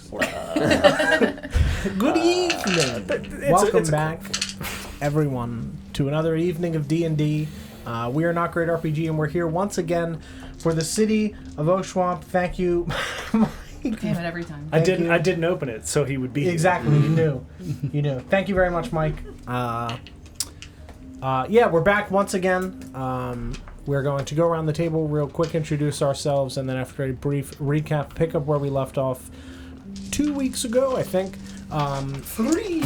Good evening. Welcome back, everyone, to another evening of D&D. We are NotGreatRPG, and we're here once again for the City of Oshuamp. Thank you. Damn it, every time. I didn't open it, so he would be exactly. You knew. Thank you very much, Mike. We're back once again. We're going to go around the table real quick, introduce ourselves, and then after a brief recap, pick up where we left off 2 weeks ago, I think. Three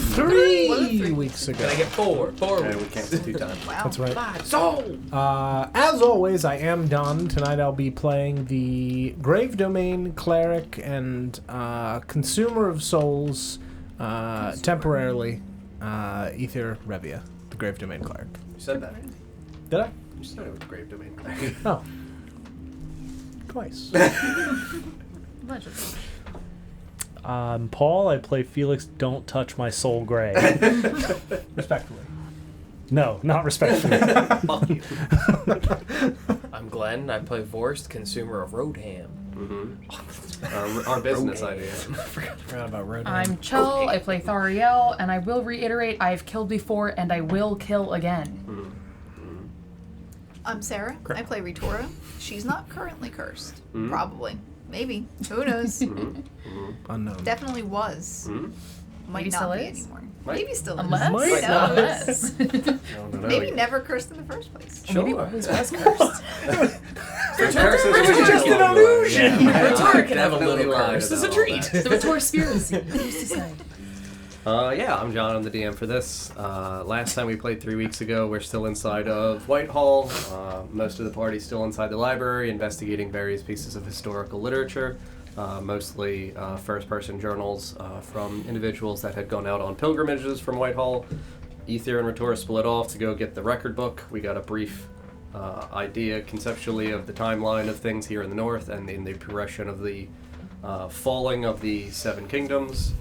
weeks ago. Can I get four? Okay, we can't do 2 times. Wow. That's right. Five. So, As always, I am Don. Tonight I'll be playing the Grave Domain Cleric and Consumer of Souls, temporarily, Ether Revia, the Grave Domain Cleric. you said that. Did I? You started with the Grave Domain. Oh. Twice. Allegedly. Paul, I play Felix Don't Touch My Soul Gray. Respectfully. No, not respectfully. Fuck you. I'm Glenn. I play Vorst, consumer of Roadham. Mm-hmm. Our business idea. Forgot about Road. I'm Chell. I play Thariel, and I will reiterate, I've killed before, and I will kill again. I'm Sarah. I play Ritora. She's not currently cursed. Probably. Maybe. Who knows? Unknown. Definitely was. Might Maybe not still be is. anymore. Might. Maybe still Unless? is. Might Who not. knows? No. Maybe never cursed in the first place. Or maybe it always was cursed. It's just an illusion. Ritora can have a little curse. This is a treat. The Retorspiracy. Who's to say? I'm John. I'm the DM for this. Last time we played 3 weeks ago, we're still inside of Whitehall. Most of the party's still inside the library, investigating various pieces of historical literature, mostly first-person journals from individuals that had gone out on pilgrimages from Whitehall. Ether and Ritora split off to go get the record book. We got a brief idea conceptually of the timeline of things here in the north and in the progression of the falling of the Seven Kingdoms.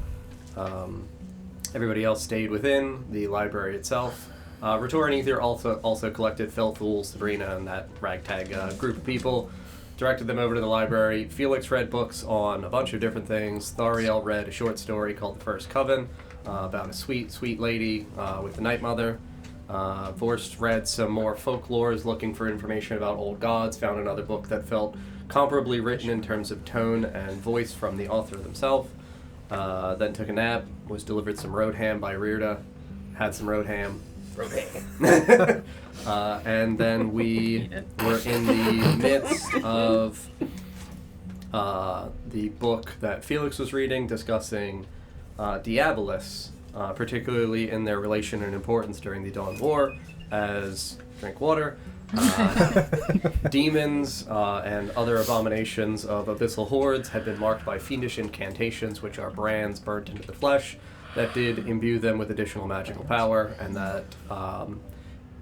Everybody else stayed within the library itself. Ritora and Ether also collected Felthul, Sabrina, and that ragtag group of people, directed them over to the library. Felix read books on a bunch of different things. Thariel read a short story called The First Coven, about a sweet, sweet lady with the Night Mother. Vorst read some more folklores, looking for information about old gods, found another book that felt comparably written in terms of tone and voice from the author themselves. Then took a nap, was delivered some road ham by Rearda, had some road ham. And then we were in the midst of the book that Felix was reading, discussing Diabolus, particularly in their relation and importance during the Dawn War, as drink water. Demons and other abominations of abyssal hordes had been marked by fiendish incantations, which are brands burnt into the flesh that did imbue them with additional magical power, and that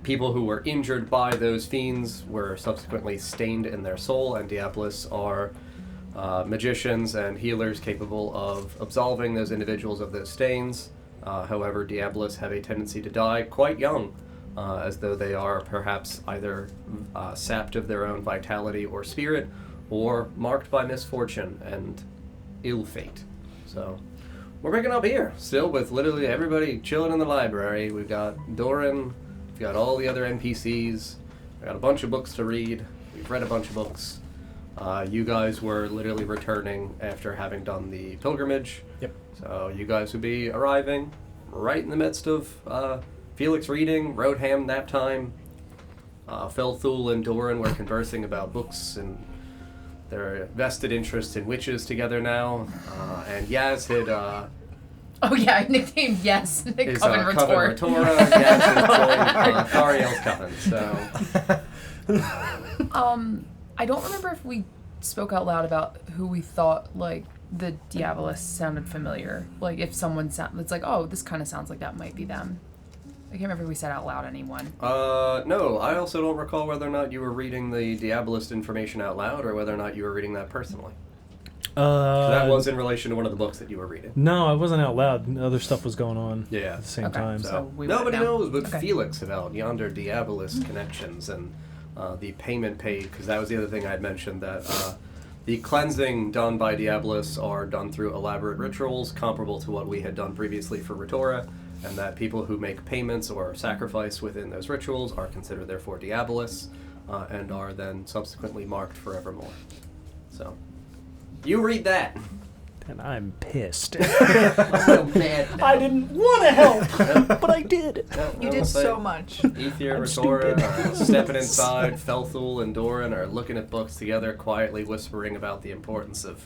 people who were injured by those fiends were subsequently stained in their soul, and Diabolus are magicians and healers capable of absolving those individuals of those stains. However, Diabolus have a tendency to die quite young, as though they are perhaps either sapped of their own vitality or spirit, or marked by misfortune and ill fate. So, we're picking up here, still with literally everybody chilling in the library. We've got Doran, we've got all the other NPCs, we've got a bunch of books to read, we've read a bunch of books. You guys were literally returning after having done the pilgrimage. Yep. So you guys would be arriving right in the midst of Felix reading, Roadham nap time. Felthul and Doran were conversing about books and their vested interest in witches together now. And Yaz had Oh yeah, I nicknamed Yes. his Coven Coven Retort. Ritora. Yaz had joined Thariel's Coven. So I don't remember if we spoke out loud about who we thought, like, the Diabolus sounded familiar. Like, if someone it's like, oh, this kind of sounds like that might be them. I can't remember if we said out loud anyone. No, I also don't recall whether or not you were reading the Diabolist information out loud or whether or not you were reading that personally. So that was in relation to one of the books that you were reading. No, I wasn't out loud. Other stuff was going on Yeah. at the same Okay. time. So we nobody went down. knows but Okay. Felix about yonder Diabolist connections and the payment paid, because that was the other thing I had mentioned, that The cleansing done by Diabolus are done through elaborate rituals comparable to what we had done previously for Ritora, and that people who make payments or sacrifice within those rituals are considered therefore Diabolus, and are then subsequently marked forevermore. So, you read that. And I'm pissed. I'm so mad now. I didn't want to help, but I did. You did so much. Ether, Ritora are stepping inside. Felthul and Doran are looking at books together, quietly whispering about the importance of...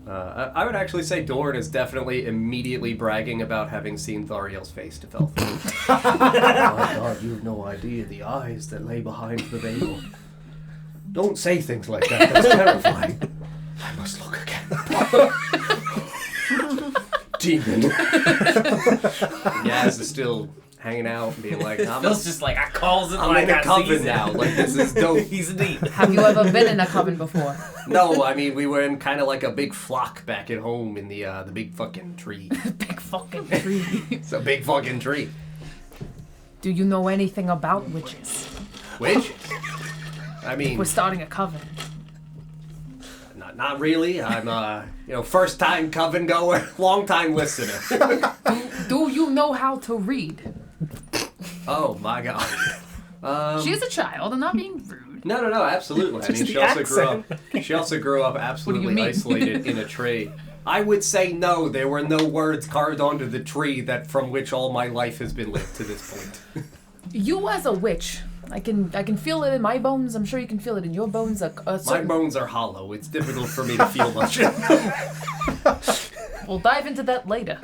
I would actually say Doran is definitely immediately bragging about having seen Thariel's face to Felthul. My God, you have no idea the eyes that lay behind the veil. Don't say things like that. That's terrifying. I must look again. Demon. Yaz is still hanging out and being like, Phil's just like, I calls it I'm like in a I coven sees now. it. Like, this is dope. He's a demon. Have you ever been in a coven before? No, I mean, we were in kind of like a big flock back at home in the big fucking tree. Big fucking tree. It's a big fucking tree. Do you know anything about witches? Witches? I mean, We're starting a coven. not really. I'm, first time coven goer, long time listener. Do you know how to read? Oh my God. She is a child. I'm not being rude. No, absolutely. I mean, she also grew up absolutely mean? isolated in a tree. I would say no. There were no words carved onto the tree that from which all my life has been lived to this point. You as a witch, I can feel it in my bones. I'm sure you can feel it in your bones. My bones are hollow. It's difficult for me to feel much. We'll dive into that later.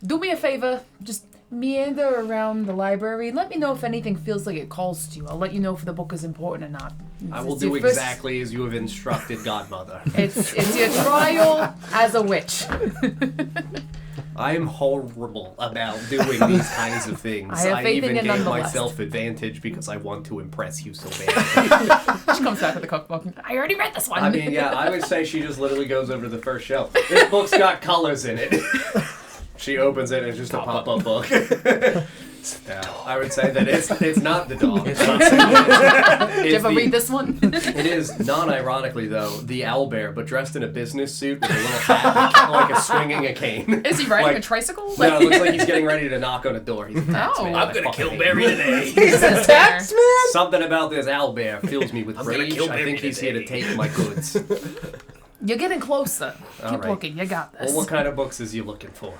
Do me a favor. Just meander around the library. Let me know if anything feels like it calls to you. I'll let you know if the book is important or not. I will It's do your first- exactly as you have instructed, Godmother. It's your trial as a witch. I am horrible about doing these kinds of things. I have faith in even you gave nonetheless. myself advantage because I want to impress you so badly. She comes back with the cookbook. I already read this one. I mean, yeah, I would say she just literally goes over to the first shelf. This book's got colors in it. She opens it and it's just a pop-up book. Yeah, I would say that it's not the dog. It's not Did you ever read this one? It is, non-ironically though, the owlbear, but dressed in a business suit with a little hat, like swinging a cane. Is he riding Like- a tricycle? No, it looks like he's getting ready to knock on a door. He's a tax Oh. man. I'm I gonna fucking kill hate Barry him. today. Jesus, tax man. Something about this owlbear fills me with I'm gonna rage. kill I Barry think he's here to today. take my goods. You're getting closer. All Keep right. looking. You got this. Well, what kind of books is you looking for?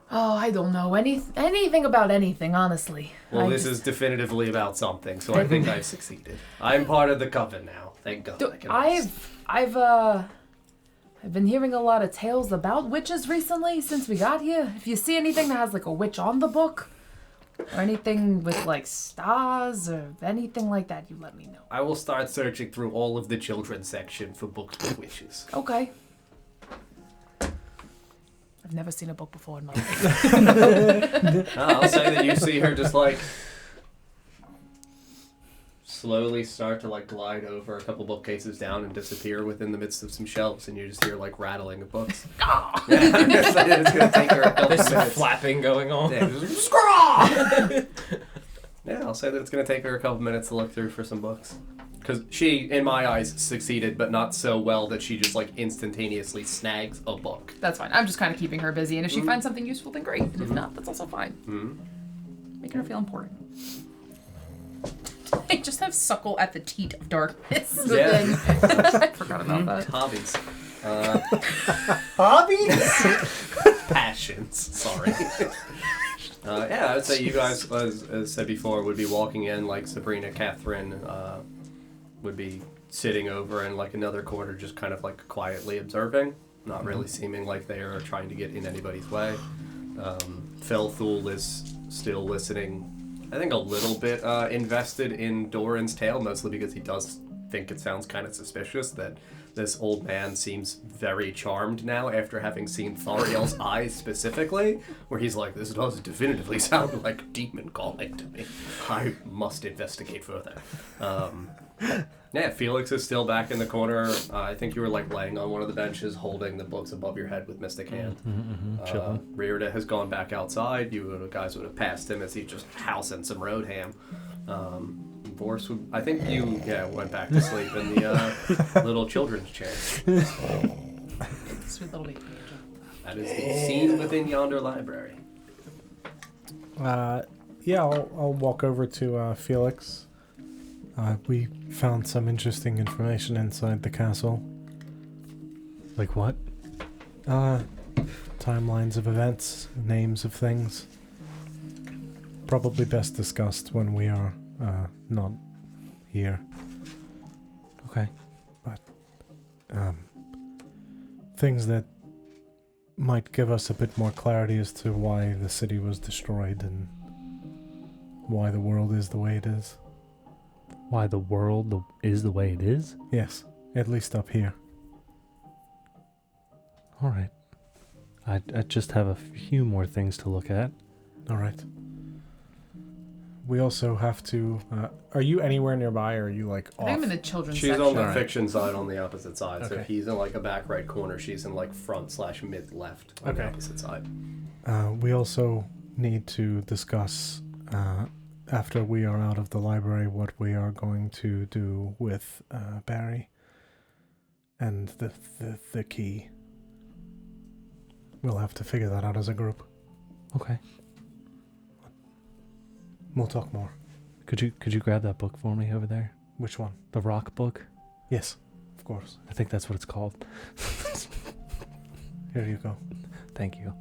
Oh, I don't know anything about anything, honestly. Well, I this just- is definitively about something, so I think I've succeeded. I'm part of the coven now. Thank God. I can rest. I've been hearing a lot of tales about witches recently since we got here. If you see anything that has like a witch on the book, or anything with like stars or anything like that, you let me know. I will start searching through all of the children's section for books with wishes. Okay. I've never seen a book before in my life. I'll say that you see her just like slowly start to like glide over a couple bookcases down and disappear within the midst of some shelves, and you just hear like rattling of books. Yeah, it's gonna take her a couple There's some minutes. flapping going on. Yeah, just, scrawl! Yeah, I'll say that it's gonna take her a couple minutes to look through for some books. Because she, in my eyes, succeeded, but not so well that she just like instantaneously snags a book. That's fine. I'm just kind of keeping her busy, and if she finds something useful, then great. And if not, that's also fine. Making her feel important. I just have suckle at the teat of darkness. Yeah. I forgot about that. Hobbies. Hobbies? Passions. Sorry. Yeah, I would say you guys, as said before, would be walking in like Sabrina, Catherine, would be sitting over in like another corner, just kind of like quietly observing, not really seeming like they are trying to get in anybody's way. Felthul is still listening, I think a little bit invested in Doran's tale, mostly because he does think it sounds kind of suspicious that this old man seems very charmed now after having seen Thariel's eyes specifically, where he's like, this does definitively sound like a demon calling to me. I must investigate further. Yeah, Felix is still back in the corner. I think you were like laying on one of the benches holding the books above your head with Mystic Hand. Riorda has gone back outside. You guys would have passed him as he's just housing some road ham. Force would, I think you went back to sleep in the little children's chair. Sweet little baby angel. That is the scene within yonder library. Yeah, I'll walk over to Felix. We found some interesting information inside the castle. Like what? Timelines of events, names of things. Probably best discussed when we are not here. Okay. But things that might give us a bit more clarity as to why the city was destroyed and why the world is the way it is. Why the world is the way it is? Yes, at least up here. All right. I just have a few more things to look at. All right. We also have to... are you anywhere nearby, or are you, like, I off? think I'm in the children's She's section. on the Alright. fiction side on the opposite side. So Okay. if he's in like a back right corner, she's in like front/mid left on the Okay. opposite side. We also need to discuss, after we are out of the library, what we are going to do with Barry and the key. We'll have to figure that out as a group. Okay. We'll talk more. Could you grab that book for me over there? Which one? The rock book? Yes, of course. I think that's what it's called. Here you go. Thank you.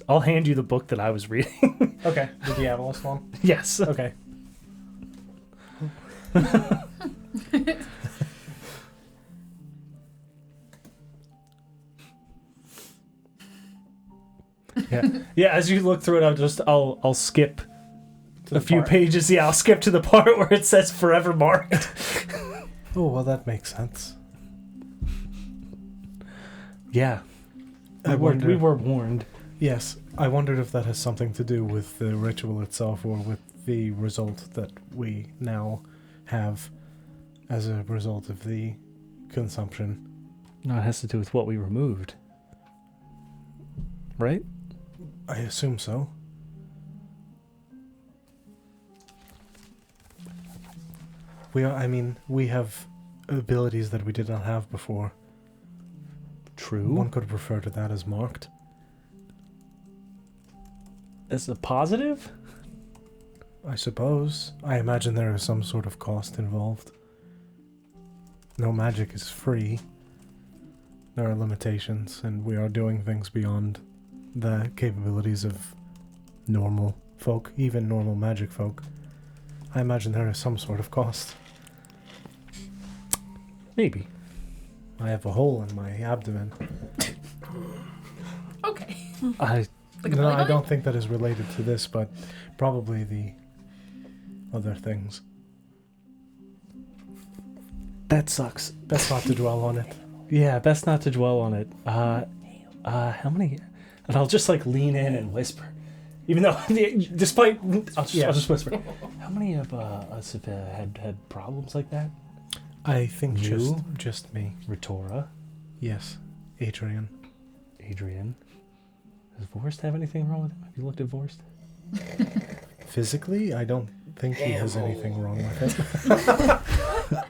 I'll hand you the book that I was reading. Okay. The Diabolist one? Yes. Okay. Yeah, as you look through it, I'll skip To a the few part. pages. Yeah, I'll skip to the part where it says forever marked. Oh, well, that makes sense. Yeah. I wonder... We were warned. Yes, I wondered if that has something to do with the ritual itself or with the result that we now have as a result of the consumption. No, it has to do with what we removed. Right? I assume so. We have abilities that we did not have before. True. One could refer to that as marked. As a positive? I suppose. I imagine there is some sort of cost involved. No magic is free. There are limitations, and we are doing things beyond the capabilities of normal folk, even normal magic folk. I imagine there is some sort of cost. Maybe. I have a hole in my abdomen. Okay. I Like a No, I belly don't think that is related to this, but probably the other things. that sucks. Best not to dwell on it. Yeah, best not to dwell on it. How many? And I'll just like lean in and whisper, even though, despite, I'll just whisper. How many of us have had problems like that? I think You? just me. Ritora, Yes, Adrian. Adrian. Does Vorst have anything wrong with him? Have you looked at Vorst? Physically, I don't think he has anything wrong with it.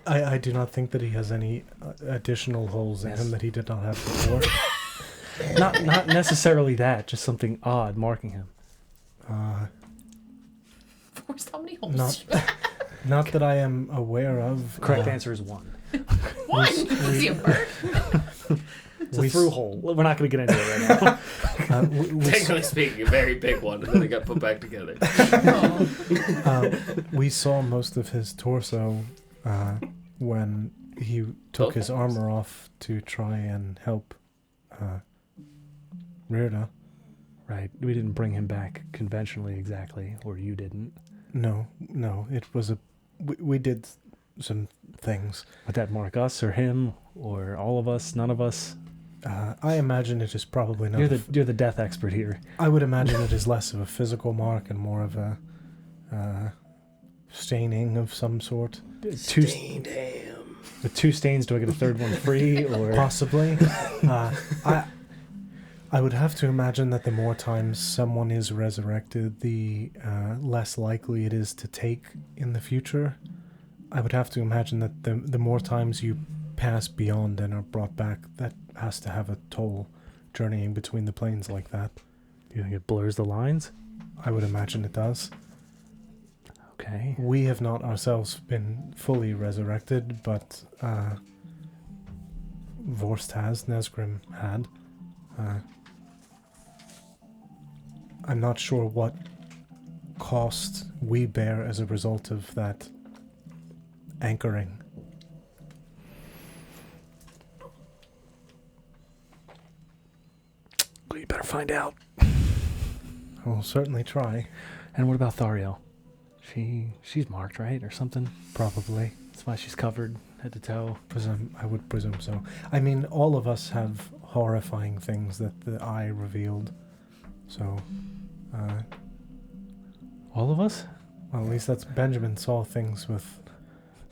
I do not think that he has any additional holes in him that he did not have before. Not necessarily that, just something odd marking him. Forced how many holes? Not, not that I am aware of. Correct answer is 1. One. Is he a bird? It's a through hole. We're not going to get into it right now. Technically speaking, a very big one, and then it got put back together. We saw most of his torso when he took his armor off to try and help Rirda. Right. We didn't bring him back conventionally exactly, or you didn't. No, it was a... We did some things. Would that mark us or him or all of us? None of us? I imagine it is probably not... You're the death expert here. I would imagine it is less of a physical mark and more of a staining of some sort. Stained ham. With 2 stains, do I get a third one free? Or Possibly. I would have to imagine that the more times someone is resurrected, the less likely it is to take in the future. I would have to imagine that the more times you pass beyond and are brought back, that has to have a toll, journeying between the planes like that. You think it blurs the lines? I would imagine it does. Okay. We have not ourselves been fully resurrected, but Vorst has, Nesgrim had. I'm not sure what cost we bear as a result of that anchoring. Well, you better find out. I will certainly try. And what about Thariel? She's marked, right? Or something? Probably. That's why she's covered head to toe. I would presume so. I mean, all of us have horrifying things that the eye revealed. So, All of us? well, at least that's Benjamin saw things with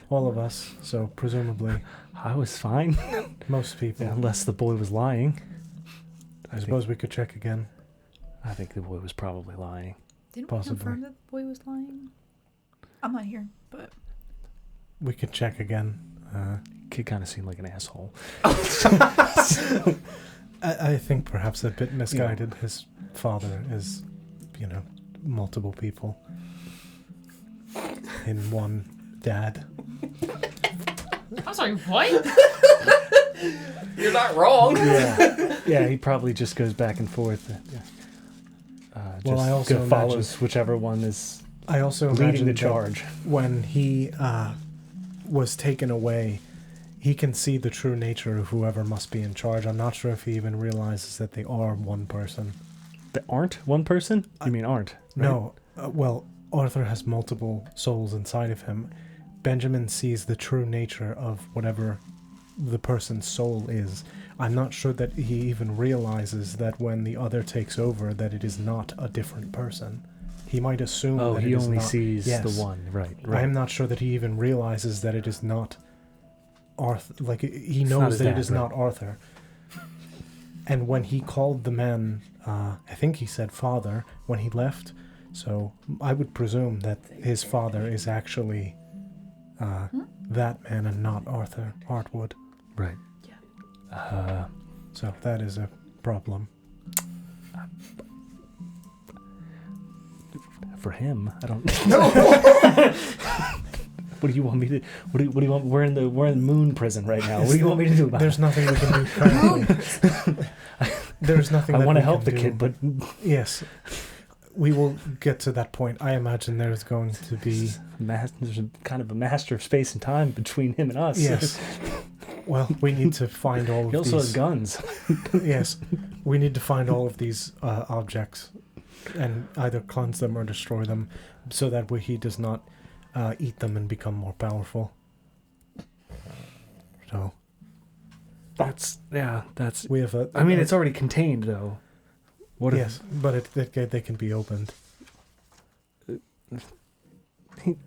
all of us. So presumably, I was fine. most people. Unless the boy was lying. I suppose we could check again. I think the boy was probably lying. Didn't Possibly. we confirm that the boy was lying? I'm not here, but We could check again. Kid kind of seemed like an asshole. I think perhaps a bit misguided. His father is, multiple people in one dad. I'm sorry, what? You're not wrong. Yeah, he probably just goes back and forth. Well, I also follows whichever one is I also leading imagine the that charge. when he was taken away, he can see the true nature of whoever must be in charge. I'm not sure if he even realizes that they are one person. They aren't one person? You mean aren't? Right? No. Well, Arthur has multiple souls inside of him. Benjamin sees the true nature of whatever the person's soul is. I'm not sure that he even realizes that when the other takes over, that it is not a different person. He might assume Oh, that he it is only not. sees Yes. the one. Right. I'm not sure that he even realizes that it is not Arthur. Like, he It's not knows his that dad, it is right. not Arthur. And when he called the man, I think he said father when he left. So I would presume that his father is actually that man and not Arthur Hartwood. Right. Yeah. So that is a problem. For him, I don't. What do you want me to? What do you want? We're in the moon prison right now. What do you want me to do about There's it? nothing we can do currently. There's nothing. I that want to we help can the do. kid, but Yes, we will get to that point. I imagine there's going to be. there's kind of a master of space and time between him and us. Yes. Well, we need to find all of He also has these. guns. Yes, we need to find all of these objects and either cleanse them or destroy them, so that way he does not eat them and become more powerful. So That's we have a. I mean, it's already contained though. What yes, but they can be opened.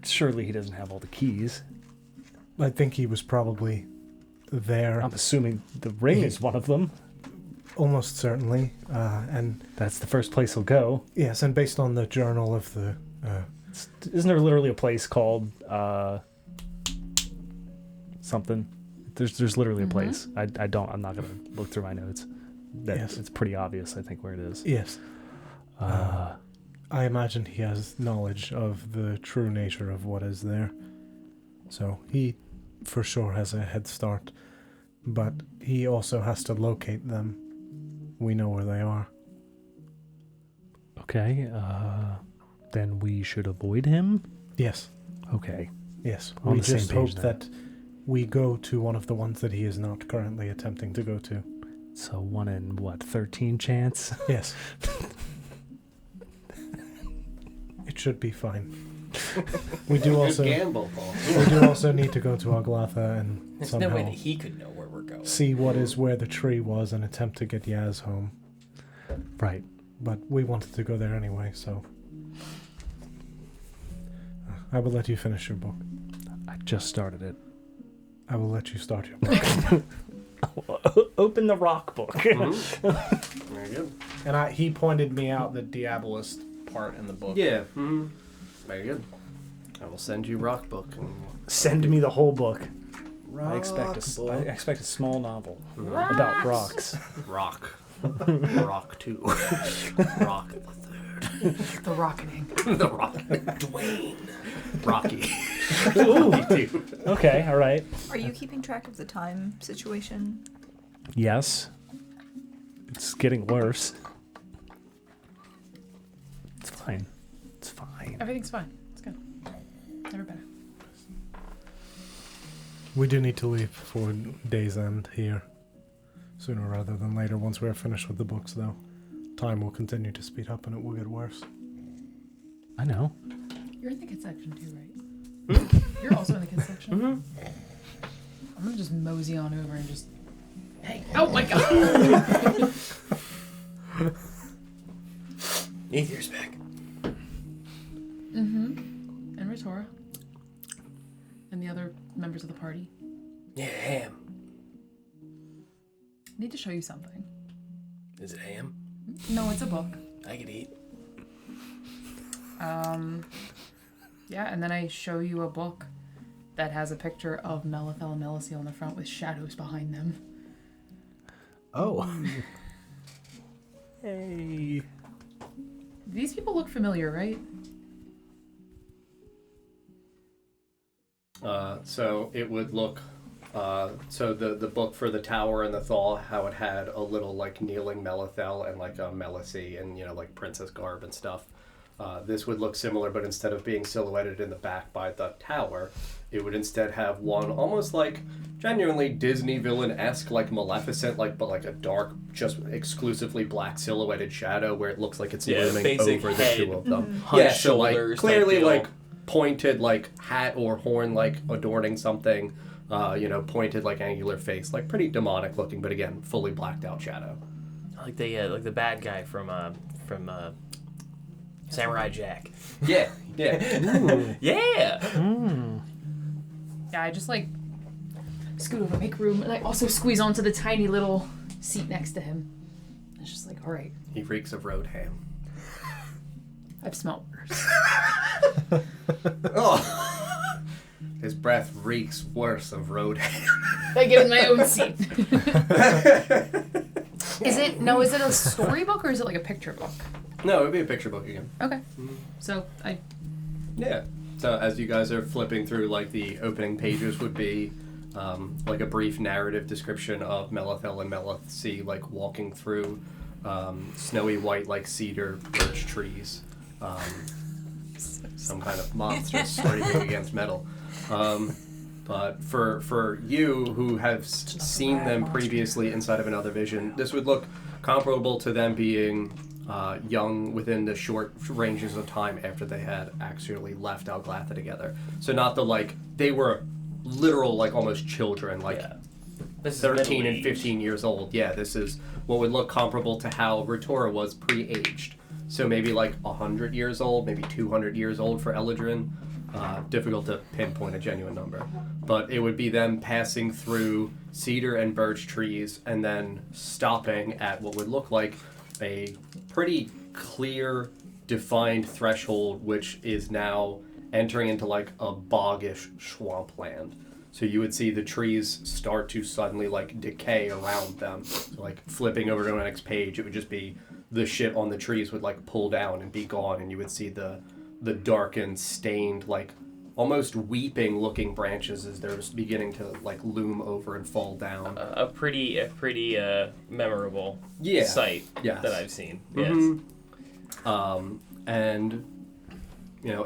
surely he doesn't have all the keys. I think he was probably there. I'm assuming the ring is one of them. Almost certainly, and That's the first place he'll go. yes, and based on the journal of the Isn't there literally a place called something? There's literally a place. I'm not gonna look through my notes. Yes. It's pretty obvious. I think where it is. yes, I imagine he has knowledge of the true nature of what is there, so he for sure has a head start. But he also has to locate them. We know where they are. Okay. Then we should avoid him. Yes, Okay. yes. On We the same just page hope then. that we go to one of the ones that he is not currently attempting to go to. So 1 in 13 chance. Yes. It should be fine. We do Good also gamble, Paul. we do also need to go to Aglatha and There's no way somehow that he could know where we're going. see what is where the tree was and attempt to get Yaz home. Right. But we wanted to go there anyway, so I will let you finish your book. I just started it. I will let you start your book. Open the rock book. There Very good. And he pointed me out the Diabolist part in the book. Yeah. Mm-hmm. Very good. I will send you Rock Book. Send me the whole book. Rock I expect a small novel Rocks. about rocks. Rock. Rock 2. Rock the 3rd. The rocketing. The Rock. Dwayne. Rocky. Ooh. Rocky 2. Okay, all right. Are you keeping track of the time situation? Yes. It's getting worse. It's fine. It's fine. Everything's fine. It's good. Never better. We do need to leave for day's end here. Sooner rather than later, once we're finished with the books, though. Time will continue to speed up and it will get worse. I know. You're in the kids section too, right? You're also in the kids section. Mm-hmm. I'm gonna just mosey on over and just. Hey! Oh my god! Aether's back. Mm-hmm. And Ritora. And the other members of the party. Yeah, ham. Need to show you something. Is it ham? No, it's a book. I could eat. Yeah, and then I show you a book that has a picture of Melithel and Meliseal on the front with shadows behind them. Oh. Hey. These people look familiar, right? So it would look, so the book for the Tower and the Thaw, how it had a little like kneeling Melithel and like a Melicy and, like princess garb and stuff. This would look similar, but instead of being silhouetted in the back by the tower, it would instead have one almost like genuinely Disney villain-esque, like Maleficent, but like a dark, just exclusively black silhouetted shadow where it looks like it's looming basic over the head, two of them. hunched so like shoulders clearly type deal. like pointed like hat or horn like adorning something, pointed like angular face, like pretty demonic looking, but again fully blacked out shadow. Like the bad guy from Samurai Jack. Yeah. Ooh. Yeah. Yeah, I just like scoot over, make room, and I also squeeze onto the tiny little seat next to him. It's just like, all right, He reeks of road ham. I've smelled worse. Oh. His breath reeks worse of road ham. I get in my own seat. Is it a storybook or is it like a picture book? No, it would be a picture book again. Okay. So Yeah. So as you guys are flipping through, like the opening pages would be like a brief narrative description of Melithel and Melicy like walking through snowy white like cedar birch trees. Some kind of monster scraping against metal. But for you who have seen them previously inside of another vision, this would look comparable to them being young within the short ranges of time after they had actually left Alglatha together. So not they were literal almost children, This is 13 and middle-aged. 15 years old. Yeah, this is what would look comparable to how Ritora was pre-aged. So maybe 100 years old, maybe 200 years old for Eladrin. Difficult to pinpoint a genuine number. But it would be them passing through cedar and birch trees and then stopping at what would look like a pretty clear, defined threshold, which is now entering into a boggish swampland. So you would see the trees start to suddenly decay around them. So flipping over to the next page, it would just be the shit on the trees would pull down and be gone, and you would see the darkened, stained, almost weeping looking branches as they're beginning to loom over and fall down. A pretty memorable sight Yes. that I've seen. Mhm. Yes. And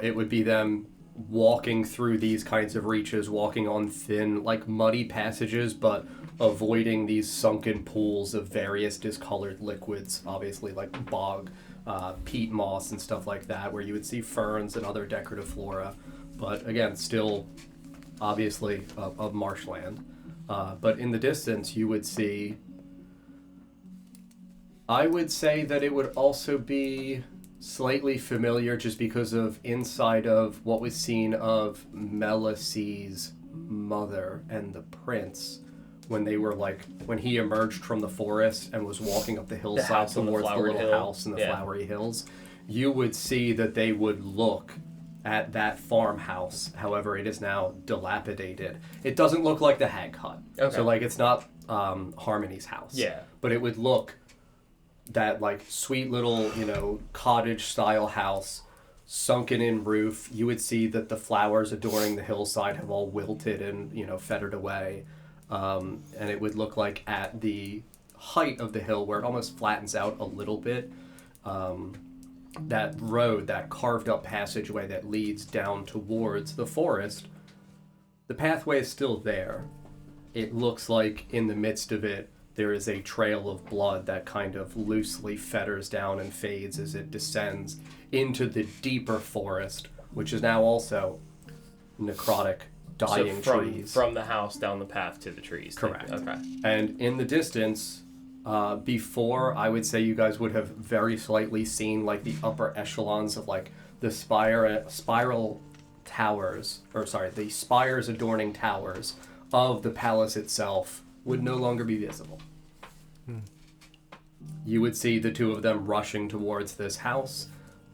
it would be them walking through these kinds of reaches, walking on thin, muddy passages, but avoiding these sunken pools of various discolored liquids, obviously bog, peat moss and stuff like that, where you would see ferns and other decorative flora. But again, still obviously of marshland. But in the distance, you would see, I would say that it would also be slightly familiar just because of inside of what was seen of Melicy's mother and the prince when he emerged from the forest and was walking up the hillside house on the towards the flowered little hill. house in the Yeah. flowery hills, you would see that they would look at that farmhouse. However, it is now dilapidated. It doesn't look like the hag hut. Okay. So like it's not Harmony's house. Yeah. But it would look that like sweet little, cottage style house, sunken in roof. You would see that the flowers adorning the hillside have all wilted and, fettered away. And it would look like at the height of the hill where it almost flattens out a little bit, that road, that carved up passageway that leads down towards the forest, the pathway is still there. It looks like in the midst of it, there is a trail of blood that kind of loosely fetters down and fades as it descends into the deeper forest, which is now also necrotic, dying trees. From the house down the path to the trees. Correct. Okay. And in the distance, before, I would say you guys would have very slightly seen like the upper echelons of like the spiral towers, the spires adorning towers of the palace itself would no longer be visible. You would see the two of them rushing towards this house,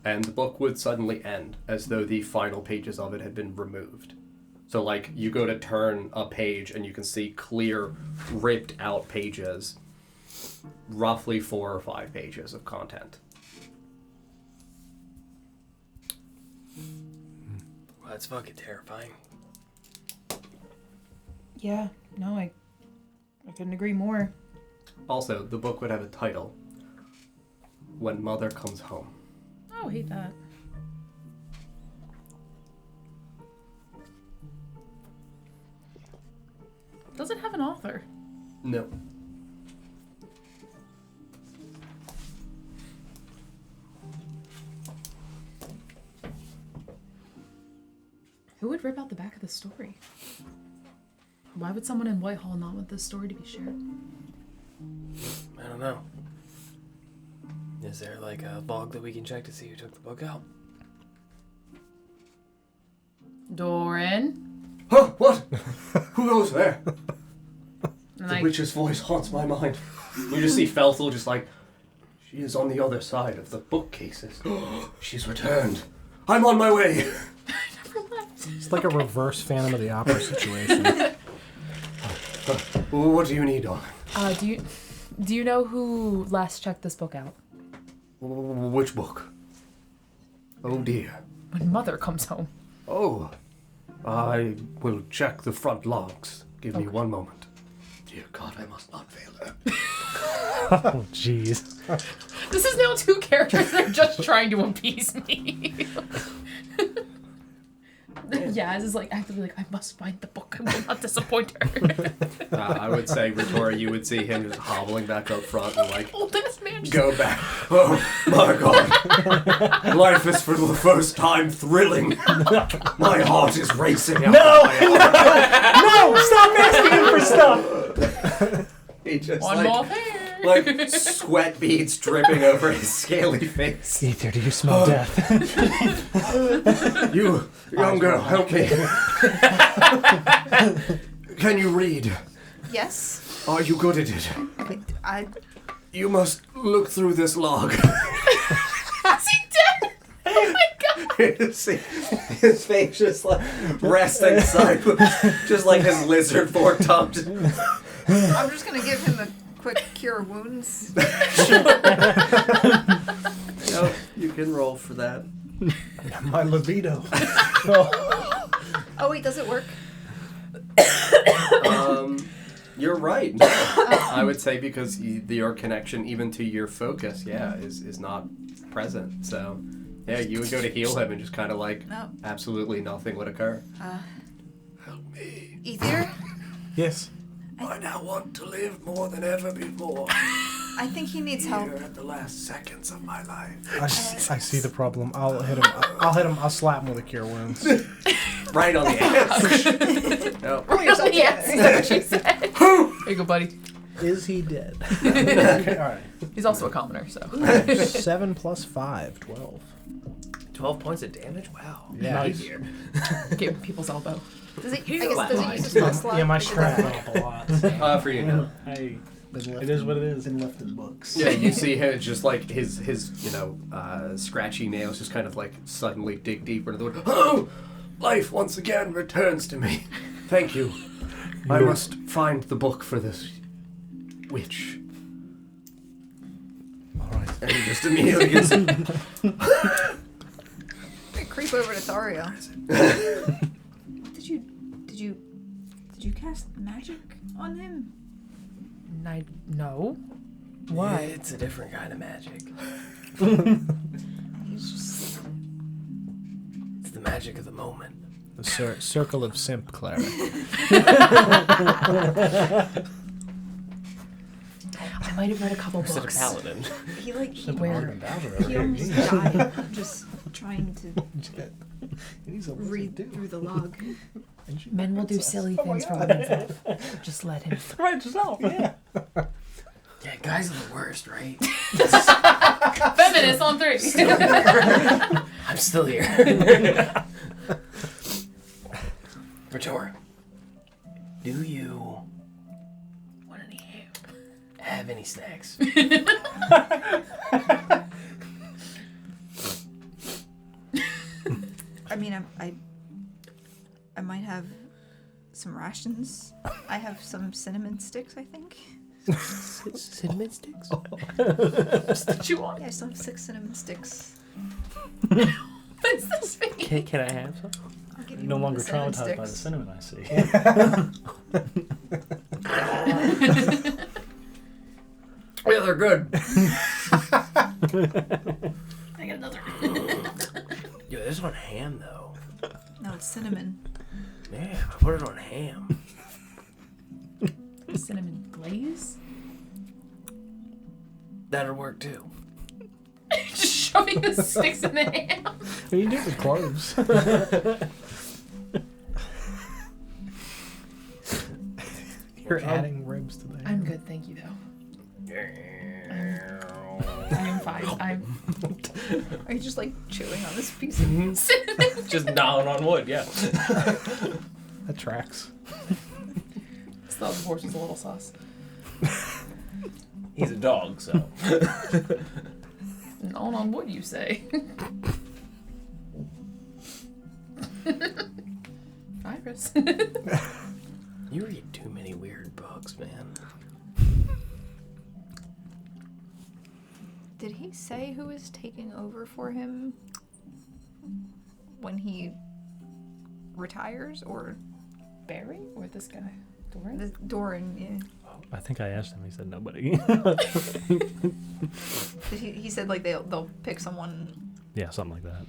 and the book would suddenly end, as though the final pages of it had been removed. So, like, you go to turn a page, and you can see clear, ripped-out pages, roughly 4 or 5 pages of content. Well, that's fucking terrifying. Yeah, no, I couldn't agree more. Also, the book would have a title, When Mother Comes Home. Oh, I hate that. Does it have an author? No. Who would rip out the back of the story? Why would someone in Whitehall not want this story to be shared? I don't know. Is there like a log that we can check to see who took the book out? Doran? Huh? What? Who goes there? And The witch's voice haunts my mind. You just see Felthel just like, she is on the other side of the bookcases. She's returned. I'm on my way. It's like a reverse Phantom of the Opera situation. What do you need, darling? Do you know who last checked this book out? Which book? Oh dear. When Mother comes home. Oh, I will check the front logs. Give me one moment. Dear God, I must not fail her. Oh, jeez. This is now 2 characters that are just trying to appease me. Yaz is like actively like, I must find the book. I will not disappoint her. I would say, Ritora, you would see him just hobbling back up front and like Oldest man just go back. Oh my God! Life is for the first time thrilling. My heart is racing. Out No! of my No! Stop asking him for stuff! He just one more thing. like sweat beads dripping over his scaly face. Ether, do you smell death? You, young girl, help me. Can you read? Yes. Are you good at it? I You must look through this log. Is he dead? Oh my God. See, his face just like resting sideways, just like his lizard fork tongue. I'm just gonna give him a quick cure wounds. No, you can roll for that. My libido. Oh wait, does it work? You're right. No. I would say because your connection, even to your focus, is not present. So, yeah, you would go to heal him and just kind of like, No. absolutely nothing would occur. Help me. Ether? Yes. I now want to live more than ever before. I think he needs help. Here at the last seconds of my life. I see the problem. I'll hit him. I'll slap him with a cure wounds. Right on the ass. No. Yes, that's what she said. Here you go, buddy. Is he dead? Okay, all right. He's also a commoner, so. 7 plus 5, 12. 12 points of damage? Wow. Yeah. Nice. Give people's elbow. Does he? He's I guess does he alive. use his full slot? Yeah, my Or does strap he- went up a lot. For you now. Hey, Been left It is what it is. Been left in books. Yeah, you see him just like his scratchy nails just kind of like suddenly dig deeper into the wood. Oh, life once again returns to me. Thank you. I must find the book for this witch. All right. And he just immediately gets. I creep over to Thario. Did you cast magic on him? No. Why? It's a different kind of magic. He's just. It's the magic of the moment. The circle of simp cleric. I might have read a couple Instead of books. paladin. He like Where? he almost died just trying to He's a read through the log. Men will do silly things for women's love. Just let him. right, yourself. Yeah. Yeah, guys are the worst, right? Feminist on 3. I'm still here. Retora, do you Want any ham? have any snacks? I mean, I might have some rations. I have some cinnamon sticks, I think. Cinnamon sticks? What you want? Yeah, I still have 6 cinnamon sticks. What's this mean? Can I have some? I'll give you No one longer of the cinnamon traumatized by the sticks. cinnamon, I see. Yeah, they're good. I got another. Yo, this on ham though. No, it's cinnamon. Yeah, I put it on ham. Cinnamon glaze? That'll work too. Just shoving the sticks in the ham. What do you do with cloves? You're adding ribs to the I'm good, thank you though. I'm fine. Are you just like chewing on this piece of cinnamon. Just gnawing on wood, yeah. That tracks. Still the horse is a little sauce. He's a dog, so. Gnawing on wood, you say? Virus. You read too many weird books, man. Did he say who is taking over for him when he retires, or Barry or this guy? Doran? the Doran? Yeah. I think I asked him. He said nobody. He said like they'll pick someone. Yeah, something like that.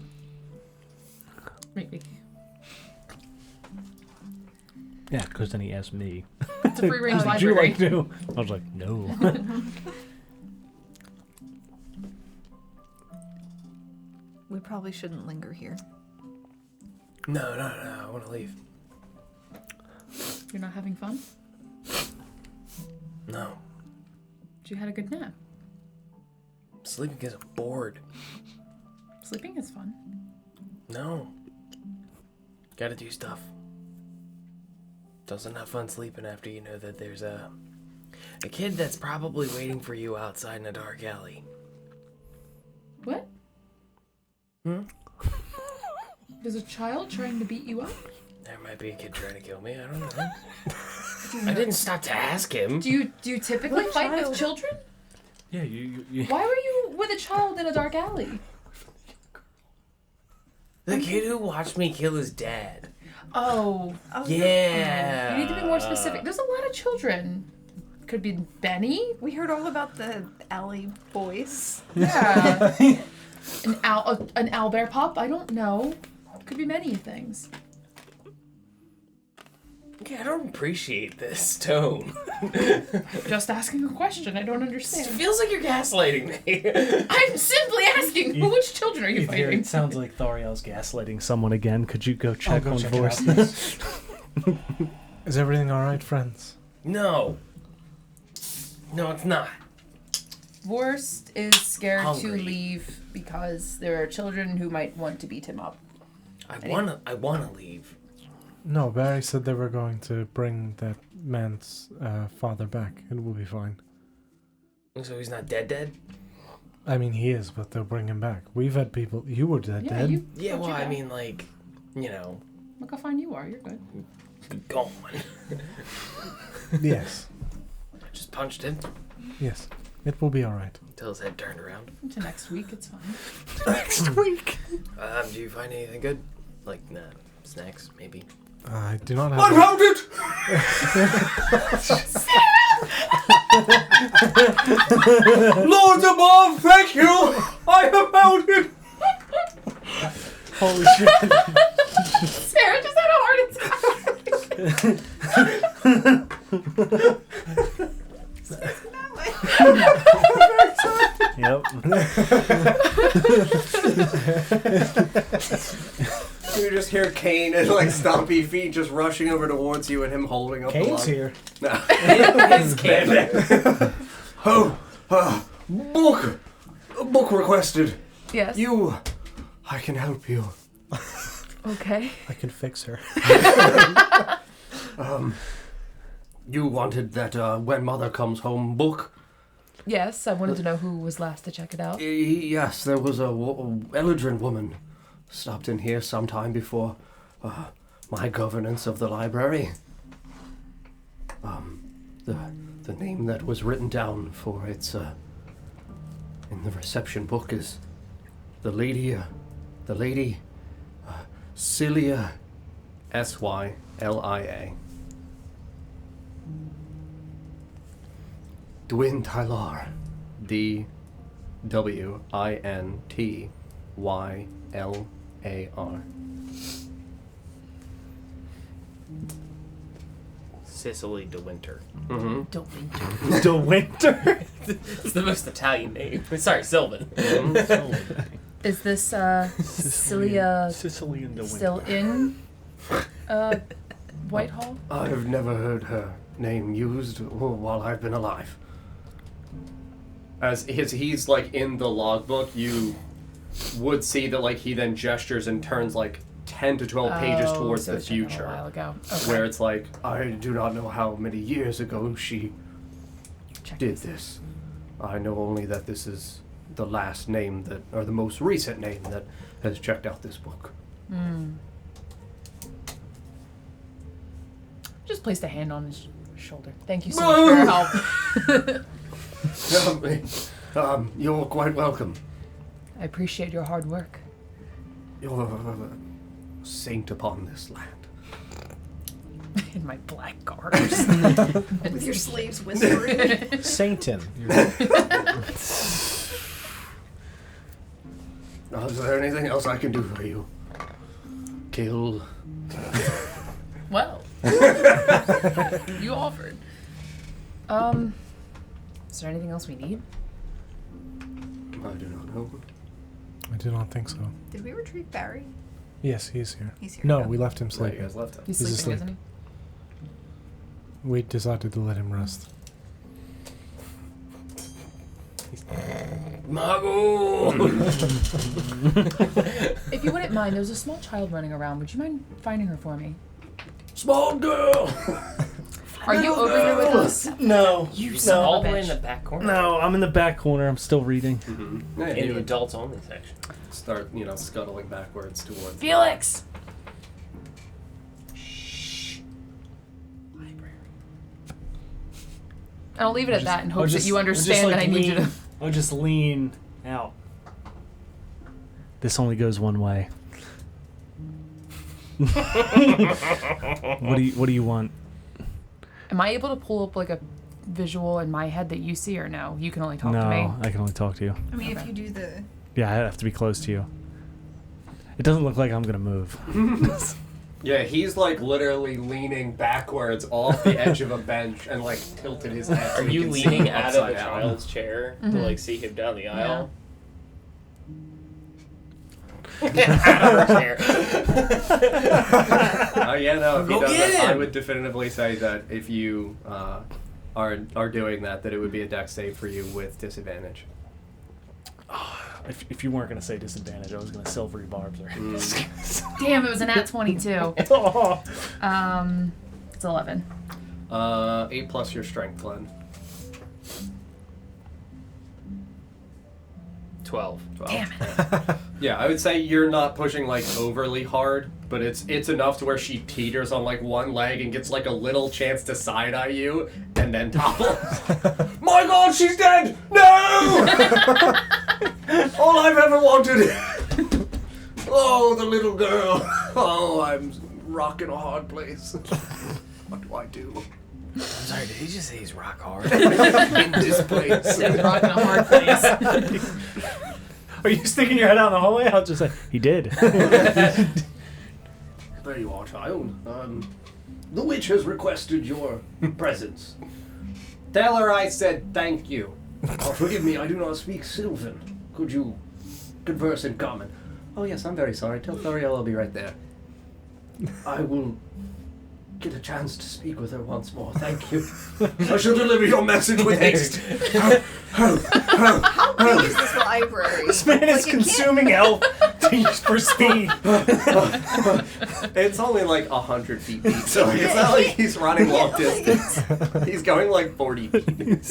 Maybe. Yeah, because then he asked me. It's a free range Would you library. like to? I was like, no. We probably shouldn't linger here. No, I want to leave. You're not having fun? No. But you had a good nap. Sleeping because I'm bored. Sleeping is fun. No. Gotta do stuff. Doesn't have fun sleeping after you know that there's a kid that's probably waiting for you outside in a dark alley. What? There's a child trying to beat you up? There might be a kid trying to kill me, I don't know. I didn't stop to ask him. Do you typically What fight child? with children? Yeah, you Why were you with a child in a dark alley? The kid who watched me kill his dad. Oh. Yeah. You need to be more specific. There's a lot of children. Could be Benny. We heard all about the alley boys. Yeah. an owlbear pup. I don't know. Could be many things. Yeah, I don't appreciate this tone. Just asking a question. I don't It understand. feels like you're gaslighting me. I'm simply asking. Which children are you hear, fighting? it sounds like Thariel's gaslighting someone again. Could you go check go on check it Vorst? Is everything all right, friends? No. No, it's not. Worst is scared Hungry. to leave because there are children who might want to beat him up. I wanna leave. No, Barry said they were going to bring that man's father back. It will be fine. So he's not dead? I mean, he is, but they'll bring him back. We've had people... You were dead. Yeah, well, I mean, like, you know... Look how fine you are. You're good. Go on. Yes. Just punched him Yes. It will be all right. until his head turned around. Until next week, it's fine. Next week. Do you find anything good? Like, snacks, maybe? I do not have... I found it! Lords above, thank you! I have found it! Holy shit. Sarah just had a heart Yep. You just hear Kane and like stompy feet just rushing over towards you and him holding up the Kane's log. here. No. It's Kane. Book requested. Yes. I can help you. Okay. I can fix her. You wanted that When Mother Comes Home book? Yes, I wanted to know who was last to check it out. Yes, there was a Eldrin woman stopped in here sometime before my governance of the library. The name that was written down for its in the reception book is the lady Celia, Sylia. Dwin Tylar, DWINTYLAR. Cicely de Winter. Mm-hmm. Don't be. The winter. It's the most Italian name. Sorry, Sylvan. Is this Celia Sicily and the winter. still in Whitehall? I've never heard her name used while I've been alive. As he's like in the logbook, you would see that like he then gestures and turns like 10 to 12 pages towards so the it was written future, a while ago. Okay. where it's like, I do not know how many years ago she Check did this. I know only that this is the last name that, or the most recent name that has checked out this book. Just placed a hand on his shoulder. Thank you so much for your help. You're quite welcome. I appreciate your hard work. You're a saint upon this land. In my black garbs. With your sleeves whispering. Saintin. Is there anything else I can do for you? Kill. Well. You offered. Is there anything else we need? I do not know. I do not think so. Did we retrieve Barry? Yes, he's here. He's here. No, Okay. we left him Right, you sleeping. guys left him. He's He's sleeping, asleep. isn't he? We decided to let him rest. Margot! If you wouldn't mind, there's a small child running around. Would you mind finding her for me? Small girl! Are you over here with us? No. You son All of the a way in bitch. the back corner. No, I'm in the back corner. I'm still reading. Mm-hmm. Yeah, In you the would adults only section. start, scuttling backwards towards... Felix! Library. And I'll leave it at that in I'll hopes that just- you I'll just, understand that like, I need you to... I'll just lean out. This only goes one way. What do you want? Am I able to pull up like a visual in my head that you see, or no? You can only talk to me. No, I can only talk to you. I mean, if Okay. you do the... Yeah, I have to be close to you. It doesn't look like I'm gonna move. Yeah, he's like literally leaning backwards off the edge of a bench and like tilted his head. so Are he you can see leaning out of upside the down. child's chair to Mhm. like see him down the aisle? Out of her chair. Yeah, no, if he Go does get that, I him! would definitively say that if you are doing that, that it would be a dex save for you with disadvantage. if you weren't gonna say disadvantage, I was gonna silvery barbs her. Damn, it was an at 22. Oh. It's 11. 8 plus your strength, Glenn. 12. Damn it. Yeah, I would say you're not pushing like overly hard, but it's enough to where she teeters on like one leg and gets like a little chance to side eye you, and then topples. My God, she's dead! No! All I've ever wanted. Oh, the little girl. Oh, I'm rocking a hard place. What do I do? I'm sorry, did he just say he's rock hard? In this place. Said rocking a hard place. Are you sticking your head out in the hallway? I'll just say, he did. There you are, child. The witch has requested your presence. Tell her I said thank you. Oh, forgive me, I do not speak Sylvan. Could you converse in common? Oh yes, I'm very sorry. Tell Thuriel I'll be right there. I will get a chance to speak with her once more. Thank you. I shall deliver your message with haste. How big is this library? This man is Like, it consuming health for speed. It's only like 100 feet deep, so it's not like he's running long distance. He's going like 40 feet.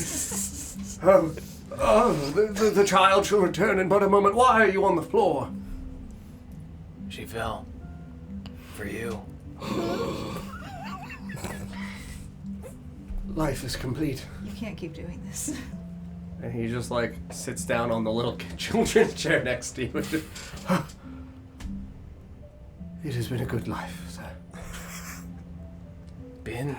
The child shall return in but a moment. Why are you on the floor? She fell. For you. Life is complete. You can't keep doing this. And he just like sits down on the little children's chair next to you. It has been a good life, sir. Been?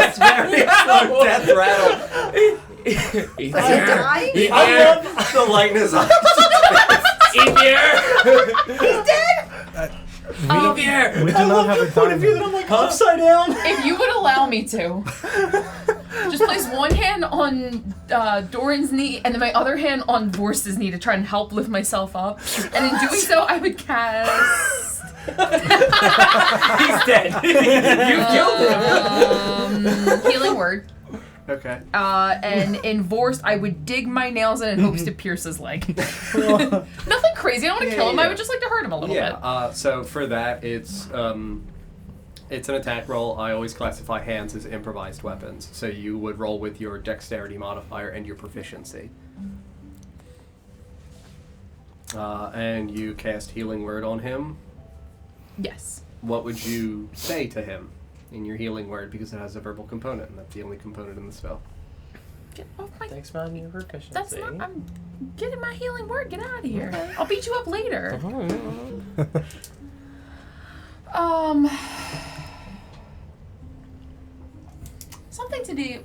It's very slow death rattle. Does he die? I love the lightness on He's dead? We do not have a Point of view that diamond. I'm like upside down. If you would allow me to, just place one hand on Doran's knee and then my other hand on Vorst's knee to try and help lift myself up. And in doing so, I would cast... He's dead. You killed him. Healing Word. Okay. And in Vorst, I would dig my nails in hopes to pierce his leg. Nothing crazy. I don't want to kill him. I would just like to hurt him a little bit. So for that, it's an attack roll. I always classify hands as improvised weapons. So you would roll with your dexterity modifier and your proficiency. And you cast Healing Word on him. Yes. What would you say to him in your Healing Word, because it has a verbal component, and that's the only component in the spell? Get off my... Thanks, man. Your proficiency. That's not... I'm getting my Healing Word. Get out of here. I'll beat you up later. Something to do...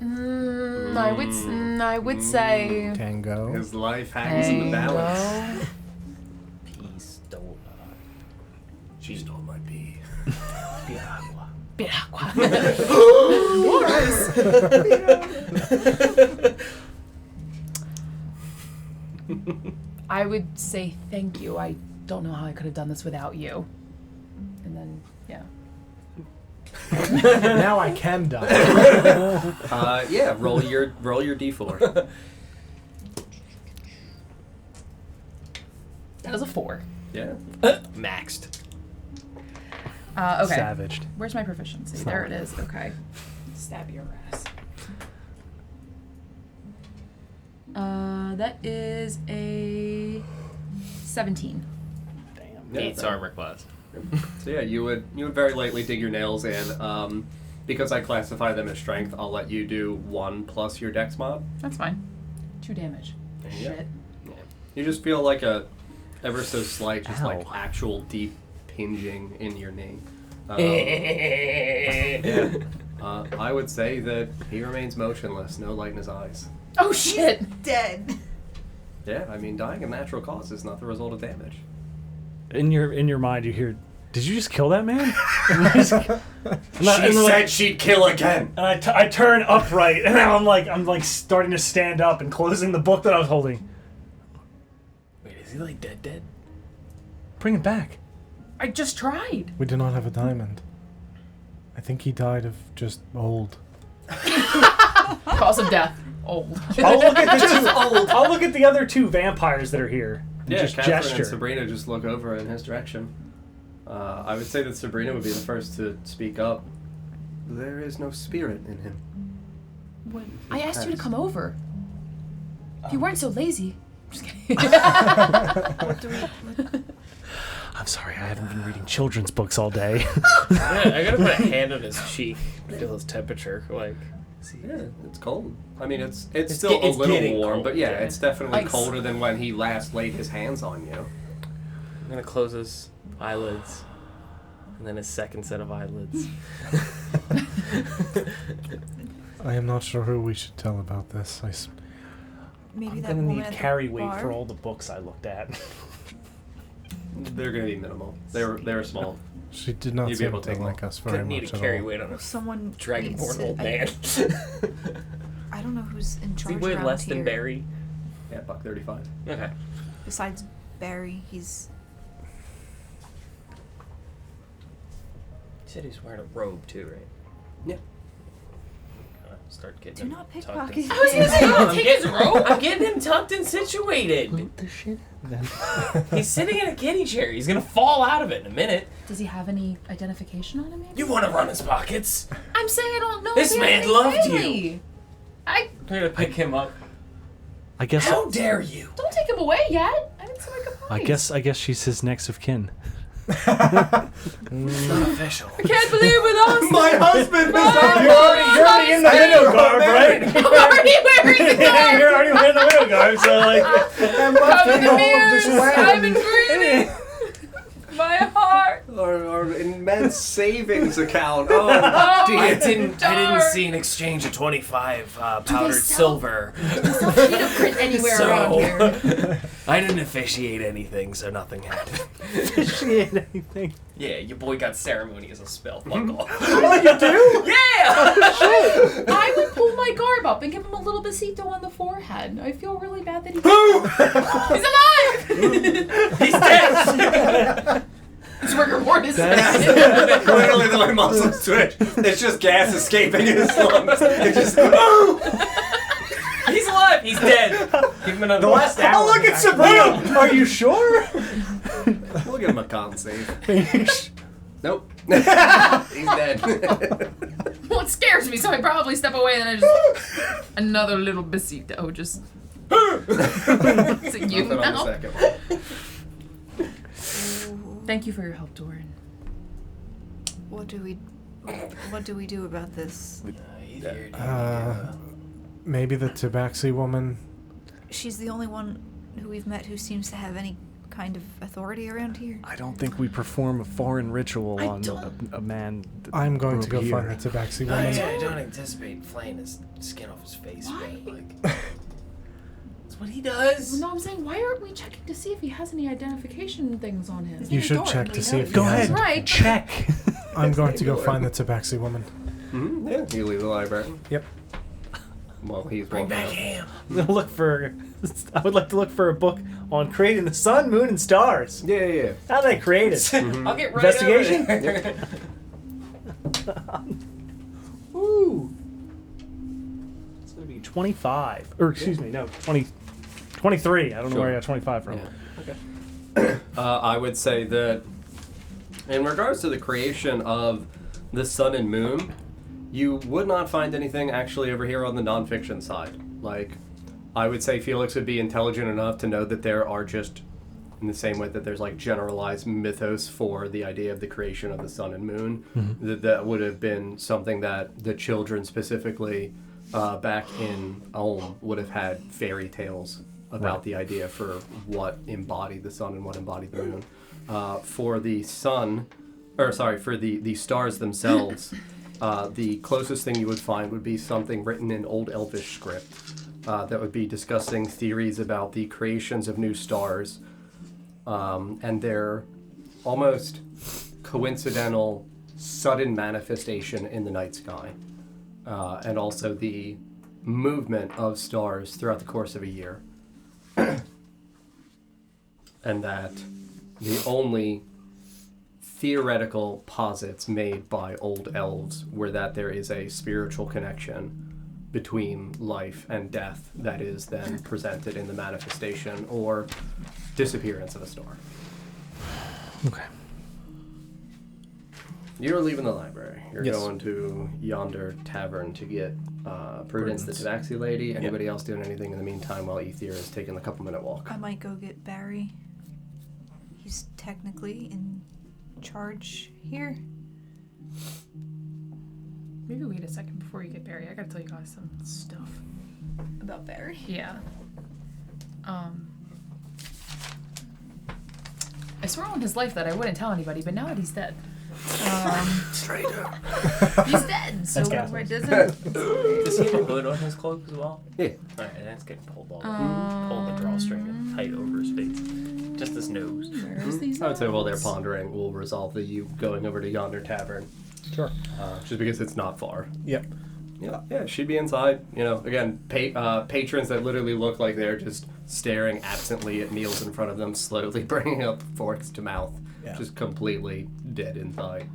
I would say... Tango. His life hangs in the balance. Peace, don't She stole my bee. Piragua. I would say thank you. I don't know how I could have done this without you. And then, yeah. Now I can die. Yeah, roll your d4. That is a 4. Yeah. maxed. Okay. Savaged. Where's my proficiency? There it is. Okay. Stab your ass. That is a 17. Damn. Yeah, 8's armor class. So yeah, you would very lightly dig your nails in. Because I classify them as strength, I'll let you do 1 plus your dex mod. That's fine. 2 damage. Yeah. Shit. Yeah. You just feel like a ever so slight, just like Ow. actual deep pinging in your knee. I would say that he remains motionless, no light in his eyes. Oh shit! Dead. Yeah, I mean, dying of natural cause is not the result of damage. In your mind, you hear, "Did you just kill that man?" She said she'd kill again. And I turn upright, and now I'm like starting to stand up and closing the book that I was holding. Wait, is he like dead? Bring it back. I just tried. We do not have a diamond. I think he died of just old. Cause of death. Old. I'll look at the other 2 vampires that are here. And Yeah, just Catherine gesture. and Sabrina just look over in his direction. I would say that Sabrina would be the first to speak up. There is no spirit in him. I asked you to come over. If you weren't so lazy. I'm just kidding. What do we? I'm sorry, I haven't been reading children's books all day. I gotta put a hand on his cheek, feel his temperature. Like, Yeah, it's cold. I mean, it's It's still a little getting warm, cold, but yeah, yeah. it's definitely Ice. colder than when he last laid his hands on you. I'm gonna close his eyelids, and then his second set of eyelids. I am not sure who we should tell about this. Maybe I'm that gonna woman need at the carry weight bar? for all the books I looked at. They're going to be minimal. They're small. She did not You'd be seem able to to take like one. us very Gonna need much a at carry all. weight on a Someone needs dragonborn to- old man. I don't know who's in Does he charge weigh around less here. than Barry? Yeah, $1.35. Okay. Besides Barry, he's. He said he's wearing a robe too, right? Yeah. Start getting Do him not tucked pickpocket. in- I was gonna say, don't take his robe. I'm getting him tucked and situated. Loot the shit then. He's sitting in a kitty chair. He's gonna fall out of it in a minute. Does he have any identification on him, maybe? You want to run his pockets? I'm saying I don't know. This if he man has loved any you. family. I I'm gonna pick him up. I guess How dare you? don't take him away yet. I didn't say my goodbyes. I guess she's his next of kin. It's not official. I can't believe we lost My him. husband! You're already in the widow garb, right? I'm already wearing the garb. You're already wearing the widow garb, so like. Come in the mirrors. I've been breathing. My heart. Our immense savings account. Oh, Oh, I my didn't darn. see an exchange of 25 powdered sell- silver. Don't need a print anywhere around here. I didn't officiate anything, so nothing happened. Appreciate anything. Yeah, your boy got ceremony as a spell. Fuck off. Oh, you do? Yeah! I would pull my garb up and give him a little besito on the forehead. I feel really bad that he's alive. He's dead! His rigor mortis. Literally, my muscles twitch. It's just gas escaping his lungs. It's just. He's alive! He's dead! Give him another The last hour. Oh, look at Sabrina! Are you sure? We'll give him a con save. Nope. He's dead. Well, it scares me, so I probably step away and then I just another little besito. Just is it you Nothing on the now? second one. Thank you for your help, Doran. What do we do about this? Maybe the Tabaxi woman. She's the only one who we've met who seems to have any kind of authority around here. I don't think we perform a foreign ritual I on don't- a man. I'm going to go here. find the Tabaxi woman. I don't anticipate flaying his skin off his face. Why? But, like, that's what he does. No, I'm saying, why aren't we checking to see if he has any identification things on him? You should check to see if Go he has ahead. it. Right. Check. I'm going to go find the Tabaxi woman. Mm-hmm. Yeah, you leave the library. Yep. Well, he's Bring walking back out. ham. I'm gonna look for. I would like to look for a book on creating the sun, moon, and stars. Yeah, yeah, yeah. How do they create it? I'll get right Investigation? over there. Ooh. It's gonna be 25. Or excuse me, no, 20. 23. I don't know where I got 25 from. Yeah. Okay. I would say that in regards to the creation of the sun and moon, you would not find anything actually over here on the nonfiction side. Like, I would say Felix would be intelligent enough to know that there are just, in the same way that there's like generalized mythos for the idea of the creation of the sun and moon, that would have been something that the children specifically back in Ulm would have had fairy tales about the idea for what embodied the sun and what embodied the moon. For the sun, or sorry, for the stars themselves, the closest thing you would find would be something written in Old Elvish script that would be discussing theories about the creations of new stars and their almost coincidental sudden manifestation in the night sky, and also the movement of stars throughout the course of a year. And that the only theoretical posits made by old elves were that there is a spiritual connection between life and death that is then presented in the manifestation or disappearance of a star. Okay. You're leaving the library. You're Yes. going to yonder tavern to get Prudence, the tabaxi lady. Anybody else doing anything in the meantime while Ether is taking the couple-minute walk? I might go get Barry. He's technically in charge here. Maybe wait a second before you get Barry. I gotta tell you guys some stuff. About Barry? Yeah. I swore on his life that I wouldn't tell anybody, but now that he's dead. Straight up. He's dead, so That's it Gaston's. doesn't... Does he have a hood on his cloak as well? Yeah. Alright, that's getting pulled all pull the drawstring and tight over his face. Just his nose. Where's these I would say while they're notes? pondering, we'll resolve the you going over to yonder tavern. Sure. Just because it's not far. Yep. Yeah, she'd be inside. You know, again, patrons that literally look like they're just staring absently at meals in front of them, slowly bringing up forks to mouth, Yeah. just completely dead inside.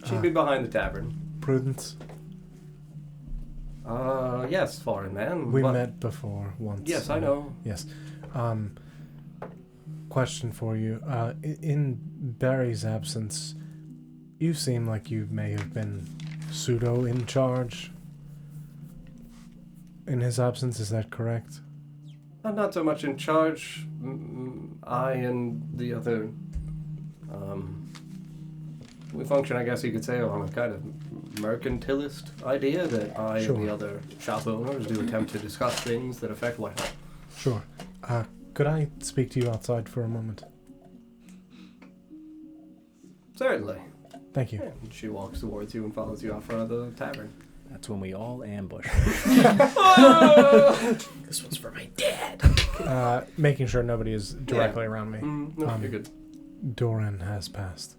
She'd be behind the tavern. Prudence. Yes, foreign man. We What- met before once. Yes, I know. Yes. Question for you. In Barry's absence, you seem like you may have been pseudo in charge. In his absence, is that correct? I'm not so much in charge. I and the other, we function, I guess you could say, on a kind of mercantilist idea that I Sure. and the other shop owners do attempt to discuss things that affect Whitehall. Sure. Could I speak to you outside for a moment? Certainly. Thank you. Yeah, and she walks towards you and follows you out front of the tavern. That's when we all ambush. This one's for my dad. Making sure nobody is directly around me. No, you're good. Doran has passed.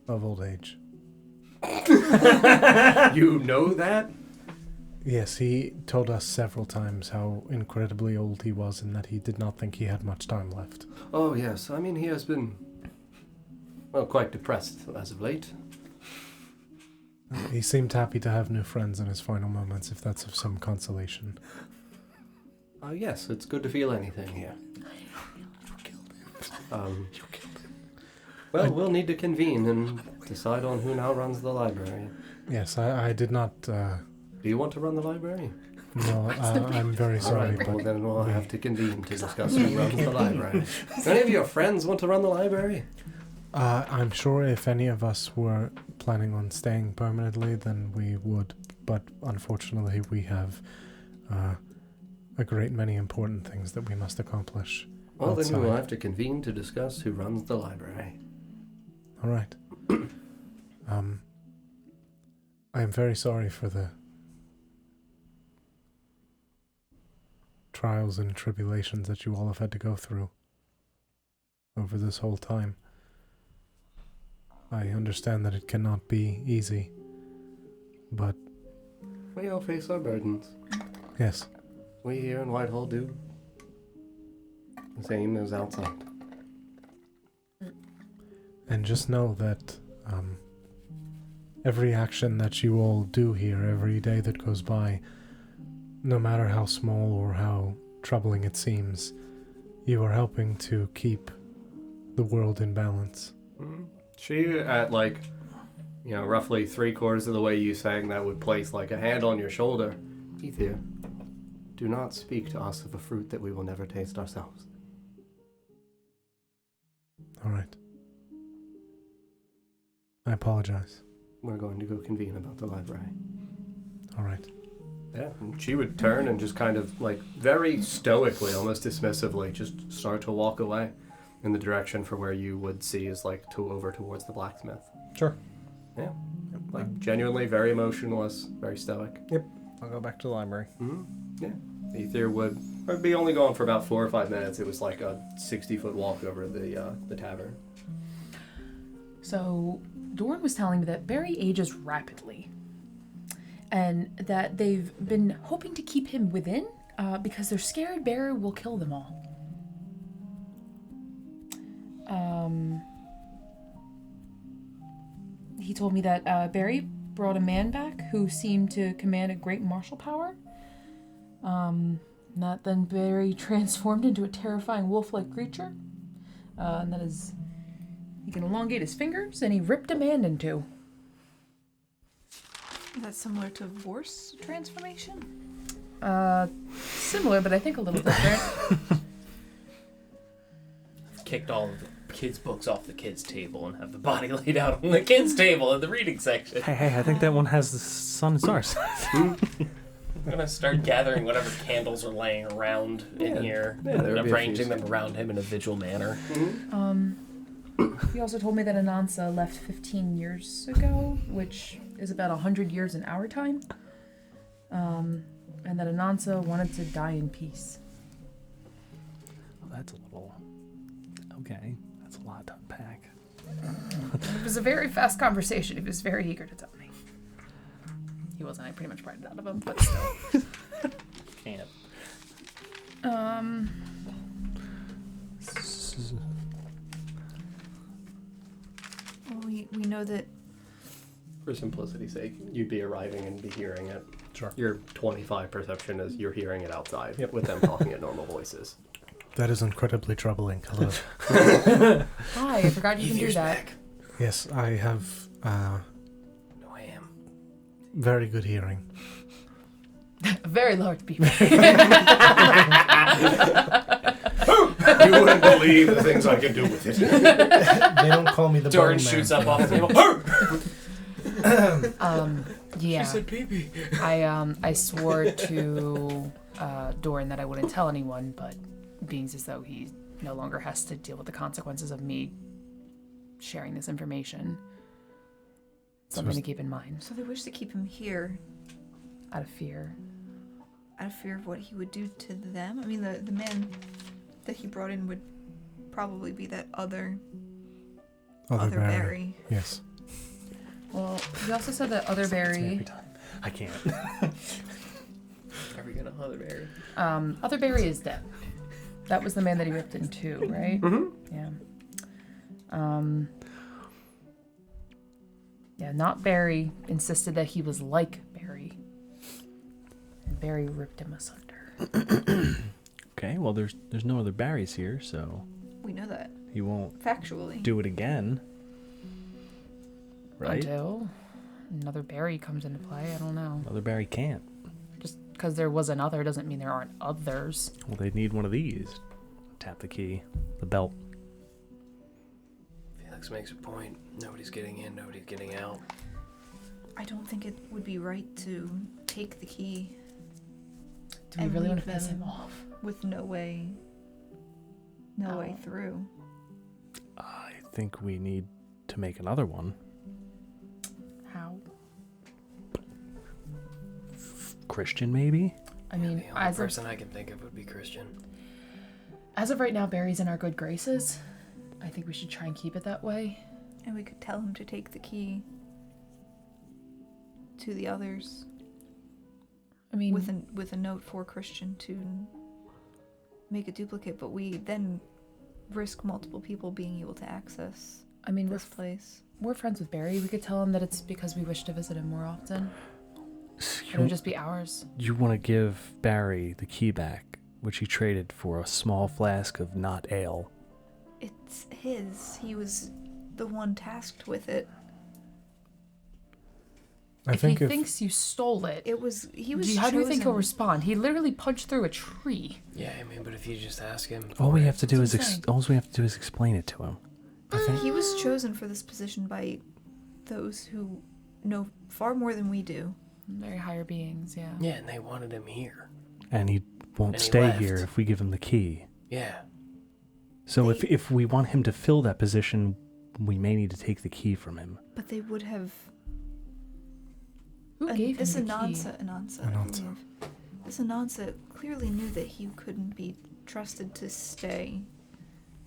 Of old age. You know that? Yes, he told us several times how incredibly old he was and that he did not think he had much time left. Oh, yes. I mean, he has been, well, quite depressed as of late. He seemed happy to have new friends in his final moments, if that's of some consolation. Yes, it's good to feel anything here. Well, we'll need to convene and decide on who now runs the library. Yes, I did not... Do you want to run the library? No, I'm very All sorry, right, well, but then we'll have to convene to discuss who runs the library. Do any of your friends want to run the library? I'm sure if any of us were planning on staying permanently, then we would. But unfortunately, we have a great many important things that we must accomplish. Well, then we will outside. have to convene to discuss who runs the library. All right. I am very sorry for the trials and tribulations that you all have had to go through over this whole time. I understand that it cannot be easy, but We all face our burdens. yes, We here in Whitehall do the same as outside. and just know that every action that you all do here, every day that goes by, no matter how small or how troubling it seems, you are helping to keep the world in balance. She, at roughly 3/4 of the way you sang that, would place like a hand on your shoulder. Ether, do not speak to us of a fruit that we will never taste ourselves. All right. I apologize. We're going to go convene about the library. All right. Yeah, and she would turn and just kind of, very stoically, almost dismissively, just start to walk away in the direction for where you would see is, over towards the blacksmith. Sure. Yeah. Genuinely very emotionless, very stoic. I'll go back to the library. Yeah. Ether would be only gone for about 4 or 5 minutes. It was like a 60-foot walk over the tavern. So, Doran was telling me that Barry ages rapidly. And that they've been hoping to keep him within because they're scared Barry will kill them all. he told me that Barry brought a man back who seemed to command a great martial power. That then Barry transformed into a terrifying wolf-like creature. And that is, he can elongate his fingers, and he ripped a man in two. Is that similar to Vorse transformation? Similar, but I think a little different. Kicked all of the kids' books off the kids' table and have the body laid out on the kids' table in the reading section. Hey, I think that one has the sun and stars. I'm gonna start gathering whatever candles are laying around in here Yeah, and there would be a arranging few. them around him in a visual manner. He also told me that Anansa left 15 years ago, which is about 100 years in our time. And that Anansa wanted to die in peace. Well, that's a little... Okay, that's a lot to unpack. It was a very fast conversation. He was very eager to tell me. He wasn't. I pretty much pried it out of him, but still. Can't. Well, we know that For simplicity's sake, you'd be arriving and be hearing it. Sure. Your 25 perception is you're hearing it outside with them talking at normal voices. That is incredibly troubling. Hello. Hi, I forgot you can do that. Yes, I have No, I am. very good hearing. A very large beaver. You wouldn't believe the things I can do with it. They don't call me the Jordan bone man. shoots up off the table. Yeah. She said pee-pee. I swore to Doran that I wouldn't tell anyone, but being as though he no longer has to deal with the consequences of me sharing this information. Something to keep in mind, so they wish to keep him here out of fear. out of fear of what he would do to them. I mean, the man that he brought in would probably be that other Barry. Yes. Well, he also said that other Barry. Every time. I can't. Are we gonna Other Barry? Other Barry is dead. That was the man that he ripped in two, right? Mm-hmm. Yeah. Yeah, not Barry insisted that he was like Barry. And Barry ripped him asunder. Okay, well, there's no other Barrys here, so We know that he won't factually. do it again. Right? Until another Barry comes into play. I don't know. Another Barry can't. Just because there was another doesn't mean there aren't others. Well, they need one of these. Tap the key. The belt. Felix makes a point. Nobody's getting in, nobody's getting out. I don't think it would be right to take the key Do we And really want to leave piss them. him off? with no way through. I think we need to make another one. How? Christian, maybe? I mean, The only person I can think of would be Christian. as of right now, Barry's in our good graces. I think we should try and keep it that way. And we could tell him to take the key to the others I mean, with a note for Christian to make a duplicate, but we then risk multiple people being able to access this place. we're friends with Barry. We could tell him that it's because we wish to visit him more often. It would just be ours. You want to give Barry the key back, which he traded for a small flask of not ale. It's his. He was the one tasked with it. If he thinks you stole it, He was how do you think he'll chosen. respond? He literally punched through a tree. Yeah, I mean, but if you just ask him. All we have to do That's is what I'm saying. all we have to do is explain it to him. I think He was chosen for this position by those who know far more than we do. Very higher beings, yeah. Yeah, and they wanted him here. and he won't And he stay left. here if we give him the key. Yeah. So They- if we want him to fill that position, we may need to take the key from him. But they would have. Who gave this him the key? Anansa, I Anansa. believe. This Anansa clearly knew that he couldn't be trusted to stay.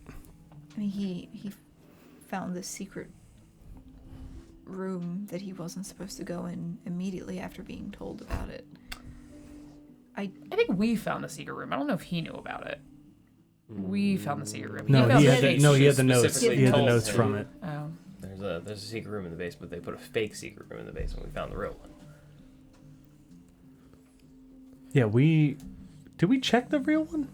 I mean, he found this secret room that he wasn't supposed to go in immediately after being told about it. I think we found the secret room. I don't know if he knew about it. We found the secret room. No, found he the had key. the notes. Specifically He had the told notes him. from it. Oh. There's there's a secret room in the basement. They put a fake secret room in the basement. We found the real one. Yeah, did we check the real one?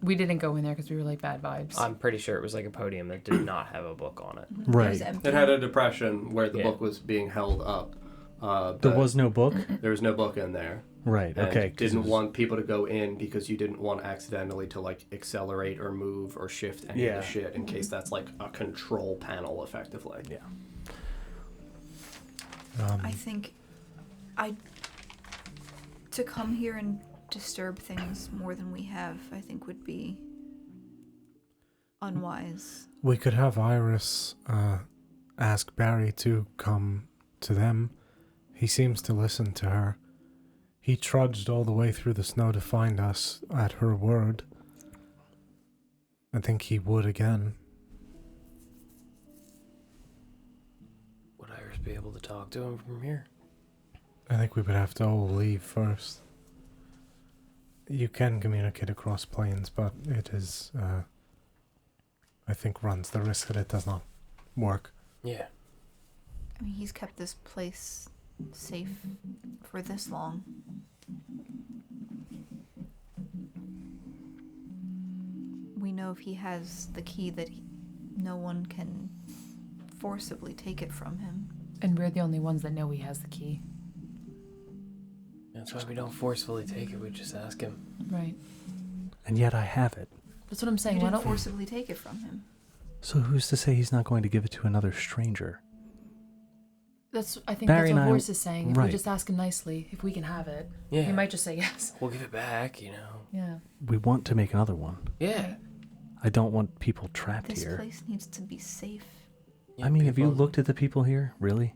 We didn't go in there because we were like bad vibes. I'm pretty sure it was like a podium that did not have a book on it. Right. It had a depression where the book was being held up. There was no book? There was no book in there. Right, And okay. Didn't want people to go in because you didn't want accidentally to like accelerate or move or shift any of the shit in case that's like a control panel effectively. Yeah. I think to come here and disturb things more than we have, I think would be unwise. We could have Iris ask Barry to come to them. He seems to listen to her. He trudged all the way through the snow to find us at her word. I think he would again. Would Iris be able to talk to him from here? I think we would have to all leave first. You can communicate across planes, but it is, I think, runs the risk that it does not work. Yeah. I mean, he's kept this place safe for this long. We know if he has the key that no one can forcibly take it from him. And we're the only ones that know he has the key. That's why we don't forcefully take it. We just ask him. Right. And yet I have it. That's what I'm saying. You Why didn't don't forcibly take it from him. So who's to say he's not going to give it to another stranger? I think Barry that's what and I- Horse is saying. If right. we just ask him nicely, if we can have it, Yeah. he might just say yes. We'll give it back, you know. Yeah. We want to make another one. Yeah. I don't want people trapped This here. place needs to be safe. Yeah, I mean, have you people- looked at the people here? Really?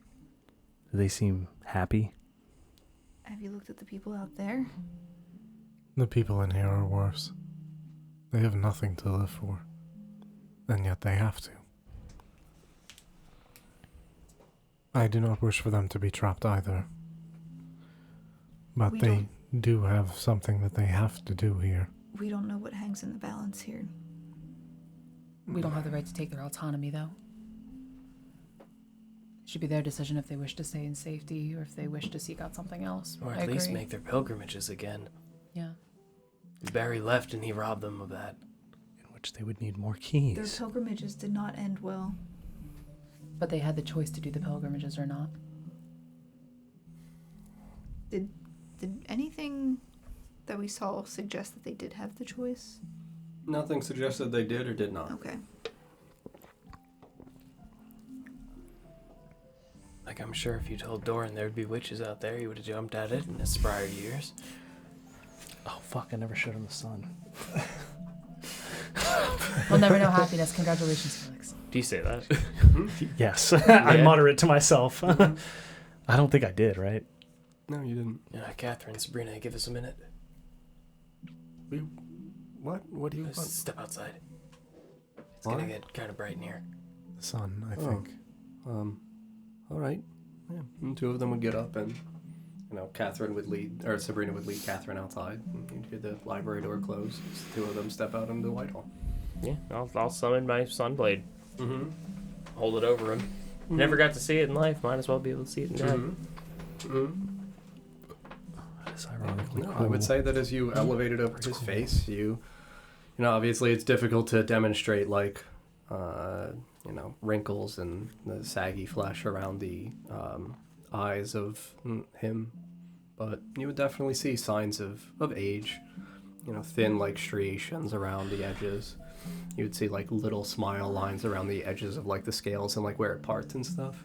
Do they seem happy? Have you looked at the people out there? The people in here are worse. They have nothing to live for. And yet they have to. I do not wish for them to be trapped either. But We they do have something that they have to do here. We don't know what hangs in the balance here. We don't have the right to take their autonomy, though. It should be their decision if they wish to stay in safety or if they wish to seek out something else. Or I at least agree. make their pilgrimages again. Yeah. Barry left and he robbed them of that. In which they would need more Their keys. pilgrimages did not end well. But they had the choice to do the pilgrimages or not. Did anything that we saw suggest that they did have the choice? Nothing suggested they did or did not. Okay. Like, I'm sure if you told Doran there'd be witches out there, he would have jumped at it in his prior years. Oh, fuck, I never showed him the sun. We'll never know happiness. Congratulations, Felix. Do you say that? Yes, I mutter it to myself. I don't think I did, right? No, you didn't. Yeah, Catherine, Sabrina, give us a minute. What? What do you Let's want? step outside. It's Why? gonna get kind of bright in here. The sun, I Oh. think. All right. Yeah. And two of them would get up and, Catherine would lead, or Sabrina would lead Catherine outside. And you'd hear the library door close. The two of them step out into Whitehall. Yeah, I'll summon my sunblade. Mm-hmm. Hold it over him. Never got to see it in life. Might as well be able to see it in death. Mm-hmm. That's ironically No, cool. I would say that as you elevate it over his face, obviously it's difficult to demonstrate wrinkles and the saggy flesh around the eyes of him, but you would definitely see signs of age, thin striations around the edges. You would see little smile lines around the edges of the scales and where it parts and stuff.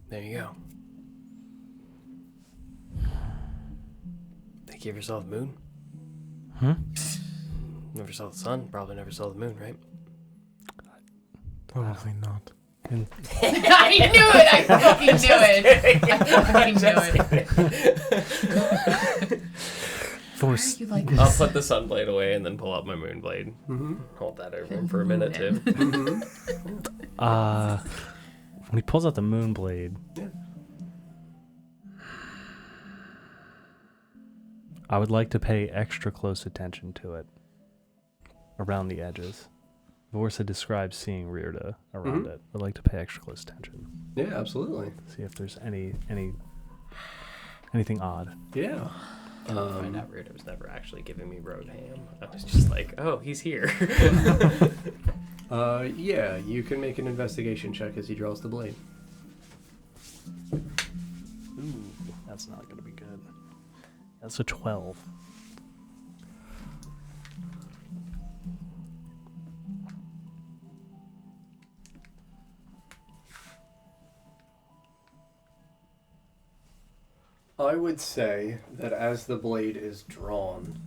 There you go. Think you ever saw the moon? Never saw the sun. Probably never saw the moon, right? Probably not. And I knew it! I fucking knew it! I fucking knew it. Force. You like I'll this? put the sunblade away and then pull out my moon blade. Mm-hmm. Hold that over him for a minute too. When he pulls out the moon blade, Yeah. I would like to pay extra close attention to it. around the edges. Vorsa describes seeing Rearda around it. I'd like to pay extra close attention. Yeah, absolutely. See if there's anything odd. Yeah. Find out Rearda was never actually giving me road ham. I was just like, oh, he's here. Yeah, you can make an investigation check as he draws the blade. Ooh, that's not going to be good. That's a 12. I would say that as the blade is drawn,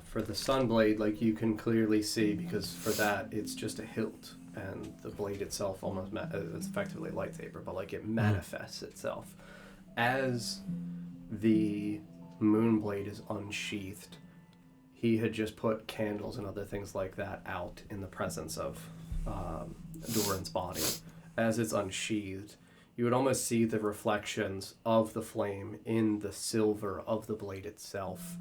for the sun blade, like you can clearly see, because for that it's just a hilt, and the blade itself almost it's effectively a lightsaber, but like it manifests itself as the moon blade is unsheathed. He had just put candles and other things like that out in the presence of Doran's body. As it's unsheathed, you would almost see the reflections of the flame in the silver of the blade itself.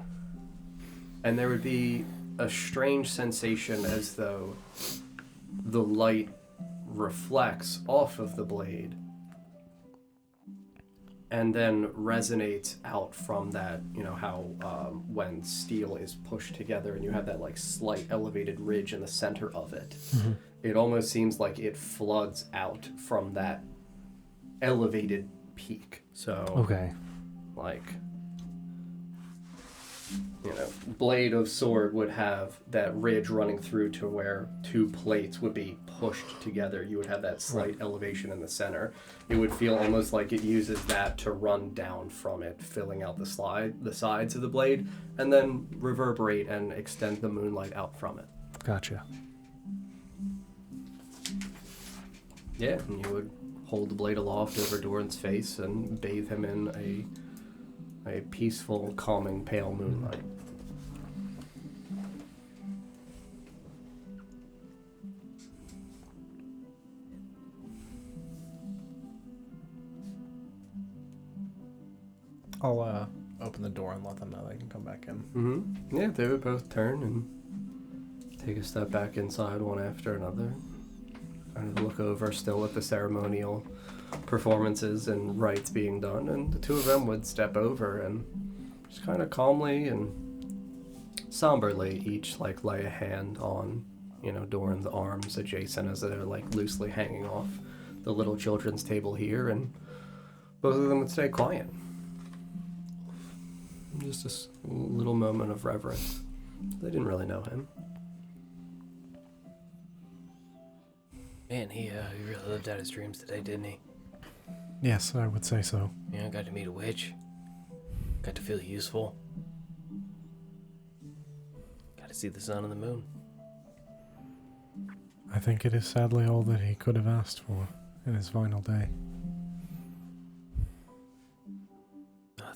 And there would be a strange sensation as though the light reflects off of the blade and then resonates out from that, you know, how when steel is pushed together and you have that like slight elevated ridge in the center of it, it almost seems like it floods out from that elevated peak. So Okay. like, you know, blade of sword would have that ridge running through to where two plates would be pushed together. You would have that slight elevation in the center. It would feel almost like it uses that to run down from it, filling out the sides of the blade, and then reverberate and extend the moonlight out from it. Gotcha. Yeah, and you would hold the blade aloft over Doran's face and bathe him in a peaceful, calming, pale moonlight. I'll open the door and let them know they can come back in. Mm-hmm. Yeah, they would both turn and take a step back inside one after another. Kind of look over still at the ceremonial performances and rites being done, and the two of them would step over and just kind of calmly and somberly each like lay a hand on, you know, Doran's arms adjacent as they're like loosely hanging off the little children's table here, and both of them would stay quiet. Just this little moment of reverence. They didn't really know him. Man, he really lived out his dreams today, didn't he? Yes, I would say so. Yeah, got to meet a witch. Got to feel useful. Got to see the sun and the moon. I think it is sadly all that he could have asked for in his final day.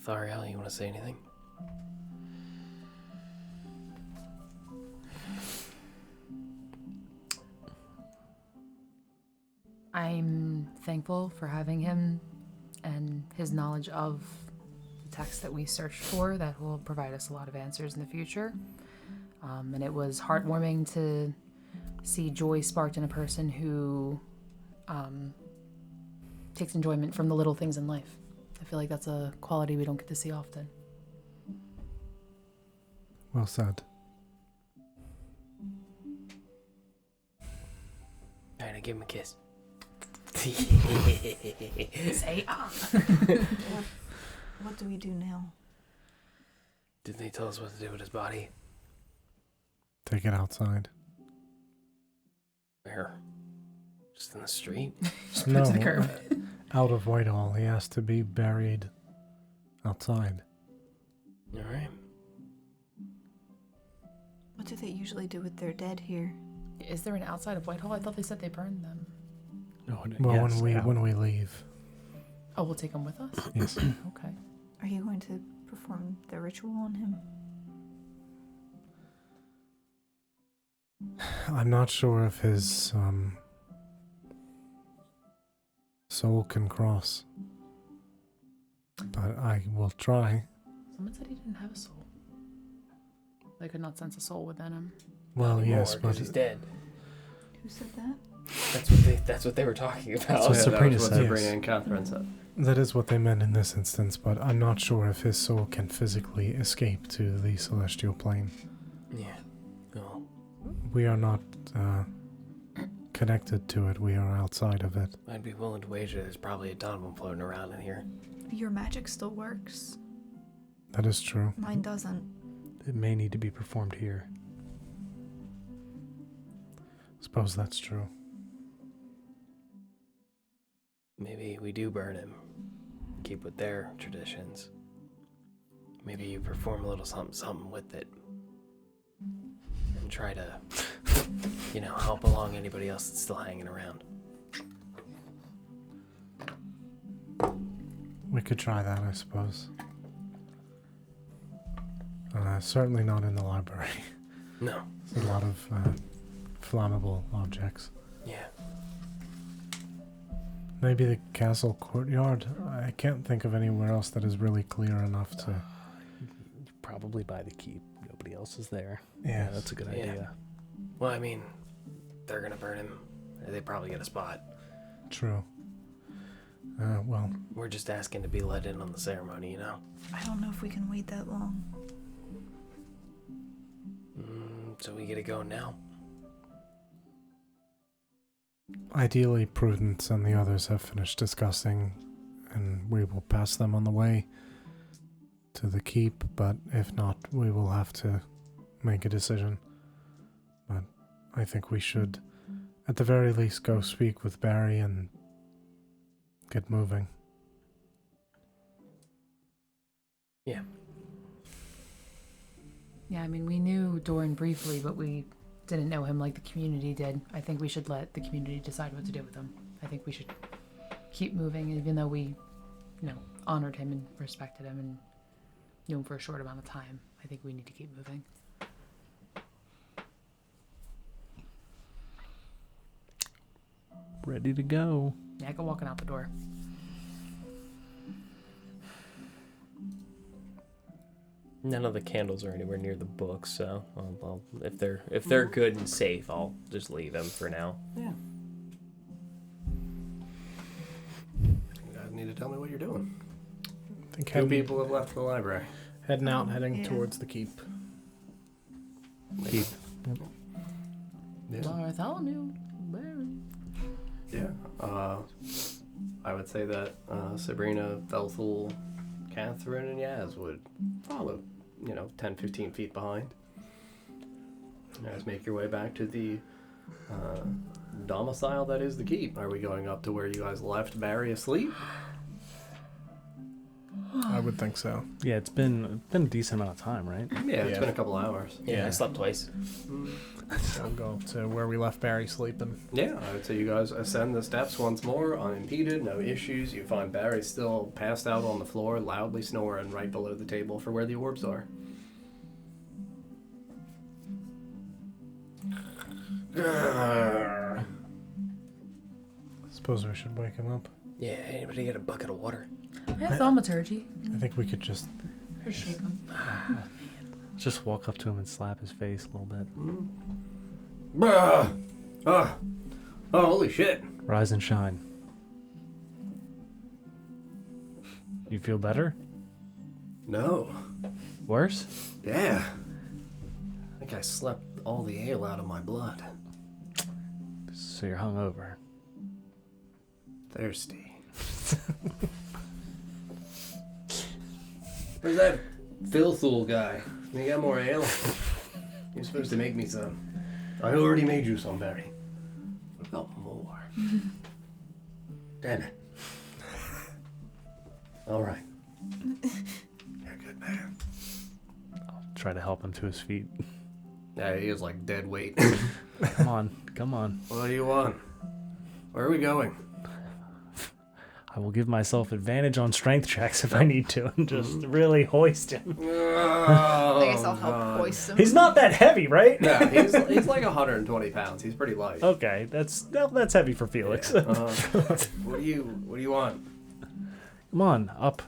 Thariel, you want to say anything? I'm thankful for having him and his knowledge of the text that we searched for that will provide us a lot of answers in the future. And it was heartwarming to see joy sparked in a person who takes enjoyment from the little things in life. I feel like that's a quality we don't get to see often. Well said. Alright, I give him a kiss. Say What do we do now? Didn't they tell us what to do with his body? Take it outside. Where? Just in the street? Just No, put it to the curb. Out of Whitehall. He has to be buried outside. Alright. What do they usually do with their dead here? Is there an outside of Whitehall? I thought they said they burned them. No, Well, yes, when we leave. Oh, we'll take them with us? Yes. Okay. Are you going to perform the ritual on him? I'm not sure if his soul can cross, but I will try. Someone said he didn't have a soul. They could not sense a soul within him. Well, yes, because but he's dead. Who said that? That's what they were talking about. That's what Sabrina said. Sabrina and Catherine said. that is what they meant in this instance, but I'm not sure if his soul can physically escape to the celestial plane. Yeah. Oh. We are not connected to it. We are outside of it. I'd be willing to wager there's probably a Donovan floating around in here. Your magic still works. That is true. Mine doesn't. It may need to be performed here. Suppose that's true. Maybe we do burn him. Keep with their traditions. Maybe you perform a little something with it. And try to, help along anybody else that's still hanging around. We could try that, I suppose. Certainly not in the library. No. There's a lot of flammable objects. Yeah. Maybe the castle courtyard? I can't think of anywhere else that is really clear enough to... Probably by the keep. Nobody else is there. Yes. Yeah, that's a good idea. Well, I mean, they're gonna burn him. They probably get a spot. True. Well... We're just asking to be let in on the ceremony, you know? I don't know if we can wait that long. So we get to go now? Ideally, Prudence and the others have finished discussing, and we will pass them on the way to the keep, but if not, we will have to make a decision. But I think we should, at the very least, go speak with Barry and get moving. Yeah. Yeah, I mean, we knew Doran briefly, but we didn't know him like the community did. I think we should let the community decide what to do with him. I think we should keep moving, even though we, honored him and respected him and knew him for a short amount of time. I think we need to keep moving. Ready to go. Yeah, I go walking out the door. None of the candles are anywhere near the books, so I'll if they're good and safe, I'll just leave them for now. Yeah. You guys need to tell me what you're doing. I think Two people have left the library. heading out, heading towards the keep. Keep. Yeah. Bartholomew. Barry. Yeah. I would say that Sabrina, Velthul, Catherine, and Yaz would follow, 10, 15 feet behind. You guys make your way back to the domicile that is the keep. Are we going up to where you guys left Barry asleep? I would think so. Yeah, it's been a decent amount of time, right? Yeah, it's been a couple hours. Yeah, I slept twice. I'll go to where we left Barry sleeping. Yeah, I would say you guys ascend the steps once more, unimpeded, no issues. You find Barry still passed out on the floor, loudly snoring right below the table for where the orbs are. Suppose we should wake him up. Yeah, anybody get a bucket of water? I have thaumaturgy. I think we could just... Just shake him. Just walk up to him and slap his face a little bit. Oh, holy shit. Rise and shine. You feel better? No. Worse? Yeah. I think I slept all the ale out of my blood. So you're hungover. Thirsty. Where's that Filthul guy? You got more ale? You're supposed to make me some. I already made you some, Barry. What about more? Damn it. All right. You're a good man. I'll try to help him to his feet. Yeah, he is like dead weight. Come on, come on. What do you want? Where are we going? I will give myself advantage on strength checks if I need to and just really hoist him. Oh, I guess I'll help God. hoist him. He's not that heavy, right? No, he's like 120 pounds. He's pretty light. Okay, that's heavy for Felix. Yeah. What do you want? Come on, up.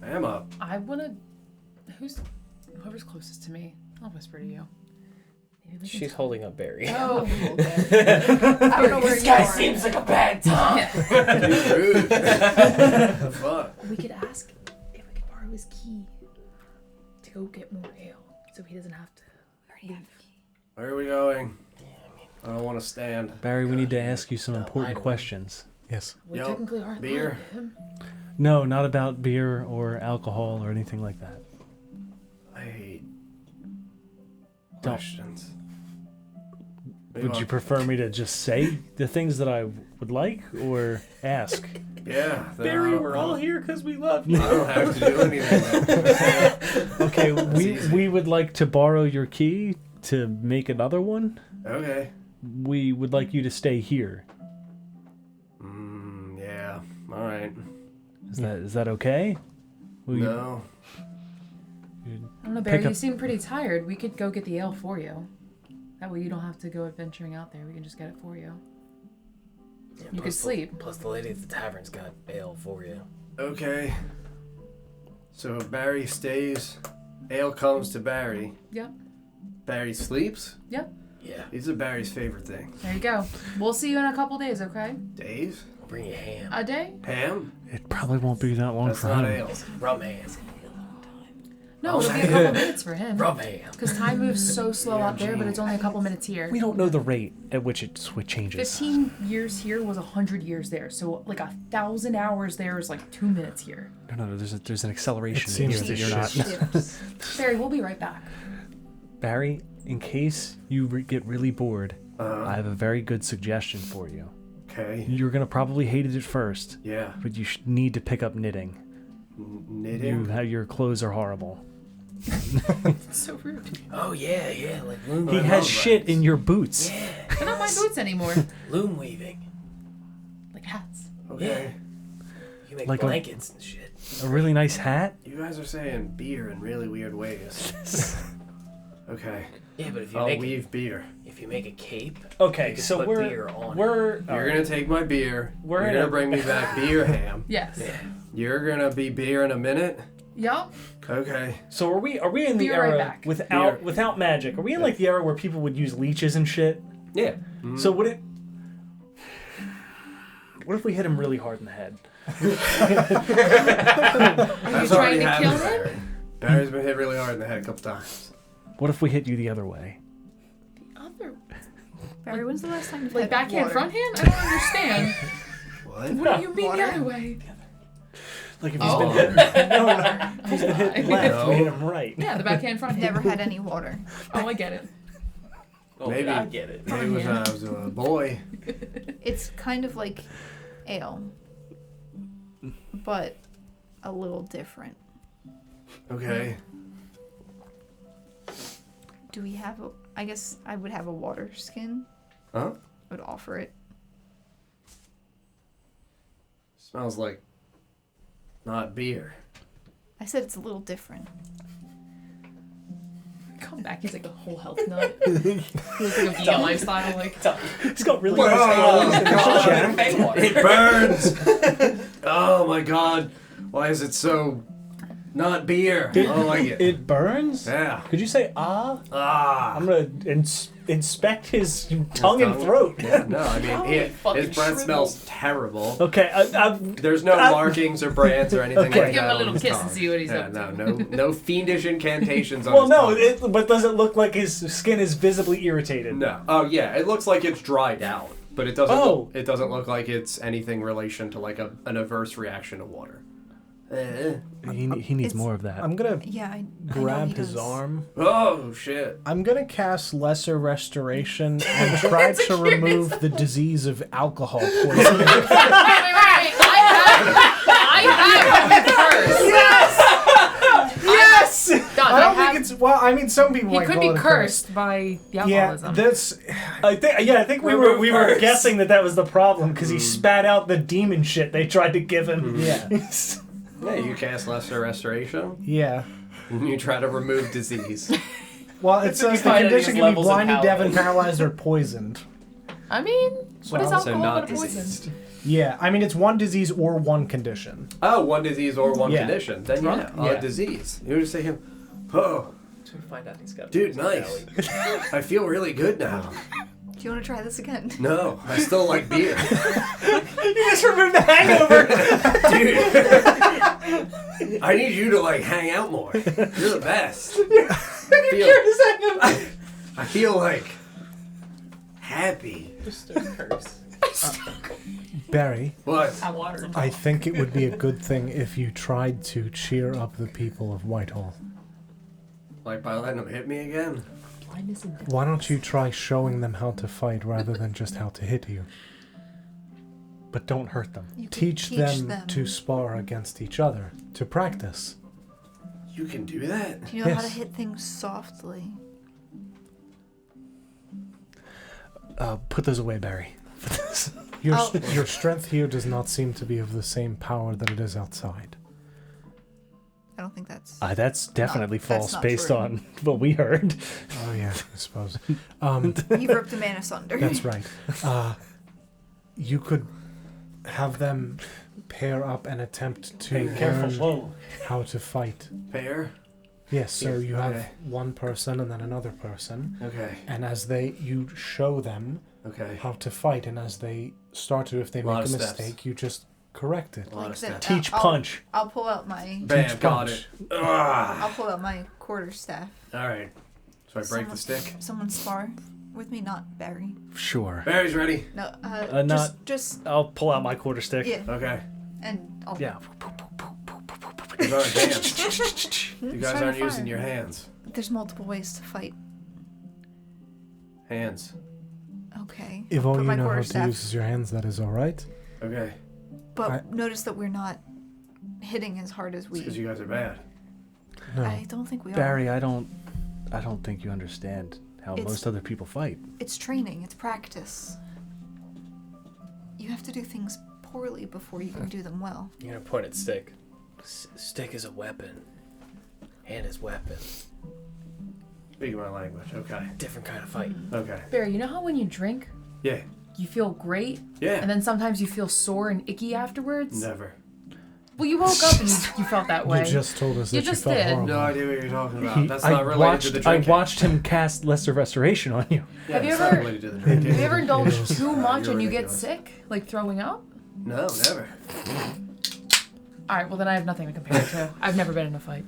I am up. I wanna. Whoever's closest to me. I'll whisper to you. Maybe we can She's holding up Barry. Oh, okay. I don't know where This you guy are. seems like a bad time. Rude. Fuck. We could ask if we could borrow his key to go get more ale, so he doesn't have to leave. Where are we going? I don't want to stand. Barry, we need to ask you some important questions. Yes. We Yo, technically aren't beer. allowed him. No, not about beer or alcohol or anything like that. I hate Don't. questions. Would you prefer me to just say the things that I would like or ask? Yeah. then Barry, I'll- we're all here because we love I you. don't have to do anything. Okay, we would like to borrow your key to make another one. Okay. We would like you to stay here. Yeah. All right. Is that okay? Will you- No. I don't know, Barry. You seem pretty tired. We could go get the ale for you. That way you don't have to go adventuring out there. We can just get it for you. Yeah, You could plus sleep. Plus the lady at the tavern's got ale for you. Okay. So if Barry stays, ale comes to Barry. Yep. Barry sleeps. Yep. Yeah. These are Barry's favorite things. There you go. We'll see you in a couple days, okay? Days? I'll bring you ham. A day? Ham? It probably won't be that long That's for not him. ale. Rum ham. No, it'll be a couple minutes for him. Rum ham. Because time moves so slow out there, but it's only a couple minutes here. We don't know the rate at which it changes. 15 years here was 100 years there. So like 1,000 hours there is like 2 minutes here. No, there's an acceleration It seems here that to you're not. shift. Barry, we'll be right back. Barry, in case you get really bored, I have a very good suggestion for you. Okay. You're gonna probably hate it at first, Yeah. but you need to pick up knitting. Knitting? Your clothes are horrible. It's so rude. Oh yeah, like loom. He has shit in your boots. Yeah. They're not my boots anymore. Loom weaving. Like hats. Okay. You make Like a- blankets and shit. A really nice hat. You guys are saying beer in really weird ways. Okay. Yeah, but if you I'll make weave beer. if you make a cape, Okay, you can so put we're beer on we're You're gonna take my beer. We're You're in gonna a- bring me back beer ham. Yes. Yeah. You're gonna be beer in a minute. Yup. Okay. So are we in the Be right era back. without magic? Are we in like the era where people would use leeches and shit? Yeah. So what if we hit him really hard in the head? That's trying already to happened kill to him? Barry. Barry's been hit really hard in the head a couple times. What if we hit you the other way? Other. Barry, when's the last time you've Like had backhand, water? front hand? I don't understand. What? What do you mean Water? the other way? Like if Oh. he's been hit, no, if he's been hit my. left, we hit him right. Yeah, the backhand, front hand. Never had any water. Oh, I get it. oh, Maybe. I get it. Maybe when I was a boy. It's kind of like ale, but a little different. Okay. Do we have a... I guess I would have a water skin. Huh? I would offer it. Smells like not beer. I said it's a little different. Come back, he's like a whole health nut. He's like a vegan lifestyle, like. He's got really Whoa, nice God. clothes. It burns! Oh my god. Why is it so not beer? I don't like it. It burns? Yeah. Could you say ah? Ah. I'm gonna inspect his tongue and throat. Yeah, no, I mean, Holy fucking his breath shrivel. smells terrible. Okay, There's no markings or brands or anything Okay. like Give him that. a little on his kiss tongue. and see what he's yeah, up to. No fiendish incantations on well, his no, tongue. but does it look like his skin is visibly irritated? No. Oh yeah, it looks like it's dried out, but it doesn't. Oh. It doesn't look like it's anything relation to like an adverse reaction to water. He needs It's- more of that. I'm gonna Yeah, I know grab he his does. arm. Oh shit! I'm gonna cast Lesser Restoration and try to remove the disease of alcohol poisoning. Wait. I have him first. Yes! Done. I don't think it's well. I mean, some people He might could call be it a curse. cursed by the Yeah, alcoholism. that's I think we were guessing that was the problem because he spat out the demon shit they tried to give him. yeah, Yeah, you cast Lesser Restoration. yeah. And you try to remove disease. Well, it says the find any condition can be levels of blinded, deaf, and Halloween. paralyzed, or poisoned. I mean, what is So alcohol not but a poison? diseased. Yeah, I mean it's one disease or one condition. Oh, one disease or one Yeah. condition. Then Drunk? yeah, Yeah. disease. You were just saying, oh, So we find out he's got. Dude, nice. I feel really good now. Do you want to try this again? No, I still like beer. You just removed the hangover. Dude, I need you to like hang out more. You're the best. I feel like happy. Just a curse. Barry, What? I think it would be a good thing if you tried to cheer up the people of Whitehall. Like by letting them hit me again? Why don't you try showing them how to fight rather than just how to hit you? But don't hurt them. You could Teach them to spar against each other, to practice. You can do that? Do you know how to Yes. hit things softly? Put those away, Barry. Your, Oh. your strength here does not seem to be of the same power that it is outside. I don't think that's. That's definitely that's false not based true. on what we heard. Oh yeah, I suppose. He ripped a man asunder. That's right. You could have them pair up and attempt to Hey, careful. learn Whoa. how to fight. Pair? Yes, so you have Okay. one person and then another person, Okay. and as you show them Okay. how to fight, and as they start to, if they Lot make a of steps. mistake, you just correct it. A lot of Like that. steps. Teach I'll- punch. I'll pull out my. Bam, Teach got punch. it. Ugh. I'll pull out my quarterstaff. Alright. So I break the stick. Someone spar with me, not Barry. Sure. Barry's ready. No, just I'll pull out my quarter stick. yeah, Okay. and I'll. Yeah. You guys aren't hands. You guys Try aren't to using fire. your hands. There's multiple ways to fight. Hands. Okay. If I'll all put you my know how to quarterstaff, use is your hands, that is all right. Okay. but notice that we're not hitting as hard as It's because we. you guys are bad. No. I don't think we are. Barry, I don't think you understand how It's- most other people fight. It's training. It's practice. You have to do things poorly before you can do them well. You're gonna point at stick. Stick is a weapon. Hand is weapon. Speaking my language. Okay. Different kind of fight. Okay. Barry, you know how when you drink, Yeah. you feel great, Yeah. and then sometimes you feel sore and icky afterwards? Never. Well, you woke up and you felt that way. You just told us You that you just felt did. horrible. No idea what you're talking about. He- That's I not related watched, to the I drinking. watched him cast Lesser Restoration on you. Yeah, Have you it's not ever- related to the drinking. Have you ever indulged Yes. too much You're and you get ridiculous. sick? Like throwing up? No, never. Alright, well then I have nothing to compare it to. I've never been in a fight.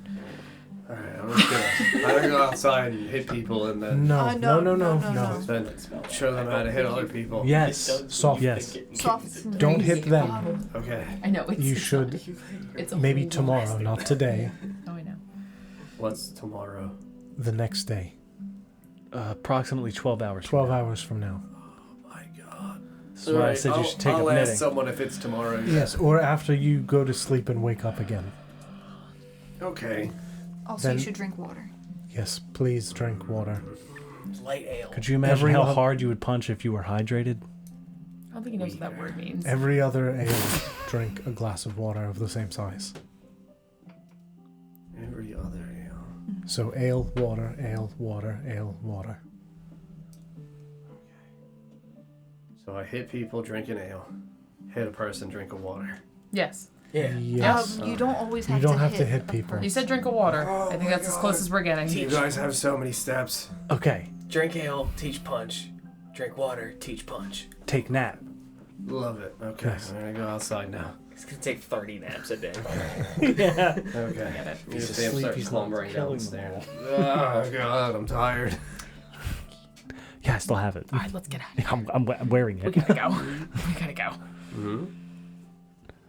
Alright, I'm just gonna go outside and hit people and then No, no, no, no, no, no. then show them how to hit other people. Yes. Soft. Yes. Soft. Don't hit them. Okay. I know it's. You it's should. not- It's a Maybe whole tomorrow, lot. not today. Oh, I know. What's tomorrow? The next day. Approximately 12 hours. 12 hours from now. My God. This is why I said you should take I'll up ask knitting. someone if it's tomorrow. Yes, or after you go to sleep and wake up again. Okay. Also, Then- you should drink water. Yes, please drink water. Light ale. Could you imagine Every how oth- hard you would punch if you were hydrated? I don't think he knows what that word means. Every other ale, drink a glass of water of the same size. Every other ale. So ale, water, ale, water, ale, water. So I hit people drinking ale. Hit a person drinking water. Yes. Yeah. Yes. You don't always You have don't to have to hit hit a people. person. You said drink of water. Oh I think my that's as God. close as we're getting. You guys have so many steps. Okay. Drink ale, teach punch. Drink water, teach punch. Take nap. Love it. Okay. Yes. I'm gonna go outside now. It's gonna take 30 naps a day. Yeah. Okay. You He's see him asleep, start he's not slumbering killing them downstairs. Oh God, I'm tired. Yeah, I still have it. Alright, let's get out of here. I'm wearing We it. gotta go. We gotta go. Hmm.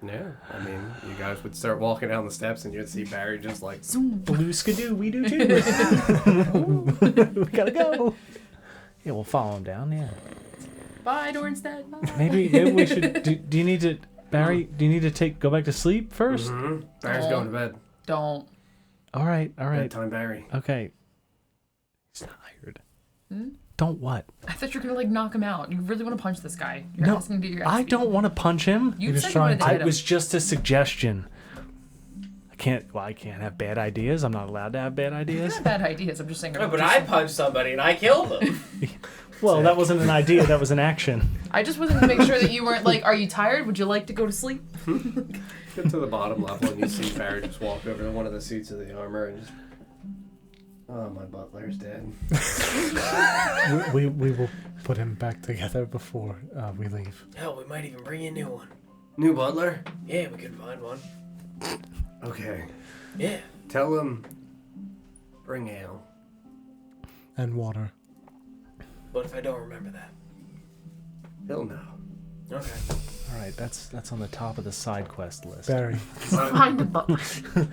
Yeah. I mean, you guys would start walking down the steps and you'd see Barry just like. Zoom. Blue skidoo, we do too. We gotta go. Yeah, we'll follow him down. Yeah. Bye, Dornstead. Bye. Maybe we should. Do you need to, Barry? Do you need to go back to sleep 1st? Mm-hmm. Barry's going to bed. Don't. All right. Bedtime, Barry. Okay. He's tired. Hmm? Don't what? I thought you were gonna like knock him out. You really want to punch this guy. You're No, asking to do your I don't want to punch him. You He said was you wanted trying to to- hit It him. was just a suggestion. I can't have bad ideas. I'm not allowed to have bad You ideas. have bad ideas. I'm just saying. No, but I punched somebody and I killed them. Well, that wasn't an idea. That was an action. I just wanted to make sure that you weren't like, are you tired? Would you like to go to sleep? Get to the bottom level and you see Barry just walk over to one of the seats of the armor and just. Oh, my butler's dead. we will put him back together before we leave. Hell, we might even bring you a new one. New butler? Yeah, we could find one. Okay. Yeah. Tell him, bring ale. And water. What if I don't remember that? He'll know. Okay. All right, that's on the top of the side quest list. Barry, Find a butler.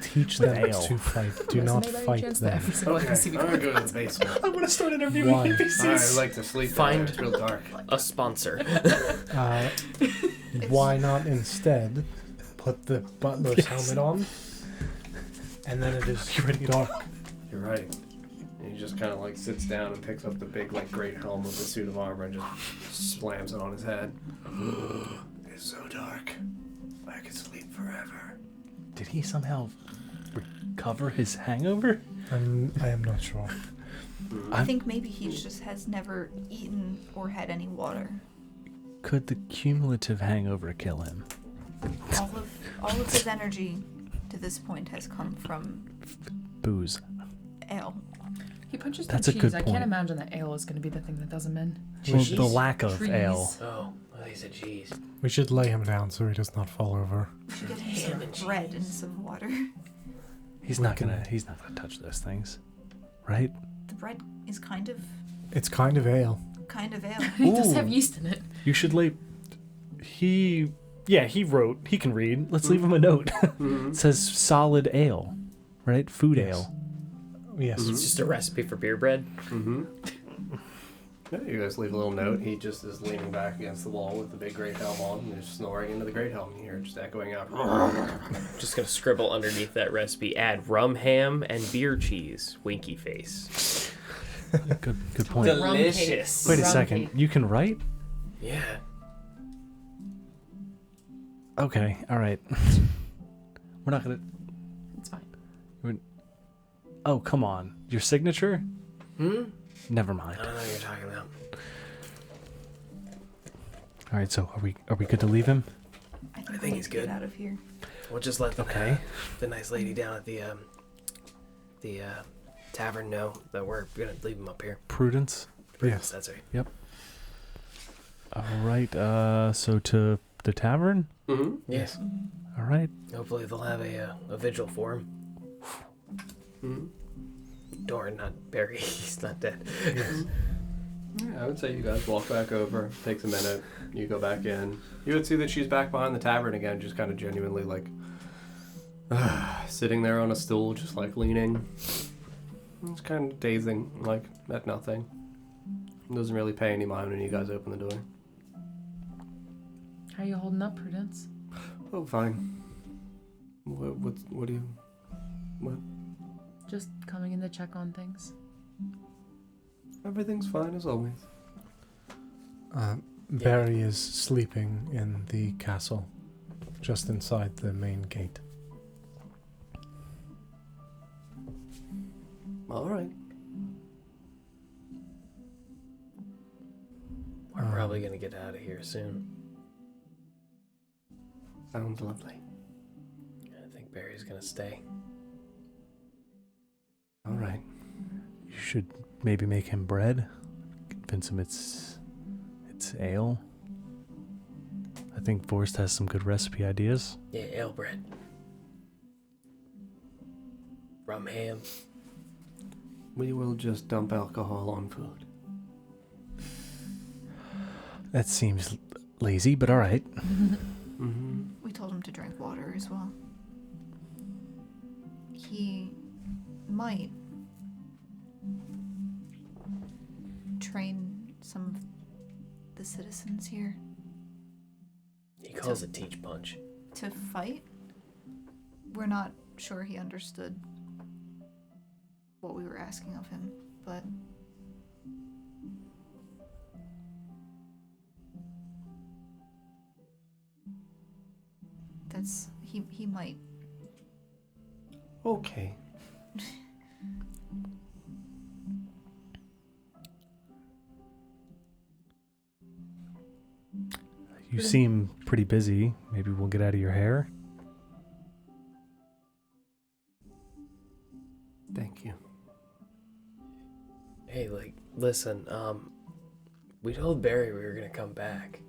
teach With them ale. to fight. Do not fight them. Every single Okay, NPC I'm we gonna go to find. the basement. I'm gonna start interviewing Why? NPCs. I like to sleep. Find- It's real dark. A sponsor. Why not instead put the butler's helmet on, and then it is dark. You're right. And he just kind of like sits down and picks up the big like great helm of the suit of armor and just slams it on his head. It's so dark. I could sleep forever. Did he somehow recover his hangover? I am not sure. I think maybe he just has never eaten or had any water. Could the cumulative hangover kill him? All of his energy to this point has come from Booze. ale. He punches That's through a cheese. good I point. can't imagine that ale is going to be the thing that does him in. Well, Cheese? the lack of Trees. ale. Oh, well, he said cheese. We should lay him down so he does not fall over. We should get him Ham and some bread cheese. and some water. He's not gonna touch those things, right? The bread is kind of It's kind of ale. ale. He does Ooh. have yeast in it. You should lay. He wrote. He can read. Let's leave him a note. It says solid ale, right? Food Yes. ale. Yes. It's just a recipe for beer bread. Mm-hmm. Yeah, you guys leave a little note. He just is leaning back against the wall with the big great helm on and is snoring into the great helm. You hear it just echoing out. Just gonna scribble underneath that recipe. Add rum ham and beer cheese. Winky face. Good point. Delicious. Wait a Rum second. cake. You can write? Yeah. Okay. All right. We're not gonna. It's fine. Oh, come on. Your signature? Hmm? Never mind. I don't know what you're talking about. All right. So are we good to leave him? I think, I we think need he's to get good. out of here. We'll just let Okay. the nice lady down at the tavern know that we're gonna leave him up here. Prudence. Yes. That's right. All right. So to the tavern. Mm-hmm. Yes. All right. Hopefully they'll have a vigil for him. Mm-hmm. Doran, not Barry. He's not dead. Yeah, I would say you guys walk back over. Takes a minute. You go back in. You would see that she's back behind the tavern again, just kind of genuinely like sitting there on a stool, just like leaning. It's kind of dazing, like at nothing. Doesn't really pay any mind when you guys open the door. How are you holding up, Prudence? Oh, fine. What do you? What? Just coming in to check on things. Everything's fine as always. Barry is sleeping in the castle, just inside the main gate. All right. We're probably gonna get out of here soon. Sounds lovely. I think Barry's gonna stay. All right. You should maybe make him bread. Convince him it's ale. I think Forrest has some good recipe ideas. Yeah, ale bread. Rum ham. We will just dump alcohol on food. That seems lazy, but all right. Mm-hmm. We told him to drink water as well. He might train some of the citizens here He calls it teach punch. to fight. We're not sure he understood what we were asking of him, but he might. Okay. You seem pretty busy. Maybe we'll get out of your hair. Thank you. Listen, we told Barry we were gonna come back.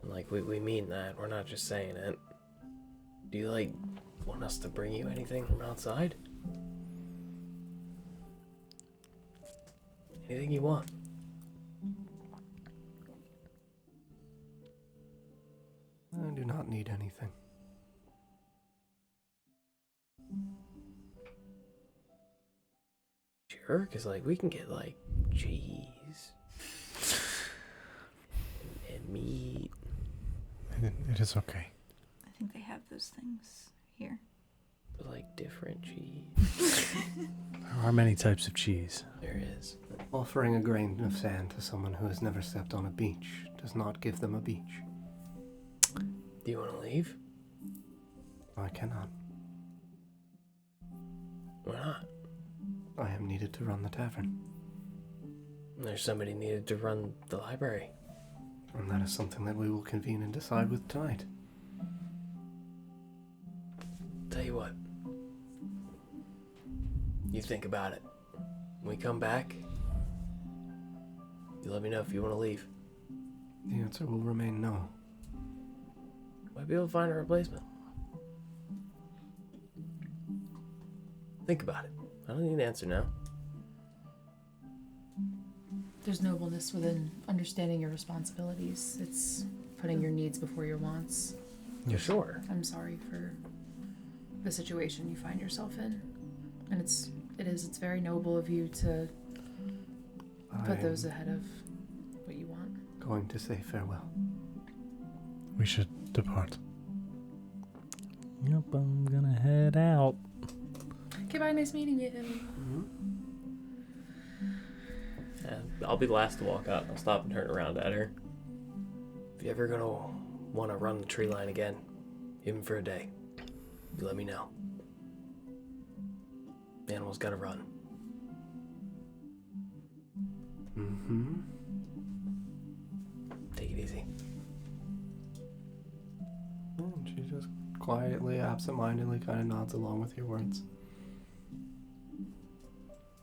Like, we mean that. We're not just saying it. Do you, like, want us to bring you anything from outside? Anything you want? I do not need anything. Sure, because, like, we can get, like, cheese. and meat. It is okay. I think they have those things here. But, like, different cheese. There are many types of cheese. There is. Offering a grain of sand to someone who has never stepped on a beach does not give them a beach. Do you want to leave? I cannot. Why not? I am needed to run the tavern. There's somebody needed to run the library. And that is something that we will convene and decide with tonight. Tell you what. You think about it. When we come back, you let me know if you want to leave. The answer will remain no. Might be able to find a replacement. Think about it. I don't need an answer now. There's nobleness within understanding your responsibilities. It's putting your needs before your wants. You're sure? I'm sorry for the situation you find yourself in. And it's very noble of you to put those ahead of what you want. Going to say farewell. We should depart. Yep, I'm gonna head out. Okay, bye. Nice meeting you. I'll be the last to walk out. I'll stop and turn around at her. If you're ever gonna want to run the tree line again, even for a day, you let me know. The animal's gotta run. Mm-hmm. Take it easy. And she just quietly, absentmindedly kind of nods along with your words.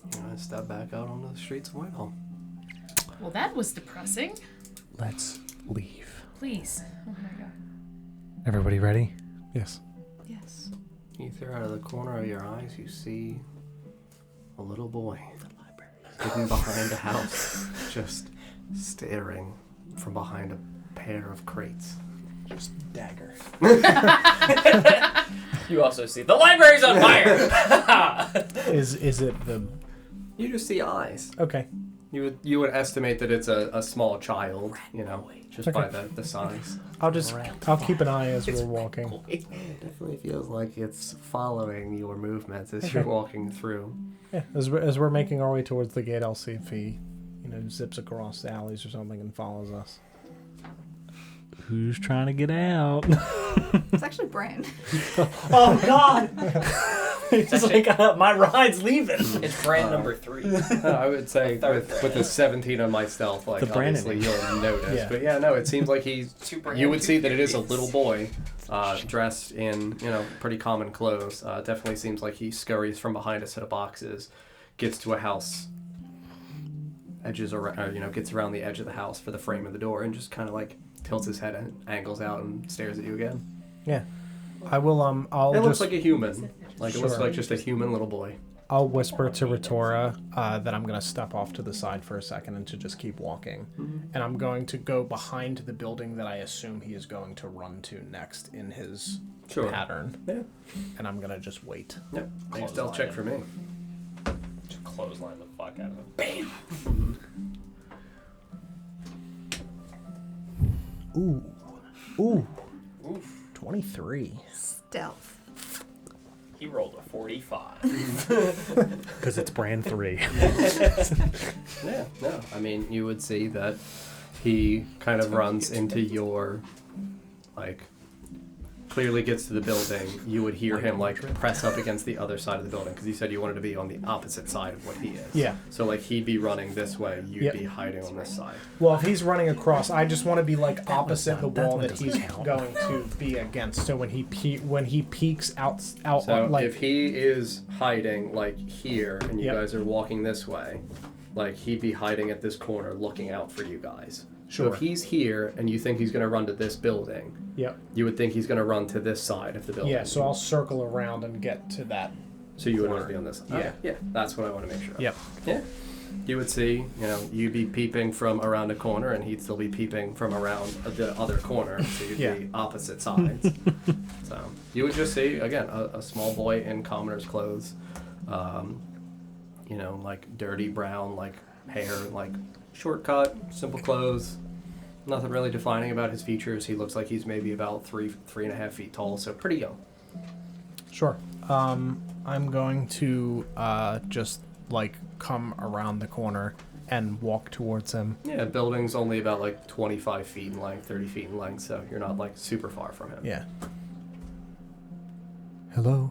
I'm gonna step back out onto the streets of Whitehall. Well, that was depressing. Let's leave. Please. Oh my god. Everybody ready? Yes. Yes. Either out of the corner of your eyes, you see a little boy hidden behind a house, just staring from behind a pair of crates. Just dagger. You also see the library's on fire. Is it the... You just see eyes. Okay. You would estimate that it's a small child, you know, just by Okay. the size. I'll keep an eye as we're walking. It definitely feels like it's following your movements as you're walking through. Yeah, as we're making our way towards the gate, I'll see if he, zips across the alleys or something and follows us. Who's trying to get out? It's actually Bran. Oh God! It's like my ride's leaving. It's brand number 3. I would say with the 17 on my stealth, like The Brandon. obviously you'll notice. Yeah. But yeah, no, it seems like you would see that it is a furious. little boy dressed in, pretty common clothes. Definitely seems like he scurries from behind a set of boxes, gets to a house, gets around the edge of the house for the frame of the door and just kind of like tilts his head and angles out and stares at you again. Yeah. I will, It looks like a human. Like it looks Sure. like just a human little boy. I'll whisper to Ritora that I'm going to step off to the side for a second and to just keep walking. Mm-hmm. And I'm going to go behind the building that I assume he is going to run to next in his Sure. pattern. Yeah. And I'm going to just wait. Yep. Make a stealth check for me. Just clothesline the fuck out of him. Bam! Ooh. Oof. 23. Stealth. He rolled a 45. Because it's brand 3. Yeah, no. I mean, you would see that he kind of runs into your, clearly gets to the building. You would hear him, press up against the other side of the building, because you said you wanted to be on the opposite side of what he is. Yeah. So, he'd be running this way, you'd Yep. be hiding on this side. Well, if he's running across, I just want to be opposite the that wall one that he's doesn't count. going to be against. So when he peeks out So, like if he is hiding, here, and you Yep. guys are walking this way, like he'd be hiding at this corner looking out for you guys. Sure. So if he's here and you think he's going to run to this building, Yep. you would think he's going to run to this side of the building. Yeah, so I'll circle around and get to that. So you would want to be on this side. Yeah. Okay. Yeah, that's what I want to make sure of. Yep. Yeah. You would see, you'd be peeping from around a corner and he'd still be peeping from around the other corner. So you'd be opposite sides. So you would just see, again, a small boy in commoner's clothes. Like dirty brown, like hair, like short cut, simple clothes. Nothing really defining about his features. He looks like he's maybe about 3.5 feet tall, so pretty young. Sure. I'm going to just like come around the corner and walk towards him. Yeah, building's only about like 25 feet in length, 30 feet in length, so you're not like super far from him. Yeah. Hello,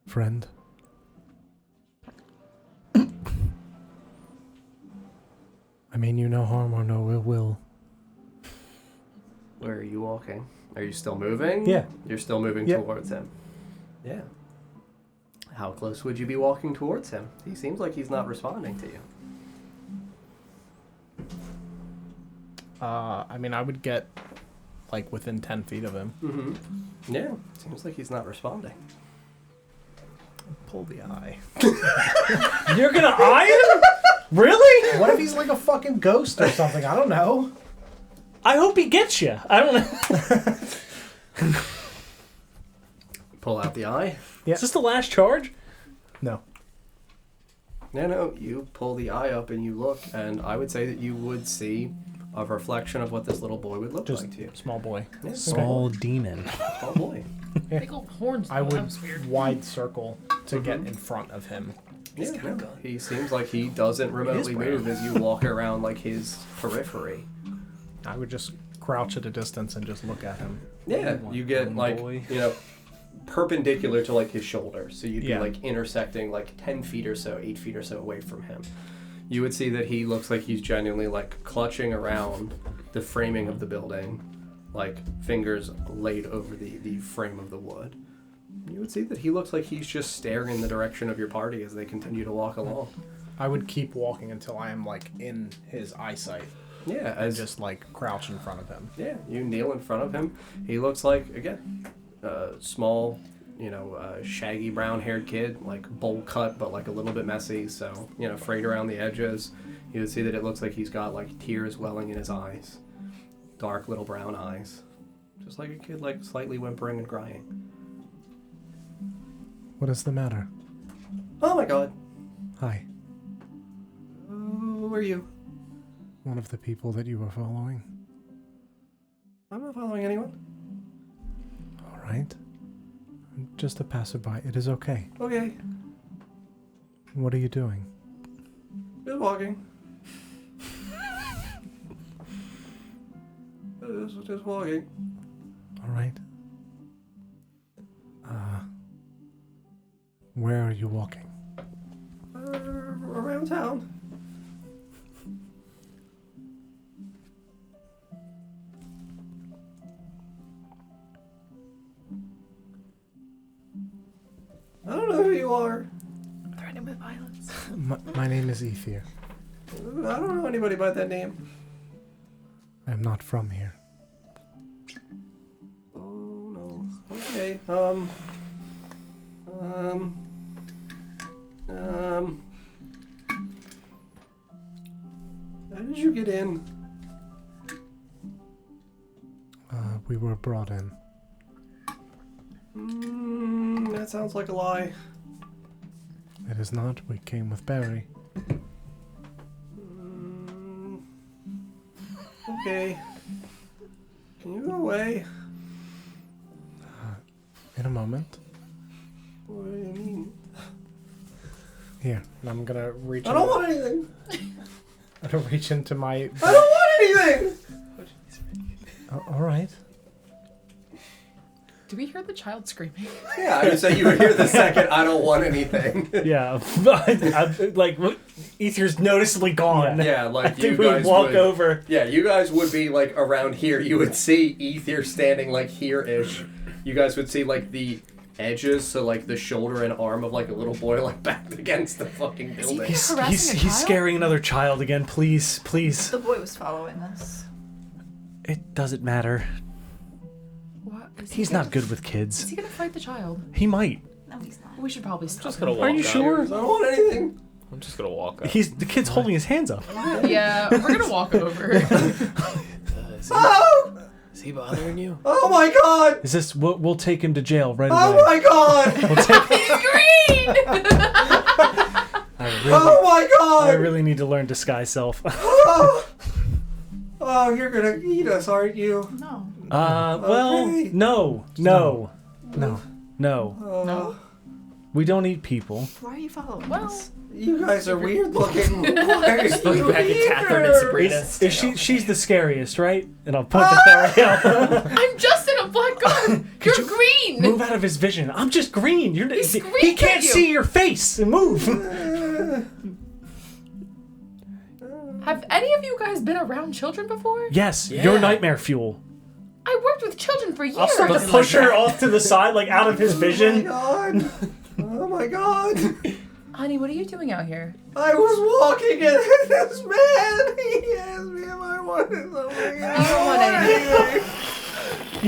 friend. I mean you no harm or no ill will. Where are you walking? Are you still moving? Yeah. You're still moving Yep. towards him. Yeah. How close would you be walking towards him? He seems like he's not responding to you. I mean I would get like within 10 feet of him. Mm-hmm. Yeah. Seems like he's not responding. Pull the eye. You're gonna eye him? Really? What if he's like a fucking ghost or something? I don't know. I hope he gets you. I don't know. Pull out the eye. Yeah. Is this the last charge? No. No, you pull the eye up and you look, and I would say that you would see a reflection of what this little boy would look Just like to you. small boy. Yeah, Small demon. small boy. Big old horns. I though, that would was weird. wide circle to get in front of him. Yeah, no, he seems like he doesn't remotely move as you walk around like his periphery. I would just crouch at a distance and just look at him. Yeah, you get one like, boy. perpendicular to like his shoulder. So you'd Yeah. be like intersecting like 10 feet or so, 8 feet or so away from him. You would see that he looks like he's genuinely like clutching around the framing of the building, like fingers laid over the frame of the wood. You would see that he looks like he's just staring in the direction of your party as they continue to walk along. I would keep walking until I am like in his eyesight Yeah, and as just like crouch in front of him. Yeah, you kneel in front of him. He looks like, again, small, shaggy brown-haired kid, like bowl cut, but like a little bit messy, so, frayed around the edges. You would see that it looks like he's got like tears welling in his eyes. Dark little brown eyes. Just like a kid, like slightly whimpering and crying. What is the matter? Oh my god. Hi. Who are you? One of the people that you were following. I'm not following anyone. All right. I'm just a passerby. It is okay. Okay. What are you doing? Just walking. Just walking. All right. Where are you walking? Around town. I don't know who you are. Threatening with violence. My name is Ether. I don't know anybody by that name. I'm not from here. Oh no. Okay. How did you get in? We were brought in. That sounds like a lie. It is not. We came with Barry. Okay. Can you go away? In a moment. What do you mean? Here, and I'm gonna reach. I don't want anything. I'm gonna reach into my. I don't want anything. All right. Do we hear the child screaming? Yeah, I would say you would hear the second I don't want anything. Yeah, like Ether's noticeably gone. Yeah, like I think you we guys would walk would, over. Yeah, you guys would be like around here. You would see Ether standing like here-ish. You guys would see like the edges, so like the shoulder and arm of like a little boy like backed against the fucking building. He's scaring another child again. Please. The boy was following us. It doesn't matter. What? He's not good with Is kids. he gonna fight the child? He might. No, he's not. We should probably stop. Just gonna him. walk Are you up. sure? I don't want anything. I'm just gonna walk up. The kid's holding his hands up. Yeah, we're gonna walk over. Is he bothering you? Oh my god! Is this? We'll take him to jail right away. Oh my god! We'll take. He's green. Oh my god! I really need to learn disguise self. Oh, you're gonna eat us, aren't you? No. Well, Okay. no. No. We don't eat people. Why are you following Well, us? You guys are weird looking. Why are Look you back at Catherine and eaters? Sabrina. She's the scariest, right? And I'll point the Theriel out. I'm just in a black garb. You're you green. Move out of his vision. I'm just green. He screamed he can't at you. see your face. Move. Have any of you guys been around children before? Yes, Yeah. your nightmare fuel. I worked with children for years. I'll start to push her off to the side, like out of his vision. Oh my god! Oh my god! Honey, what are you doing out here? I was walking and this man, he asked me if I wanted something. You don't want anything.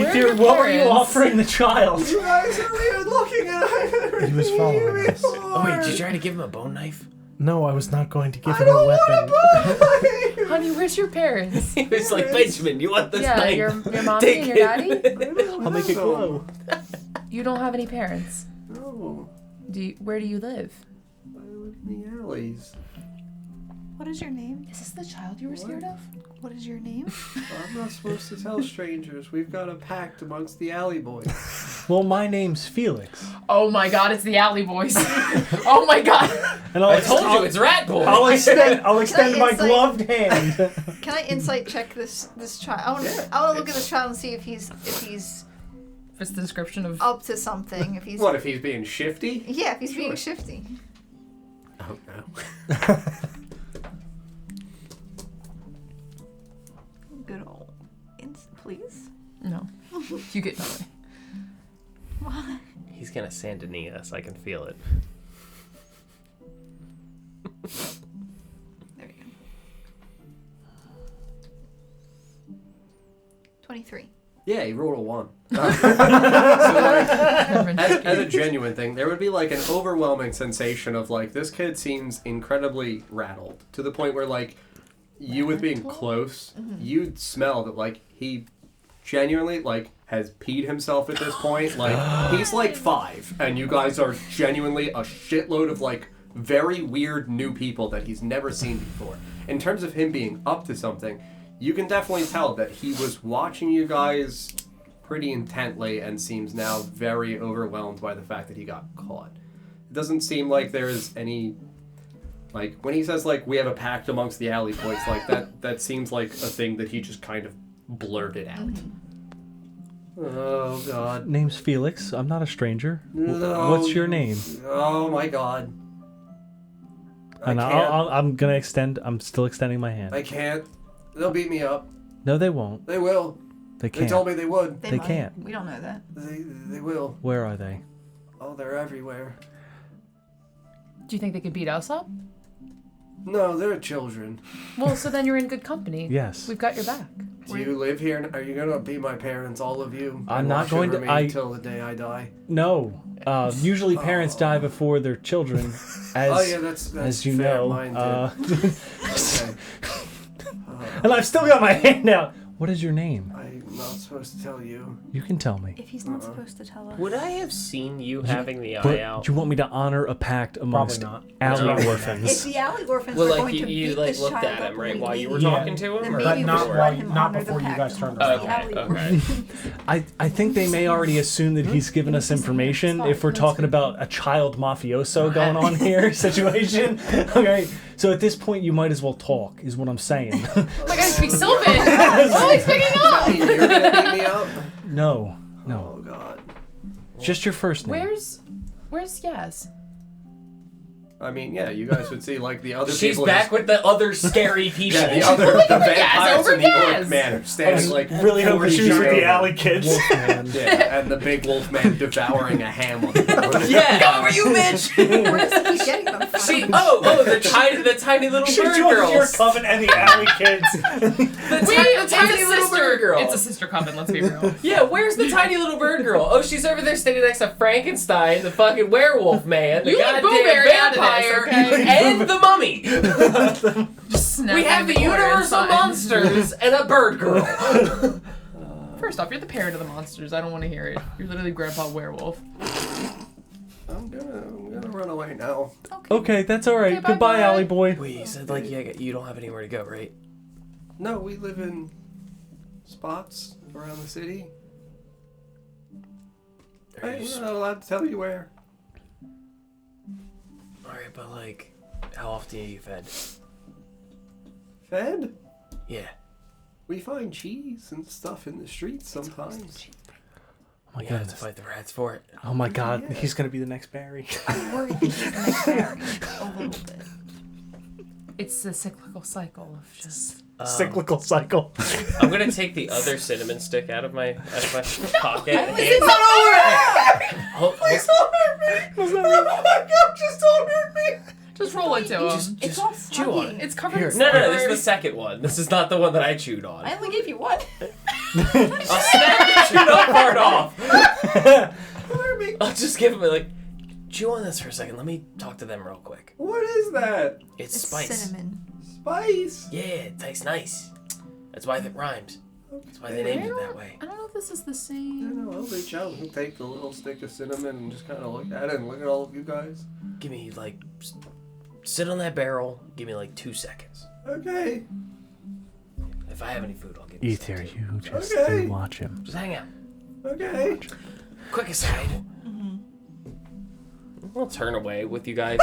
Where are your What were you parents? offering the child? You guys are weird looking at He was following us. Oh wait, did you try to give him a bone knife? No, I was not going to give I him a don't weapon. want a bone. Honey, where's your parents? He was like, Benjamin, you want this Yeah, knife? your mommy Take and your it." daddy? I'll make it glow. You don't have any parents. No, Where do you live? I live in the alleys. What is your name? Is this the child you were scared of? What is your name? I'm not supposed to tell strangers. We've got a pact amongst the alley boys. Well, my name's Felix. Oh my god, it's the alley boys. Oh my god. And I told you, it's Rat Boy. I'll extend my insight? gloved hand. Can I insight check this child? I want to look at this child and see if he's What's the description of... up to something. If he's What if he's being shifty? yeah, if he's being shifty. Oh no. Good old please. No. You get nothing. Why? He's gonna Sandini us. I can feel it. There we go. 23. Yeah, he rolled a 1. So, like, as a genuine thing, there would be like an overwhelming sensation of like, this kid seems incredibly rattled to the point where like, you with being close, you'd smell that like he genuinely like has peed himself at this point. Like he's like 5 and you guys are genuinely a shitload of like very weird new people that he's never seen before. In terms of him being up to something, you can definitely tell that he was watching you guys pretty intently and seems now very overwhelmed by the fact that he got caught. It doesn't seem like there is any, like, when he says, like, we have a pact amongst the alley boys, like, that seems like a thing that he just kind of blurted out. Oh, God. Name's Felix. I'm not a stranger. No. What's your name? Oh, my God. And I'm still extending my hand. I can't. They'll beat me up. No, they won't. They will. They They can't. told me they would. They might. can't. We don't know that. They will. Where are they? Oh, they're everywhere. Do you think they could beat us up? No, they're children. Well, so then you're in good company. Yes. We've got your back. Do you live here? Are you gonna be my parents, all of you? I'm and not watch going over to- me I- until the day I die. No. Usually parents die before their children, as Oh yeah, that's as you fair. know. Mine too. Okay. And I've still got my hand out. What is your name? I'm not supposed to tell you. You can tell me. If he's not supposed to tell us. Would I have seen you having the But eye out? do you want me to honor a pact amongst not. alley No. If orphans? the alley orphans Well, are like going to you beat like this looked child at up him when right we while you were leave, talking to him, then or maybe we not should while- let him not honor the before you pact guys turned amongst around. the alley Okay. orphans. I think they may already assume that he's given us information if we're talking about a child mafioso going on here situation. Okay, so at this point you might as well talk, is what I'm saying. Oh my god, I speak Sylvan! Oh, he's picking up! You're gonna beat me up? No. Oh God. Just your first name. Where's Yaz? I mean, yeah, you guys would see like the other She's people. back with the other scary people. Yeah, the other the vampires and the orc man are standing like Really hope 40 she was with feet the over. alley kids. Wolfman. Yeah, and the big wolf man devouring a ham on the board. Yeah, go over you, bitch. Where does he keep getting them from? the tiny little She bird joins girls. your coven and the alley kids. The tiny little bird girl. It's a sister coven, let's be real. Yeah, where's the tiny little bird girl? Oh, she's over there standing next to Frankenstein, the fucking werewolf man, the You leave goddamn Blueberry out of this, vampire, okay? and the mummy. Just snap We have the universal monsters and a bird girl. First off, you're the parent of the monsters. I don't want to hear it. You're literally Grandpa Werewolf. I'm gonna run away now. Okay, that's all right. Okay, Goodbye, bye-bye. alley boy. Wait, you said like you don't have anywhere to go, right? No, we live in spots around the city. I'm not allowed to tell you where. Alright, but like, how often are you fed? Fed? Yeah. We find cheese and stuff in the streets sometimes. Oh my You have god. to fight the rats for it. Oh my god, Yeah. he's gonna be the next Barry. I'm worried that he's gonna marry a little bit. It's the cyclical cycle of just. Cyclical cycle. I'm gonna take the other cinnamon stick out of my pocket. It's not over! Hold- Please don't hurt me! Oh my god, just don't hurt me! Just roll it to him. It's all chew on soggy. It's covered Here. in No, slime. this is the second one. This is not the one that I chewed on. I only gave you one. I'll snap the chewed on part off. Hurt me. I'll just give him like, chew on this for a second. Let me talk to them real quick. What is that? It's It's spice. cinnamon. Spice? Yeah, it tastes nice. That's why it rhymes. That's why they named it that way. I don't know if this is the I same. know, I'll reach out and take the little stick of cinnamon and just kind of look at it and look at all of you guys. Give me like, sit on that barrel. Give me like 2 seconds. Okay. If I have any food, I'll give you. Ether, you just Okay. watch him. Just hang out. Okay. Quick aside. I'll turn away with you guys.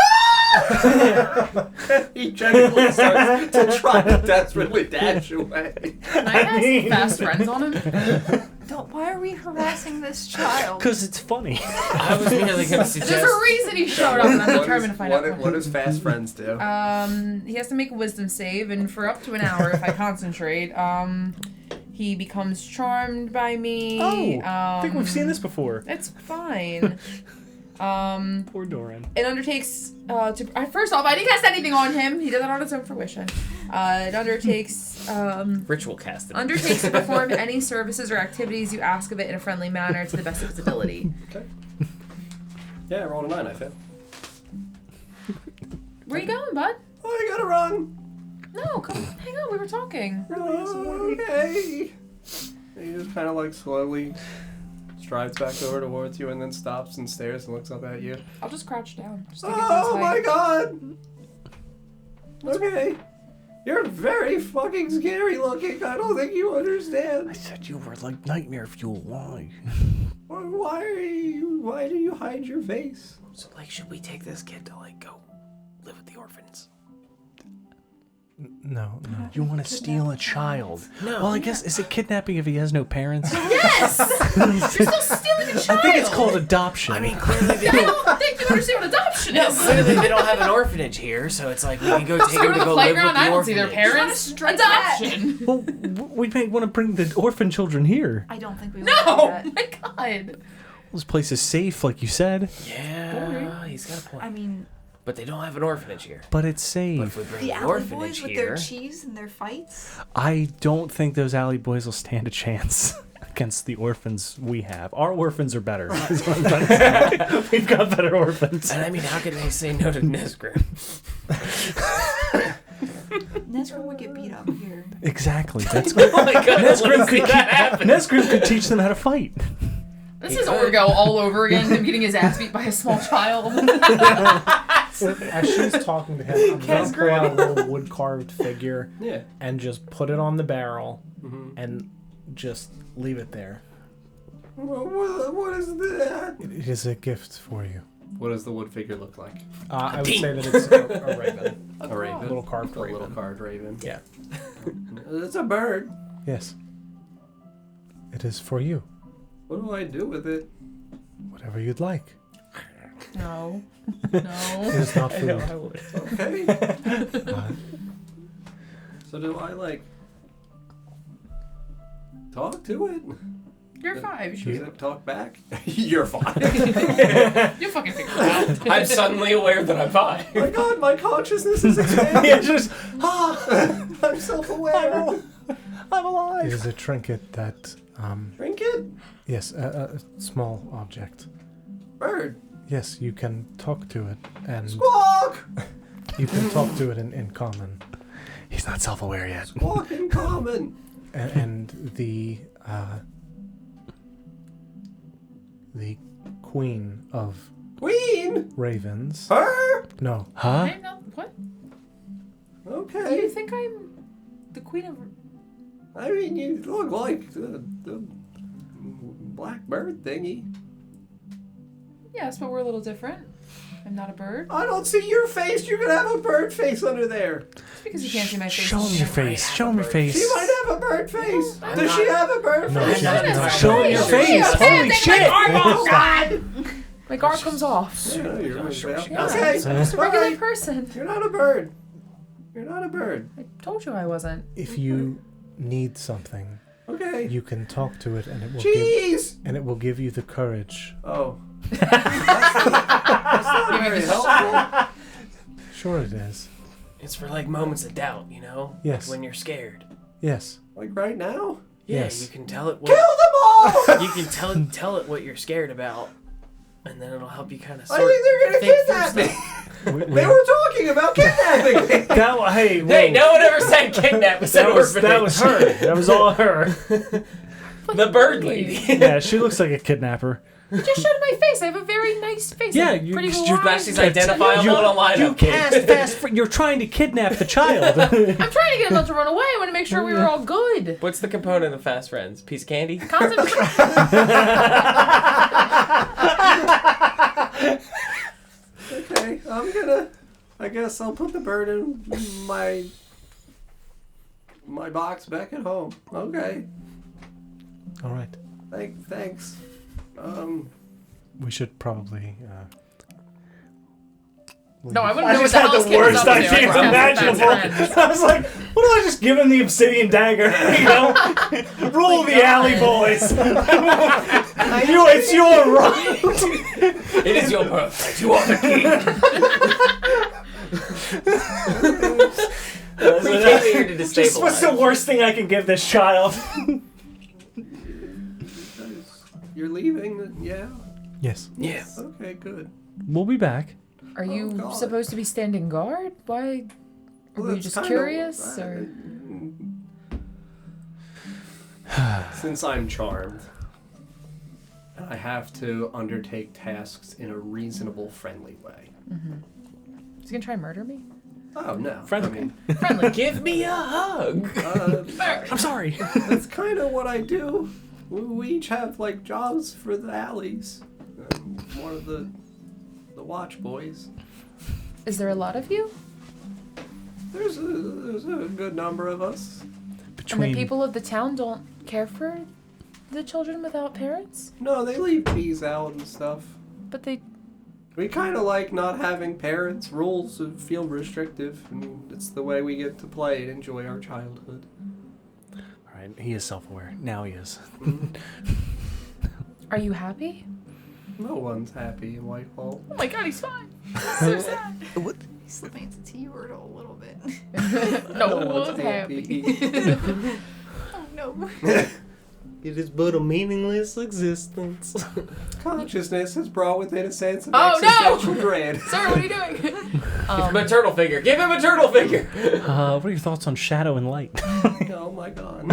He genuinely starts to try to desperately dash away. Can I cast fast friends on him? Why are we harassing this child? Because it's funny. I was merely gonna suggest. There's a reason he showed up, and I'm determined to find out. What does fast friends do? He has to make a wisdom save, and for up to an hour, if I concentrate, he becomes charmed by me. Oh, I think we've seen this before. It's fine. Poor Doran. It undertakes first off, I didn't cast anything on him. He does it on his own fruition. It undertakes Ritual casting. to perform any services or activities you ask of it in a friendly manner to the best of its ability. Okay. Yeah, I rolled a 9, I failed. Where you going, bud? Oh, I gotta run. No, come hang on. We were talking. Okay. He just kind of like slowly strides back over towards you and then stops and stares and looks up at you. I'll just crouch down. Just to get Oh this my height. god! Okay. You're very fucking scary looking. I don't think you understand. said you were like nightmare fuel. Why? Why do you hide your face? So, like, should we take this kid to, like, go live with the orphans? No. You want to steal a child? No. Well, I guess, is it kidnapping if he has no parents? Yes! You're still stealing a child! I think it's called adoption. I mean, clearly they I don't. don't think you understand what adoption No, is. clearly they don't have an orphanage here, so it's like we can go take Go them to to the go live with playground. the I don't see their orphanage. parents. Strike that. Adoption. well, we may want to bring the orphan children here. I don't think we No! want to do that. My God. This place is safe, like you said, Yeah, he's got a point. I mean, But they don't have an orphanage here. but it's But if safe. we bring the the alley orphanage boys with here, their cheese and their fights. I don't think those alley boys will stand a chance against the orphans we have. Our orphans are better. is what I'm trying to say. We've got better orphans. and I mean, how can they say no to Nesgrim? Nesgrim would get beat up here. Exactly. That's Oh my god, Nesgrim could that happen? Nesgrim could teach them how to fight. This is Orgo all over again, him getting his ass beat by a small child. As she's talking to him, I'm gonna pull out a little wood carved figure Yeah. and just put it on the barrel Mm-hmm. and just leave it there. What is that? It is a gift for you. What does the wood figure look like? I would say that it's a raven. A raven. A little carved A raven. little carved raven. Yeah. It's a bird. Yes. It is for you. What do I do with it? Whatever you'd like. No. It No. is not I know, food. I would. Okay. So do I, like, talk to it? You're fine. Does it talk back? You're fine. You fucking figure it out. I'm suddenly aware that I'm fine. My God, my consciousness is expanding. Yeah, just I'm self-aware. I'm alive. It is a trinket that, Trinket? yes, a small object. Bird. Yes, you can talk to it, and Squawk! you can talk to it in common. He's not self-aware yet. Squawk in common. And the queen of Queen? ravens. Her? No, Huh? I'm not. What? Do you Okay. think I'm the queen of? I mean, you look like the black bird thingy. Yes, but we're a little different. I'm not a bird. I don't see your face. You're gonna have a bird face under there. Just because you can't see my face. Show him your face. Show him your face. She might have a bird face. I'm Does she not- have a bird No, face? she doesn't. not. Show him your She face. has Holy hands shit. Oh God! My guard comes off. Yeah, you're Yeah, okay. I'm just a regular Alright. person. You're not a bird. You're not a bird. I told you I wasn't. if you need something, Okay. you can talk to it, and it will give you the courage. Oh. That's not very helpful. Sure, it is. It's for like moments of doubt, you know? Yes. Like when you're scared. Yes. Like right now? Yeah, Yes. you can tell it Kill what them all! you can tell it what you're scared about, and then it'll help you kind of I sort. think they're gonna think kidnap through me. stuff. They were talking about kidnapping me. That hey, whoa. Hey, no one ever said kidnap. We said that was orphanage. her. That was all her. The bird lady. Yeah, she looks like a kidnapper. You just showed my face. I have a very nice face. Yeah, I'm you- pretty you're blonde. That's identifiable in a lineup. You cast fast. You're trying to kidnap the child. I'm trying to get him not to run away. I want to make sure we were all good. What's the component of Fast Friends? Piece of candy? Concentration. Okay, I guess I'll put the bird in my box back at home. Okay. All right. Thanks. We should probably. No, I wouldn't I know what just the had hell the this kid was worst up to. idea I just have imaginable. best friends. I was like, what do I just give him the obsidian dagger? You know, rule the alley, boys. It's your right. It is your birthright. You are the king. We came here to Just destabilize. what's the worst thing I can give this child? You're leaving, yeah? Yes. Yeah. Okay, good. We'll be back. Are you God. supposed to be standing guard? Why? Well, Were you that's just kinda- curious? Or? Since I'm charmed, I have to undertake tasks in a reasonable, friendly way. Is he gonna try and murder me? Oh, no. Friendly. I mean, Friendly. Give me a hug. I'm sorry. that's kind of what I do. We each have, like, jobs for the alleys. I'm one of the watch boys. Is there a lot of you? There's a good number of us. And the people of the town don't care for the children without parents? No, they leave keys out and stuff. But they... We kind of like not having parents. Rules feel restrictive, and it's the way we get to play and enjoy our childhood. All right, he is self-aware. Now he is. Are you happy? No one's happy in Whitehall. Oh my god, he's fine. So sad. He's slipping into T-Wordle a little bit. No one's one's happy. Oh no. It is but a meaningless existence. Consciousness is brought within a sense of Oh, no! existential dread. Sir, what are you doing? Give him a turtle figure. Give him a turtle figure. What are your thoughts on shadow and light? Oh my god.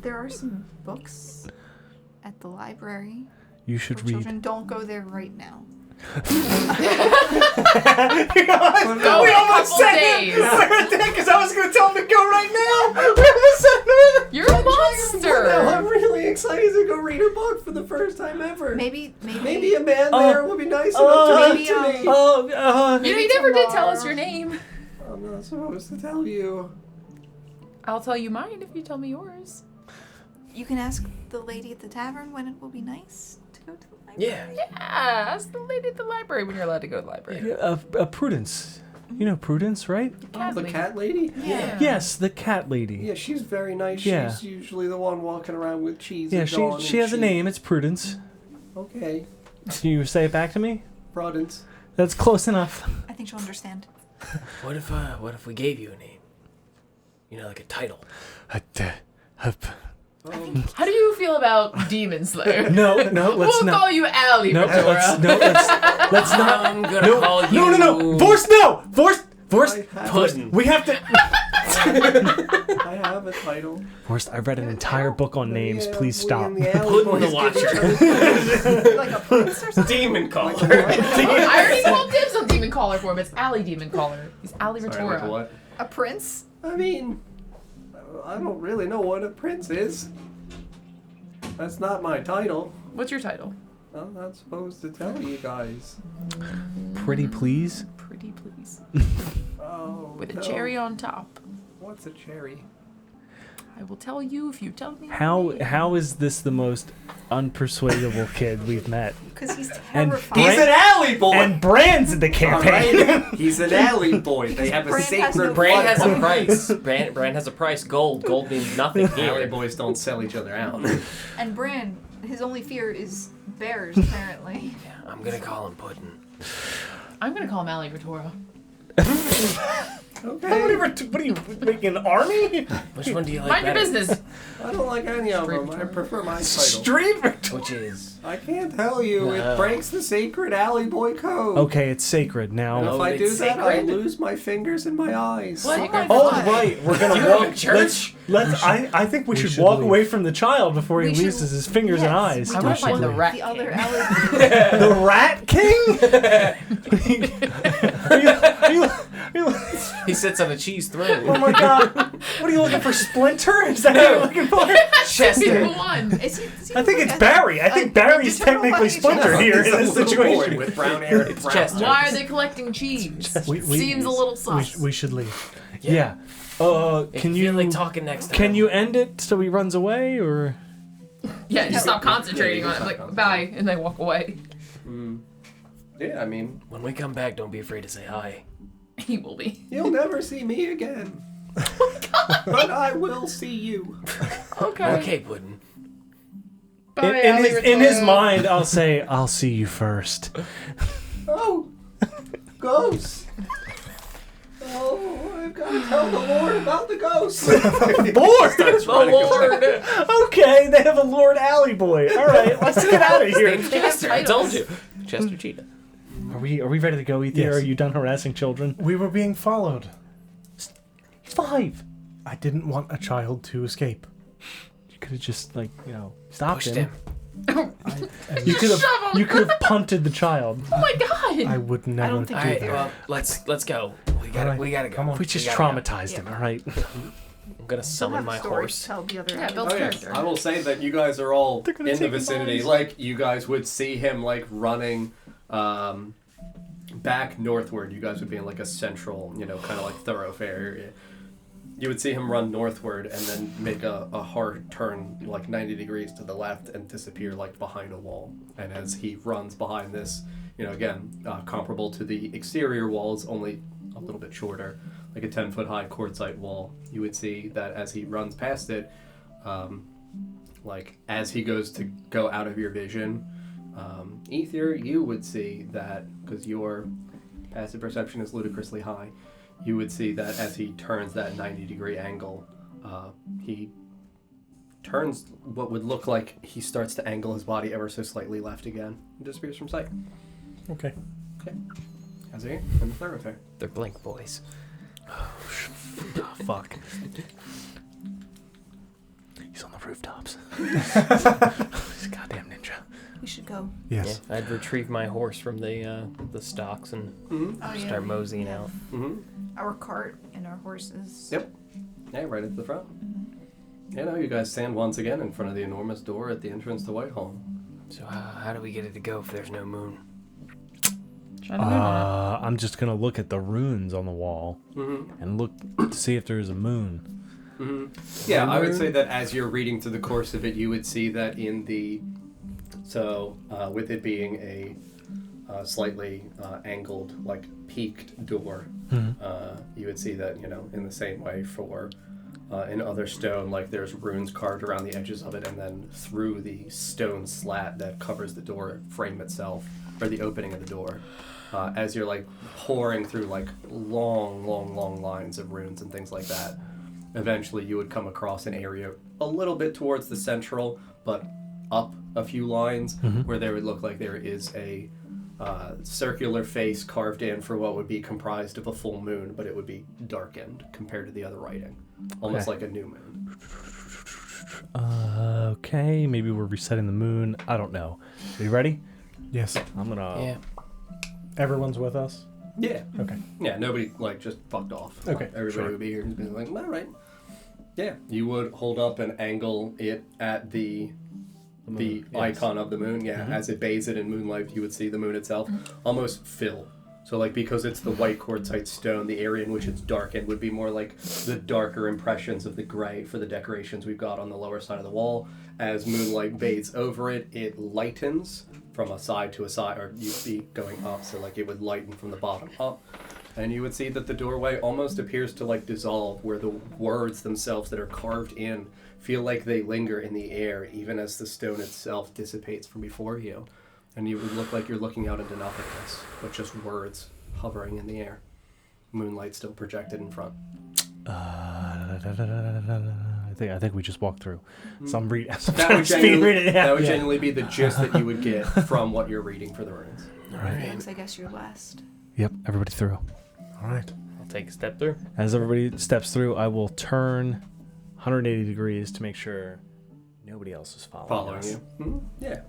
There are some books at the library You for should read. children. Don't go there right now. Go in a couple days. Because I was going to tell him to go right now. You're a monster. No, I'm really excited to go read a book for the first time ever. Maybe Maybe a man there will be nice enough to maybe, read to me. You know, you never did tell us your name. I'm not supposed to tell you. I'll tell you mine if you tell me yours. you can ask the lady at the tavern when it will be nice to go to the library. Yeah. Yeah, ask the lady at the library when you're allowed to go to the library. Prudence. You know Prudence, right? The cat lady? Yeah. Yes, the cat lady. Yeah, she's very nice. Yeah. She's usually the one walking around with cheese. Yeah, at dawn she and has a name. It's Prudence. Okay. Can you say it back to me? Prudence. That's close enough. I think she'll understand. What if we gave you a name? You know, like a title. How do you feel about Demon Slayer? No, let's We'll not. call you Allie, No, Ventura. let's not. I'm gonna call you. No. Force, no. Force. Puddin'. We have to. I have a title. Forrest, I read an entire book on names. Please stop. Puddin' the Watcher. Like a prince or something? Demon caller. I already called dibs on Demon Caller for him. It's Allie Demon Caller. He's Allie Sorry, Ventura. like what? A prince? I mean, I don't really know what a prince is. That's not my title. What's your title? I'm not supposed to tell you guys. Pretty please. Pretty please. Oh, With a no. cherry on top. What's a cherry? I will tell you if you tell me. How is this the most unpersuadable kid we've met? Because he's And terrifying. He's an alley boy! And Brand's in the All campaign. right? He's an alley boy. They have a Brand has no sacred Brand has a blood. price. Brand has a price. Gold. Gold means nothing Alley here. boys don't sell each other out. And Bran, his only fear is bears, apparently. Yeah, I'm gonna call him Puddin'. I'm gonna call him Allie Ventura. Okay. What are you making an army? Which one do you like Mind your better? business. I don't like any of them. I Victoria. prefer my title. Street Victoria. Which is? I can't tell you. No. It breaks the sacred alley boy code. Okay, it's sacred And now. if I it's do that, I sacred? lose my fingers and my eyes. What? Sacred Oh flag. right, we're gonna You go walk. to church? I think we should should walk leave. away from the child before he We should- loses his fingers and Yes, eyes. we I do. want to find the rat The king. other alley. The Rat King? are you, He sits on a cheese throne. oh my god! What are you looking for? Splinter? Is that what you're looking for? Chester. One. Is he I think it's Barry. I think Barry's technically Splinter here in this He's a little boy situation. with brown hair and It's brown Chester. eyes. Why are they collecting cheese? Seems a little sus. We should leave. Yeah. If Can you you like talking next time? can you end it so he runs away or? Yeah, just stop concentrating on it. Like, bye, and they walk away. Yeah, I mean, When we come back, don't be afraid to say hi. He will be. you'll never see me again. But I will see you. Okay. Okay, Puddin'. Bye, In Allie in his Ventura. mind, I'll say, "I'll see you first." Oh, ghosts. Oh, I've got to tell the Lord about the ghosts. Lord. The Lord. Okay, they have a Lord Alley Boy. All right, let's get out of here. Chester, I told you. Chester Cheetah. Are we ready to go, Ethan? Yes. Are you done harassing children? We were being followed. 5. I didn't want a child to escape. You could have just stopped Pushed him. And You could Shove have him. you could have punted the child. Oh my god! I would never don't do think All right, that. well, let's go. We gotta go. come on. We just gotta go. traumatized him. All right. I'm gonna summon my horse. Tell the other Yeah, alley. Bill's Oh, yes. character. I will say that you guys are all They're gonna in the take him vicinity. boys. Like, you guys would see him, like, running back northward. You guys would be in, like, a central, kind of, like, thoroughfare area. You would see him run northward and then make a hard turn, like, 90 degrees to the left and disappear, like, behind a wall. And as he runs behind this, again, comparable to the exterior walls, only a little bit shorter, like a 10-foot high quartzite wall, you would see that as he runs past it, like as he goes to go out of your vision, Ether, you would see that, because your passive perception is ludicrously high, you would see that as he turns that 90-degree angle, he turns what would look like he starts to angle his body ever so slightly left again and disappears from sight. Okay. As he in the thoroughfare. They're Blink boys. Fuck. He's on the rooftops. He's a goddamn ninja. We should go. Yes. Yeah, I'd retrieve my horse from the stocks and Oh, yeah, start we moseying have out. Mm-hmm. Our cart and our horses. Yep. Yeah, right at the front. Now you guys stand once again in front of the enormous door at the entrance to Whitehall. So how do we get it to go if there's no moon? Shine a moon on I'm just gonna look at the runes on the wall Mm-hmm. and look to see if there's a moon. Mm-hmm. Yeah, I would say that as you're reading through the course of it, you would see that in the So with it being a slightly angled, like peaked door, you would see that, in the same way for in other stone, like there's runes carved around the edges of it, and then through the stone slat that covers the door frame itself, or the opening of the door. As you're like pouring through like long lines of runes and things like that, eventually you would come across an area a little bit towards the central, but up a few lines, where there would look like there is a circular face carved in for what would be comprised of a full moon, but it would be darkened compared to the other writing, almost like a new moon. Okay, maybe we're resetting the moon. I don't know. Are you ready? Yes. I'm gonna. Yeah. Everyone's with us? Yeah. Okay. Yeah, nobody just fucked off. Okay, Everybody would be here and be like, all right. Yeah, you would hold up and angle it at the icon of the moon. Yeah, as it bathes it in moonlight, you would see the moon itself almost fill. So because it's the white quartzite stone, the area in which it's darkened would be more like the darker impressions of the gray for the decorations we've got on the lower side of the wall. As moonlight bathes over it, it lightens from a side to a side, or you'd be going up, so it would lighten from the bottom up. And you would see that the doorway almost appears to dissolve, where the words themselves that are carved in feel like they linger in the air, even as the stone itself dissipates from before you. And you would look like you're looking out into nothingness, but just words hovering in the air. Moonlight still projected in front. I think we just walked through. So I'm reading. That would genuinely be the gist that you would get from what you're reading for the runes. All right. Thanks, I guess you're last. Yep, everybody through. All right. I'll take a step through. As everybody steps through, I will turn 180 degrees to make sure nobody else is following us. You. Mm-hmm. Yeah.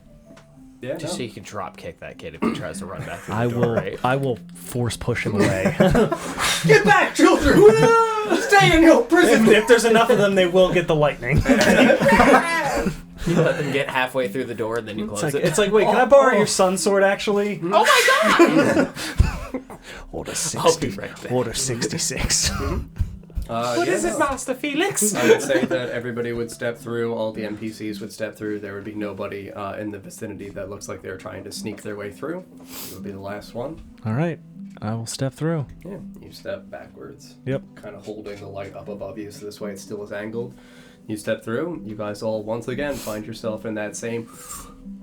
Yeah. Just so you can drop kick that kid if he tries to run back through the I door, will. right? I will force push him away. Get back, children! Stay in your prison! If there's enough of them, they will get the lightning. You let them get halfway through the door and then you close it. It's like, wait, can I borrow your sun sword, actually? Oh my god! Order I'll be right back. Order 66. What is it, Master Felix? I would say that everybody would step through, all the NPCs would step through. There would be nobody in the vicinity that looks like they're trying to sneak their way through. You would be the last one. All right, I will step through. Yeah, you step backwards. Yep. Kind of holding the light up above you, so this way it still is angled. You step through. You guys all once again find yourself in that same,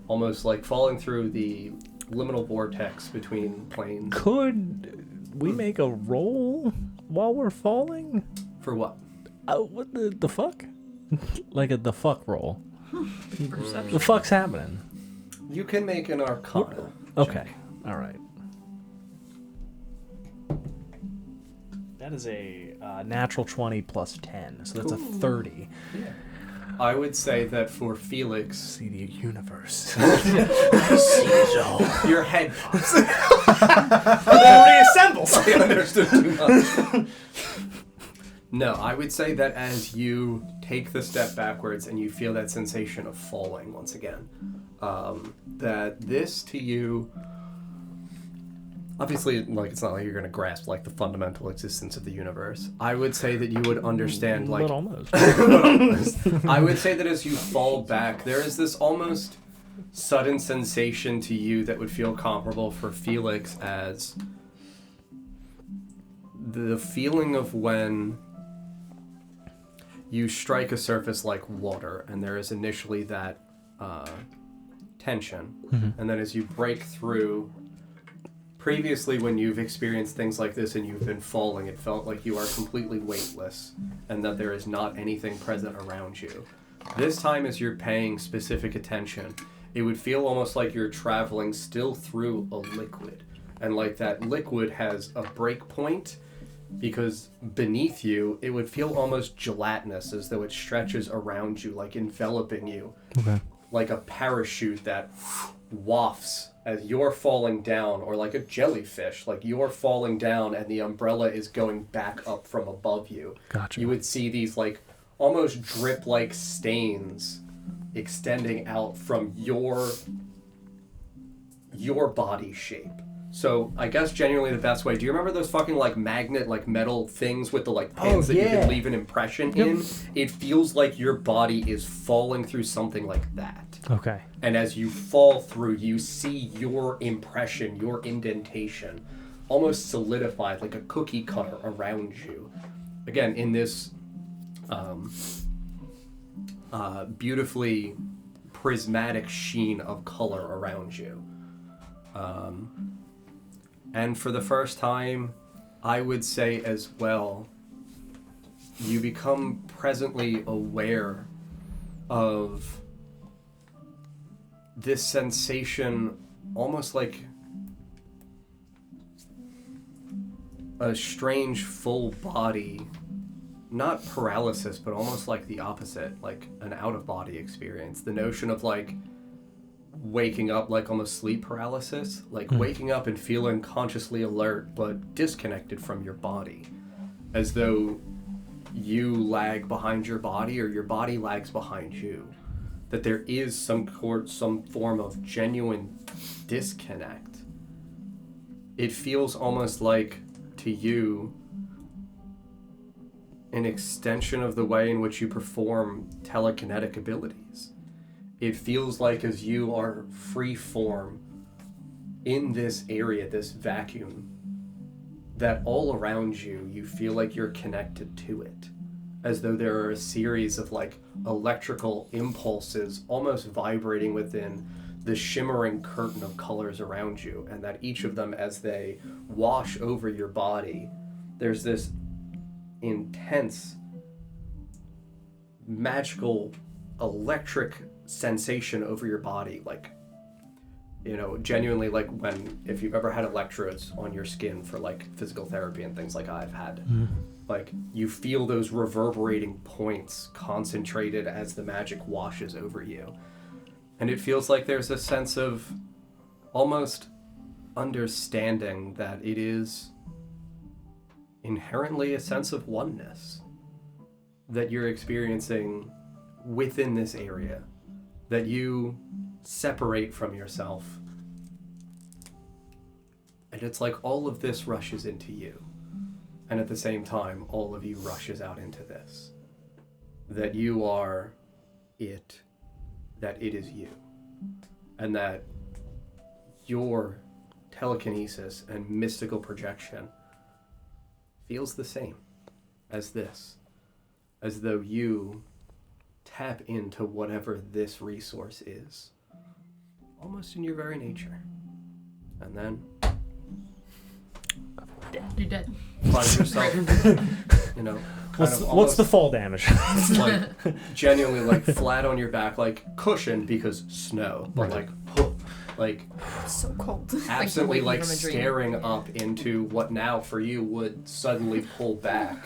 almost like falling through the liminal vortex between planes. Could we make a roll while we're falling? For what? What the fuck? The fuck roll. Perception. The fuck's happening? You can make an Arcana. Okay. All right. That is a natural 20 plus 10, so that's a 30. Yeah. I would say that for Felix, See the universe. your head pops. Reassembles. I understood too much. No, I would say that as you take the step backwards and you feel that sensation of falling once again, that this to you, obviously, it's not like you're going to grasp, the fundamental existence of the universe. I would say that you would understand, But almost. I would say that as you fall back, there is this almost sudden sensation to you that would feel comparable for Felix as the feeling of when you strike a surface like water, and there is initially that tension, and then as you break through, previously when you've experienced things like this and you've been falling, it felt like you are completely weightless, and that there is not anything present around you. This time, as you're paying specific attention, it would feel almost like you're traveling still through a liquid, and that liquid has a break point, because beneath you, it would feel almost gelatinous, as though it stretches around you, enveloping you. Okay. Like a parachute that wafts as you're falling down, or like a jellyfish, you're falling down and the umbrella is going back up from above you. Gotcha. You would see these almost drip-like stains extending out from your body shape. So I guess genuinely the best way. Do you remember those fucking like magnet like metal things with the like pins that you can leave an impression in? It feels like your body is falling through something like that. Okay. And as you fall through, you see your impression, your indentation, almost solidified like a cookie cutter around you. Again, in this beautifully prismatic sheen of color around you. And for the first time, I would say as well, you become presently aware of this sensation, almost like a strange full body, not paralysis, but almost like the opposite, like an out-of-body experience. The notion of like waking up, like almost sleep paralysis, like waking up and feeling consciously alert but disconnected from your body, as though you lag behind your body or your body lags behind you. That there is some form of genuine disconnect. It feels almost like, to you, an extension of the way in which you perform telekinetic abilities. It feels like as you are free form in this area, this vacuum, that all around you, you feel like you're connected to it. As though there are a series of like electrical impulses almost vibrating within the shimmering curtain of colors around you, and that each of them, as they wash over your body, there's this intense, magical, electric sensation over your body, like, you know, genuinely like when, if you've ever had electrodes on your skin for like physical therapy and things like I've had, like you feel those reverberating points concentrated as the magic washes over you. And it feels like there's a sense of almost understanding that it is inherently a sense of oneness that you're experiencing within this area, that you separate from yourself. And it's like all of this rushes into you. And at the same time, all of you rushes out into this. That you are it, that it is you. And that your telekinesis and mystical projection feels the same as this. As though you tap into whatever this resource is, almost in your very nature. And then You're dead. find yourself, you know, What's the fall damage? like genuinely like flat on your back, like cushioned because snow, but like So cold. absolutely waking like from a dream. staring up into what now for you would suddenly pull back.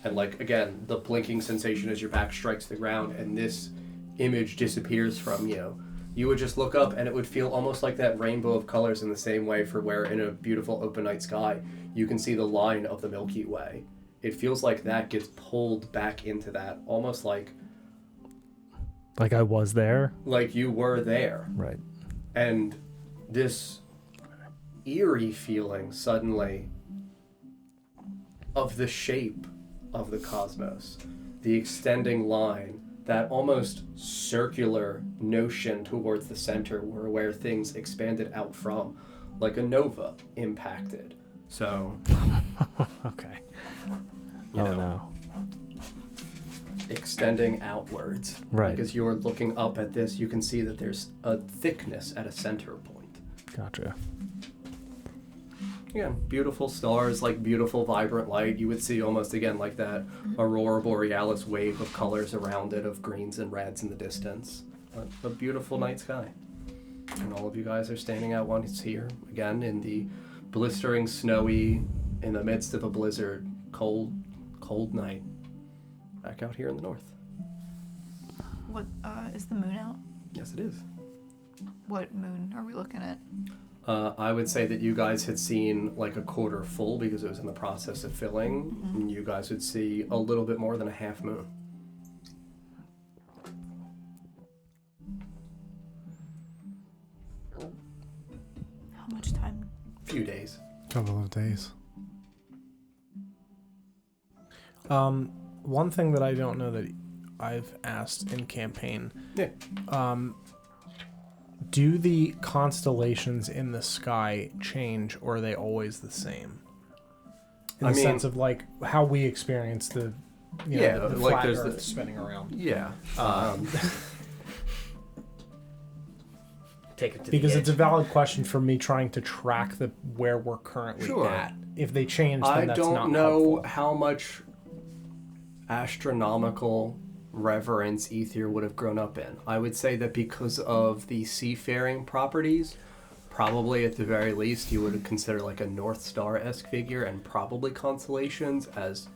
And like, again, the blinking sensation as your back strikes the ground and this image disappears from you. You would just look up and it would feel almost like that rainbow of colors in the same way for where in a beautiful open night sky, you can see the line of the Milky Way. It feels like that gets pulled back into that, almost like Like I was there? like you were there. Right. And this eerie feeling suddenly of the shape of the cosmos, the extending line, that almost circular notion towards the center where things expanded out from, like a nova impacted. So, Okay. you know, No. extending outwards. Right. Because you're looking up at this, you can see that there's a thickness at a center point. Gotcha. Again, beautiful stars, like beautiful vibrant light. You would see almost again like that aurora borealis wave of colors around it, of greens and reds in the distance. A beautiful night sky. And all of you guys are standing out once here, again, in the blistering, snowy, in the midst of a blizzard, cold night. Back out here in the north. What, is the moon out? Yes, it is. What moon are we looking at? I would say that you guys had seen like a quarter full because it was in the process of filling. Mm-hmm. And you guys would see a little bit more than a half moon. How much time Few days. Couple of days. One thing that I don't know that I've asked in campaign. Yeah. Do the constellations in the sky change, or are they always the same? In the sense of like how we experience the, the like flat there's Earth spinning around. Yeah. Take it to Because the it's a valid question for me trying to track where we're currently at. If they change, then that's not helpful. I don't know how much astronomical reverence Ether would have grown up in. I would say that because of the seafaring properties, probably at the very least you would consider like a North Star-esque figure, and probably constellations as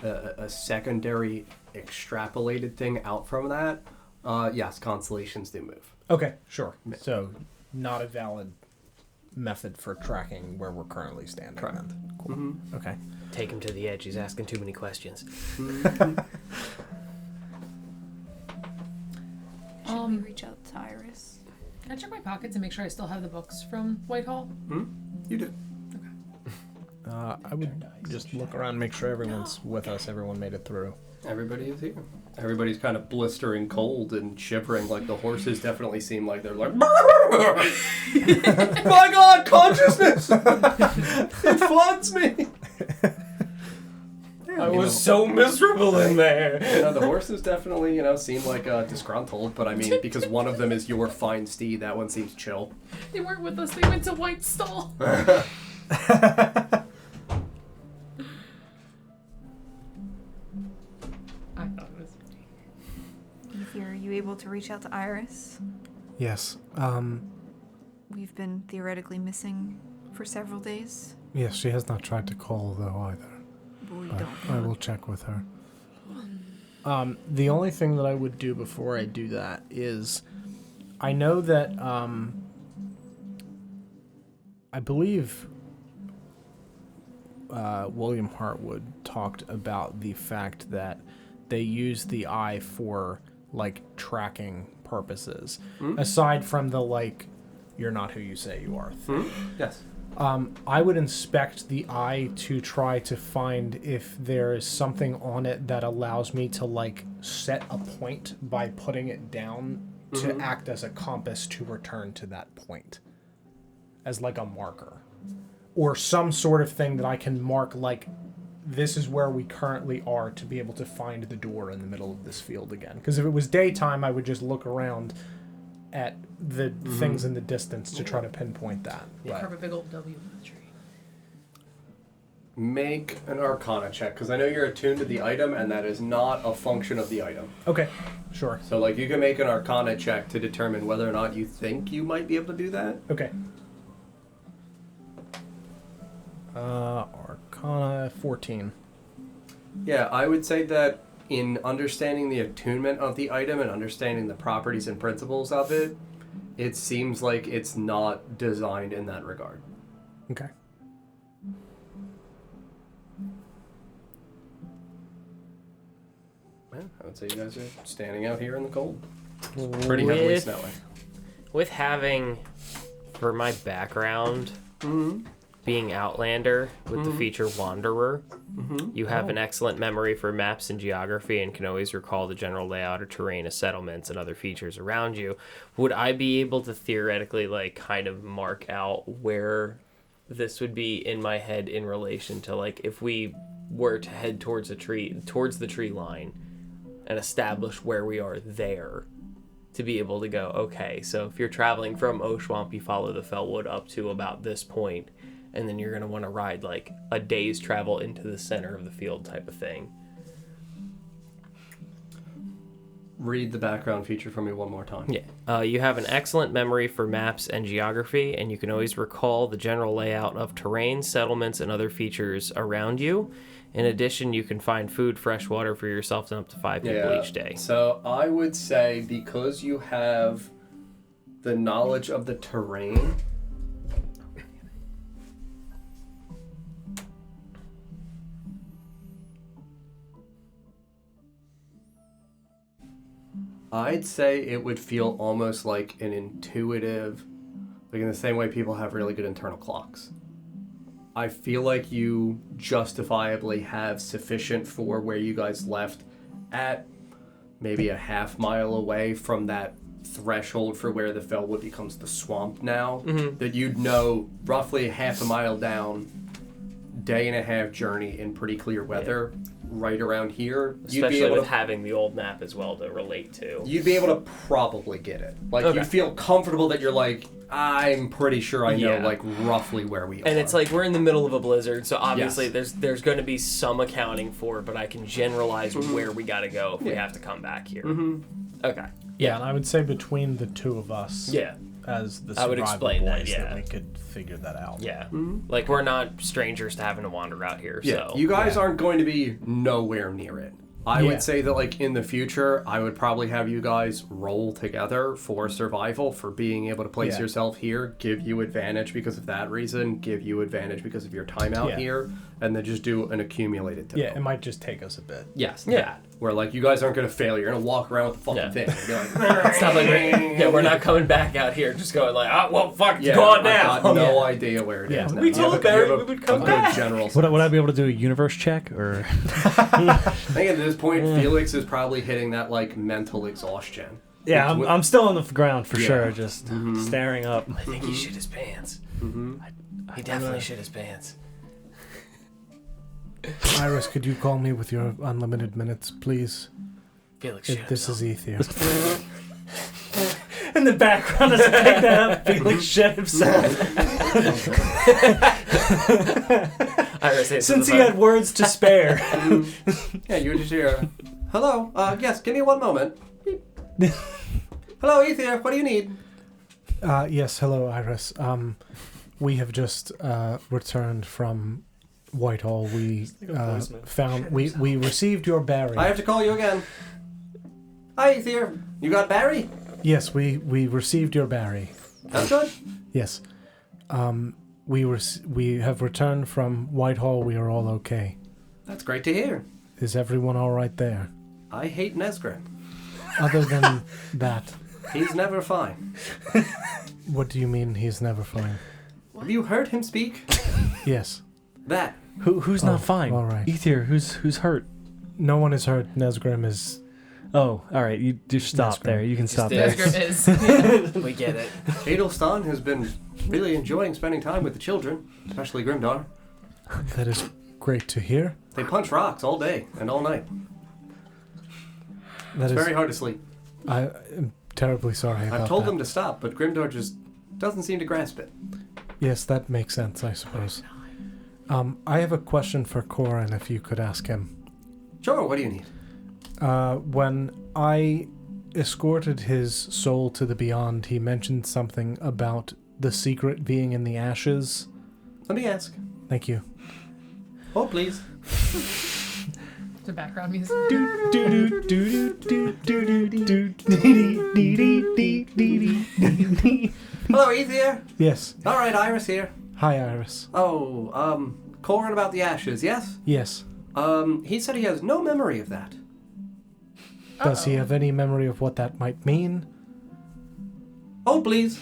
a secondary extrapolated thing out from that. Yes, constellations do move. Okay, sure. So, not a valid method for tracking where we're currently standing. Correct. Then. Cool. Mm-hmm. Okay. Take him to the edge. He's asking too many questions. Should we reach out to Iris? Can I check my pockets and make sure I still have the books from Whitehall? You do. I would just look around, make sure everyone's with us. Everyone made it through. Everybody is here. Everybody's kind of blistering cold and shivering. Like the horses definitely seem like they're like, my God, consciousness! It floods me. I was so miserable in there. The horses definitely, seem like disgruntled. But I mean, because one of them is your fine steed, that one seems chill. They weren't with us. They went to White Stall. I thought it was. Ether, are you able to reach out to Iris? Yes. We've been theoretically missing for several days. Yes, she has not tried to call though either. But we But don't I know. will check with her. The only thing that I would do before I do that is, I know that I believe William Hartwood talked about the fact that they use the eye for like tracking purposes, aside from the like, you're not who you say you are thing. Yes. I would inspect the eye to try to find if there is something on it that allows me to like set a point by putting it down to act as a compass to return to that point as like a marker, or some sort of thing that I can mark like this is where we currently are to be able to find the door in the middle of this field again. Because if it was daytime, I would just look around at the things in the distance to try to pinpoint that. But Carve a big old W in the tree. Make an Arcana check, because I know you're attuned to the item, and that is not a function of the item. okay, sure. So, like, you can make an Arcana check to determine whether or not you think you might be able to do that. Okay. Arcana 14. Yeah, I would say that in understanding the attunement of the item and understanding the properties and principles of it, it seems like it's not designed in that regard. Okay. Yeah, I would say you guys are standing out here in the cold. It's pretty heavily snowing. With having, for my background, being Outlander with the feature Wanderer, you have an excellent memory for maps and geography and can always recall the general layout or terrain of settlements and other features around you. Would I be able to theoretically, like, kind of mark out where this would be in my head in relation to, like, if we were to head towards the tree line and establish where we are there, to be able to go, okay, so if you're traveling from Oshuamp, you follow the Felwood up to about this point, and then you're going to want to ride like a day's travel into the center of the field type of thing. Read the background feature for me one more time. Yeah. You have an excellent memory for maps and geography, and you can always recall the general layout of terrain, settlements, and other features around you. In addition, you can find food, fresh water for yourself and up to 5 people each day. So I would say because you have the knowledge of the terrain, I'd say it would feel almost like an intuitive, like in the same way people have really good internal clocks. I feel like you justifiably have sufficient for where you guys left at maybe a half mile away from that threshold for where the Fellwood becomes the swamp now, that you'd know roughly half a mile down, day and a half journey in pretty clear weather, right around here. Especially with having the old map as well to relate to. You'd be able to probably get it. Like, you feel comfortable that you're like, I'm pretty sure I know, like, roughly where we are. And it's like, we're in the middle of a blizzard, so obviously there's going to be some accounting for it, but I can generalize where we got to go if we have to come back here. Okay. Yeah, and I would say between the two of us, as the I would survival explain boys, that, we could figure that out. Yeah. Like, we're not strangers to having to wander out here, so... You guys aren't going to be nowhere near it. I would say that, like, in the future, I would probably have you guys roll together for survival, for being able to place yourself here, give you advantage because of that reason, give you advantage because of your time out here, and then just do an accumulated total. Yeah, it might just take us a bit. Yes, that. Where, like, you guys aren't going to fail. You're going to walk around with the fucking thing. And be like, it's not like we're not coming back out here just going like, oh, well, fuck, it's gone now. I've got no idea where it is now. We told Barry we would come back. General Would I be able to do a universe check, or? I think at this point, Felix is probably hitting that, like, mental exhaustion. Yeah, I'm still on the ground for sure, just staring up. I think he shit his pants. He definitely shit his pants. Iris, could you call me with your unlimited minutes, please? Felix, This is Ether. In the background, as I pick that up, Felix shit himself. Iris, Since he had words to spare. Yeah, you were just here. Hello. Yes, give me one moment. Hello, Ether. What do you need? Yes, hello, Iris. We have just returned from Whitehall. We we received your Barry. I have to call you again. Hi, Ether. You got Barry? Yes, we received your Barry. That's good. Yes. We have returned from Whitehall. We are all okay. That's great to hear. Is everyone all right there? I hate Nesgrin. Other than that, He's never fine. what do you mean he's never fine? Have you heard him speak? Yes. That. Who's not fine? All right. Ether, who's hurt? No one is hurt. Nesgrim is. Oh, all right. You do stop Nesgrim. there. You can stop there. there. Nesgrim is. We get it. Adelstan has been really enjoying spending time with the children, especially Grimdar. That is great to hear. They punch rocks all day and all night. That It's is. very hard to sleep. I am terribly sorry about I've told that. them to stop, but Grimdar just doesn't seem to grasp it. Yes, that makes sense, I suppose. I have a question for Corin, if you could ask him. Sure, what do you need? When I escorted his soul to the beyond, he mentioned something about the secret being in the ashes. Let me ask. Thank you. Oh, please. The background music. Hello, Ether. Yes. All right, Iris here. Hi, Iris. Oh, Corin about the ashes, yes? Yes. He said he has no memory of that. Does he have any memory of what that might mean? Oh, please.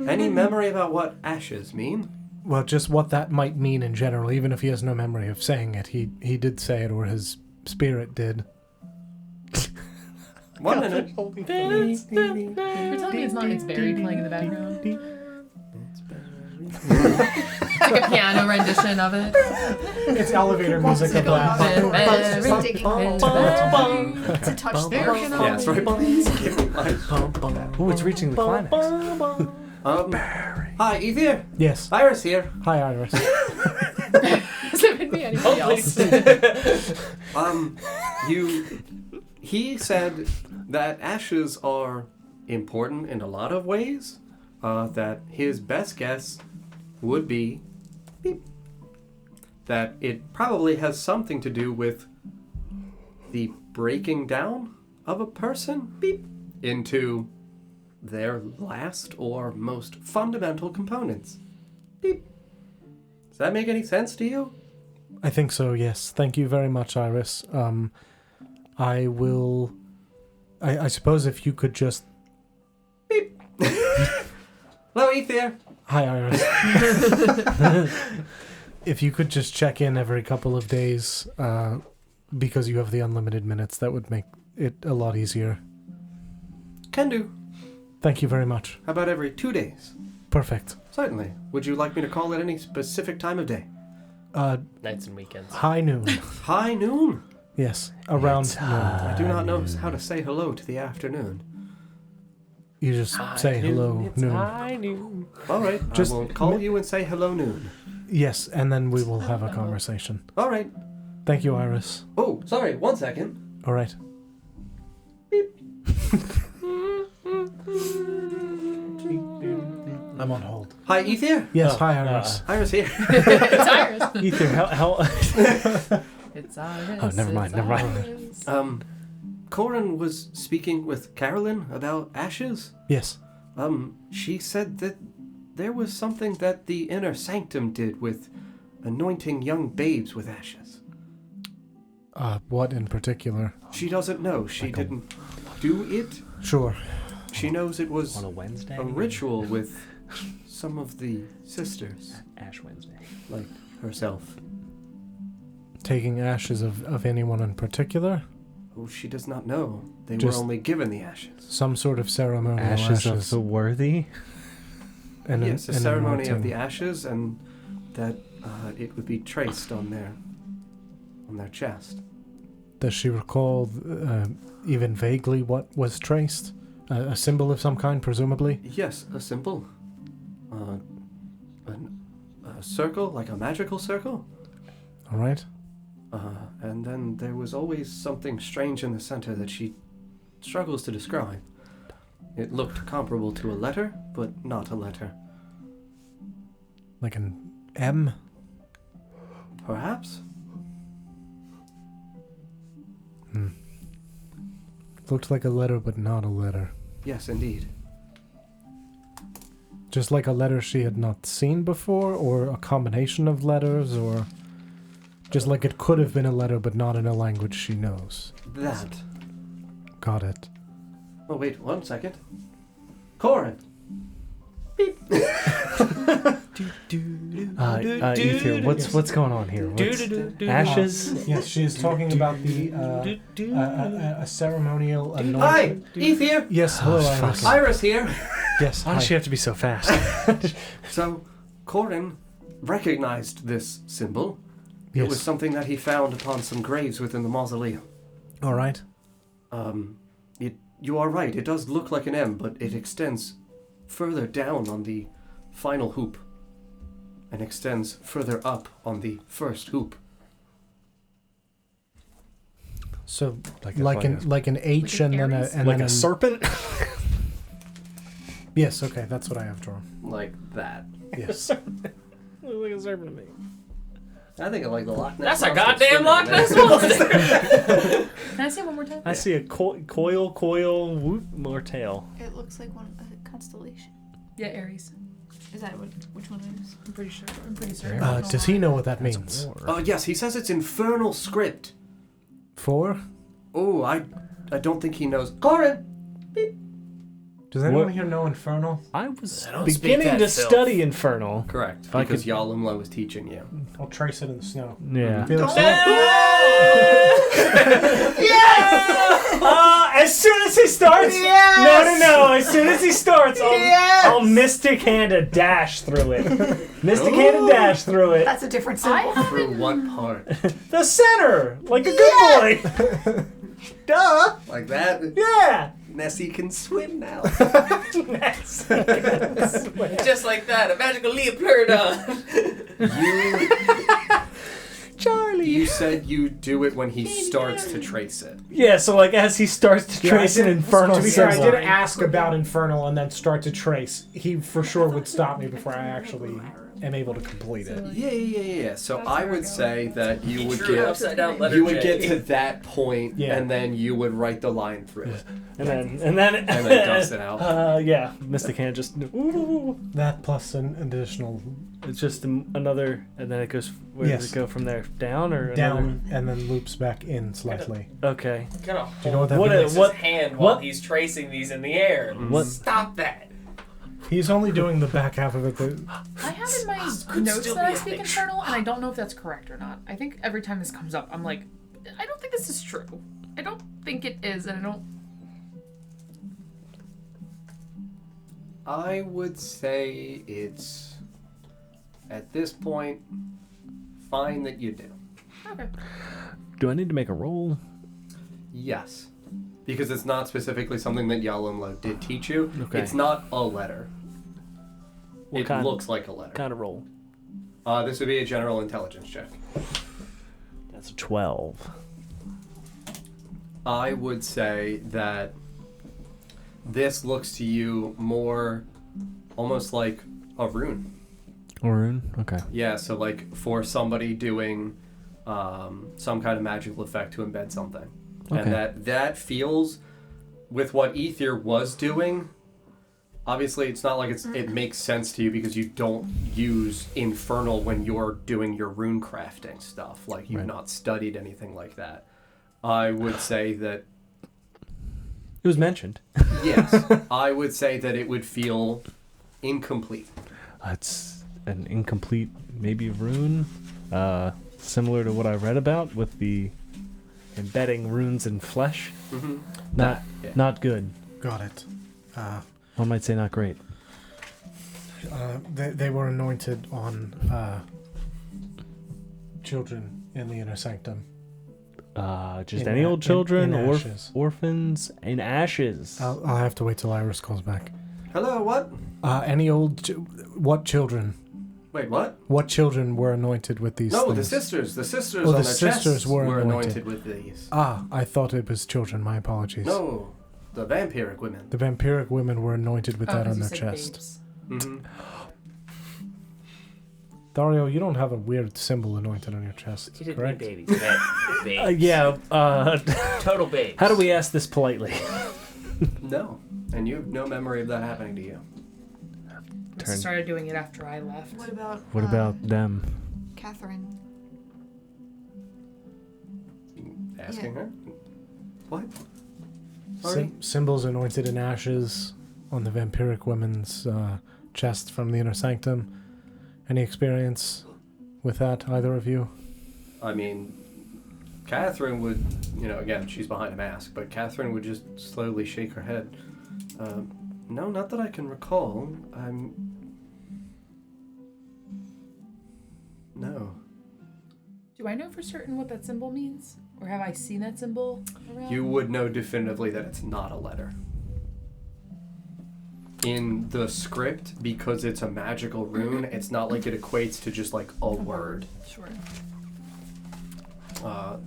Any memory about what ashes mean? Well, just what that might mean in general, even if he has no memory of saying it. He did say it, or his spirit did. 1 minute. You're telling me it's Barry playing in the background? It's like a piano rendition of it. It's elevator music of that. To touch there. Yeah, that's right. Please give me my... Oh, it's reaching the climax. Hi, Ether. Yes. Iris here. Hi, Iris. Has it been anybody else? He said that ashes are important in a lot of ways. That his best guess would be that it probably has something to do with the breaking down of a person into their last or most fundamental components. Does that make any sense to you? I think so, yes. Thank you very much, Iris. I will... I suppose if you could just... Hello, Ether. Hi, Iris. If you could just check in every couple of days, because you have the unlimited minutes, that would make it a lot easier. Can do. Thank you very much. How about every 2 days? Perfect. Certainly. Would you like me to call at any specific time of day? Nights and weekends. High noon. High noon? Yes, around It's noon. I do not know how to say hello to the afternoon. You just say hello noon. High noon. All right, Just I will call you and say hello noon. Yes, and then we will have a conversation. All right. Thank you, Iris. Oh, sorry, 1 second. All right. I'm on hold. Hi, Ether. Yes, hi, Iris. Iris here. It's Iris. Ether, how It's Iris. Oh, never mind, it's never mind. Iris. Corin was speaking with Carolyn about ashes. Yes. She said that there was something that the inner sanctum did with anointing young babes with ashes. What in particular? She doesn't know. She didn't do it. Sure. She knows it was on a Wednesday? a ritual with some of the sisters, Ash Wednesday. like herself. Taking ashes of anyone in particular? Oh, she does not know. They were Just- only given the ashes. Some sort of ceremonial Ashes of the worthy? and Yes, a an ceremony of anointing. the ashes, and that it would be traced on their chest. Does she recall even vaguely what was traced? A symbol of some kind, presumably? Yes, a symbol. A circle, like a magical circle. All right. And then there was always something strange in the center that she struggles to describe. It looked comparable to a letter, but not a letter. Like an M? Perhaps? Looked like a letter, but not a letter. Yes, indeed. Just like a letter she had not seen before, or a combination of letters, or just like it could have been a letter, but not in a language she knows. That. Got it. Oh, wait, 1 second. Corin! Ether, what's going on here? Ashes? Yes, she is talking about the a ceremonial Hi! anointing. Ether! Yes, hello, Oh, Iris. fuck. Iris here! Yes, Why hi. does she have to be so fast? So, Corin recognized this symbol. It was Yes. something that he found upon some graves within the mausoleum. All right. You are right, it does look like an M, but it extends further down on the final hoop and extends further up on the first hoop. So Like like a an fucking- like an H Like an and then Aries? a and Like then a an- serpent? Yes, okay, that's what I have drawn. Like that. Yes. Like a serpent to me. I think I like the Loch Ness. That's a Monster goddamn swimming Loch in Ness there. monster. Can I see it one more time? I see a coil, whoop, more tail. It looks like a constellation. Yeah, Aries. Is that which one it is? I'm pretty sure. I'm pretty certain. Does he know what that means? Yes, he says it's infernal script. For? Oh, I don't think he knows. Corin! Does anyone What- here know Infernal? I was I don't speak beginning that to filth. study Infernal. Correct, I because could- Yalumla was teaching you. I'll trace it in the snow. Yeah. Felix, As soon as he starts, no. As soon as he starts, I'll Mystic Hand a dash through it. Mystic Hand a dash through it. That's a different I symbol. Through haven't. what part? The center, like a good boy. Duh. Like that? Yeah. Nessie can swim now. Just like that, a magical leopardon. You said you do it when he starts to trace it. Yeah. So like as he starts to trace an infernal To be fair, I symbol. did ask about Infernal and then start to trace. He for sure would stop me before I actually am able to complete it. Yeah. So I would say that you would Drew an get upside down letter you would J. get to that point, Yeah. and then you would write the line through it, and then and then dust it out. yeah, Mystic Hand just. Ooh, That plus an additional it's just another, and then it goes. Where Yes. does it go from there? Down or down and then loops back in slightly. Another? Okay. Kind of Do you know what that What means? is- what- his hand what- while he's tracing these in the air. What- Stop that. He's only doing the back half of it. I have in my notes that I speak Infernal, and I don't know if that's correct or not. I think every time this comes up, I'm like, I don't think this is true. I don't think it is, and I don't... I would say it's, at this point, fine that you do. Okay. Do I need to make a roll? Yes. Because it's not specifically something that Yalumlo did teach you. Okay. It's not a letter. What it kind? looks like a letter. Kind of roll. This would be a general intelligence check. That's a 12. I would say that this looks to you more almost like a rune. A rune? Okay. Yeah, so like for somebody doing some kind of magical effect to embed something. Okay. And that feels, with what Ether was doing, obviously it's not like it makes sense to you because you don't use Infernal when you're doing your rune crafting stuff. Like, you've not studied anything like that. I would say that... It was mentioned. Yes. I would say that it would feel incomplete. It's an incomplete, maybe rune. Similar to what I read about with the embedding runes in flesh. Mm-hmm. Not good. Got it. One might say not great. They were anointed on children in the inner sanctum. Just In any old children, in or ashes. orphans, in ashes. I'll have to wait till Iris calls back. Hello, what? Any old... what children? Wait, what? What children were anointed with these No, things? the sisters. The sisters Oh, on the their sisters chests were anointed anointed. with these. I thought it was children. My apologies. No, the vampiric women. The vampiric women were anointed with that 'cause on you their said chest. babes. Mm-hmm. Dario, you don't have a weird symbol anointed on your chest, You didn't correct? mean babies. You meant babes. Total babes. How do we ask this politely? No, and you have no memory of that happening to you. I started doing it after I left. What about them? Catherine? Asking Yeah. her? What? Sorry? Symbols anointed in ashes on the vampiric women's chest from the inner sanctum. Any experience with that, either of you? I mean, Catherine would, again, she's behind a mask, but Catherine would just slowly shake her head. No, not that I can recall. No. Do I know for certain what that symbol means? Or have I seen that symbol around? You would know definitively that it's not a letter. In the script, because it's a magical rune, it's not like it equates to just like a word. Sure.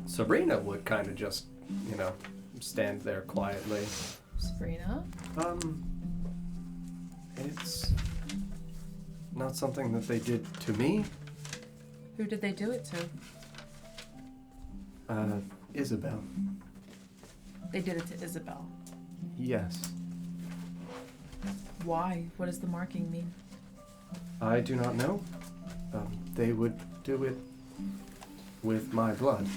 Sabrina would kind of just, stand there quietly. Sabrina? It's not something that they did to me. Who did they do it to? Isabel. They did it to Isabel. Yes. Why? What does the marking mean? I do not know. They would do it with my blood.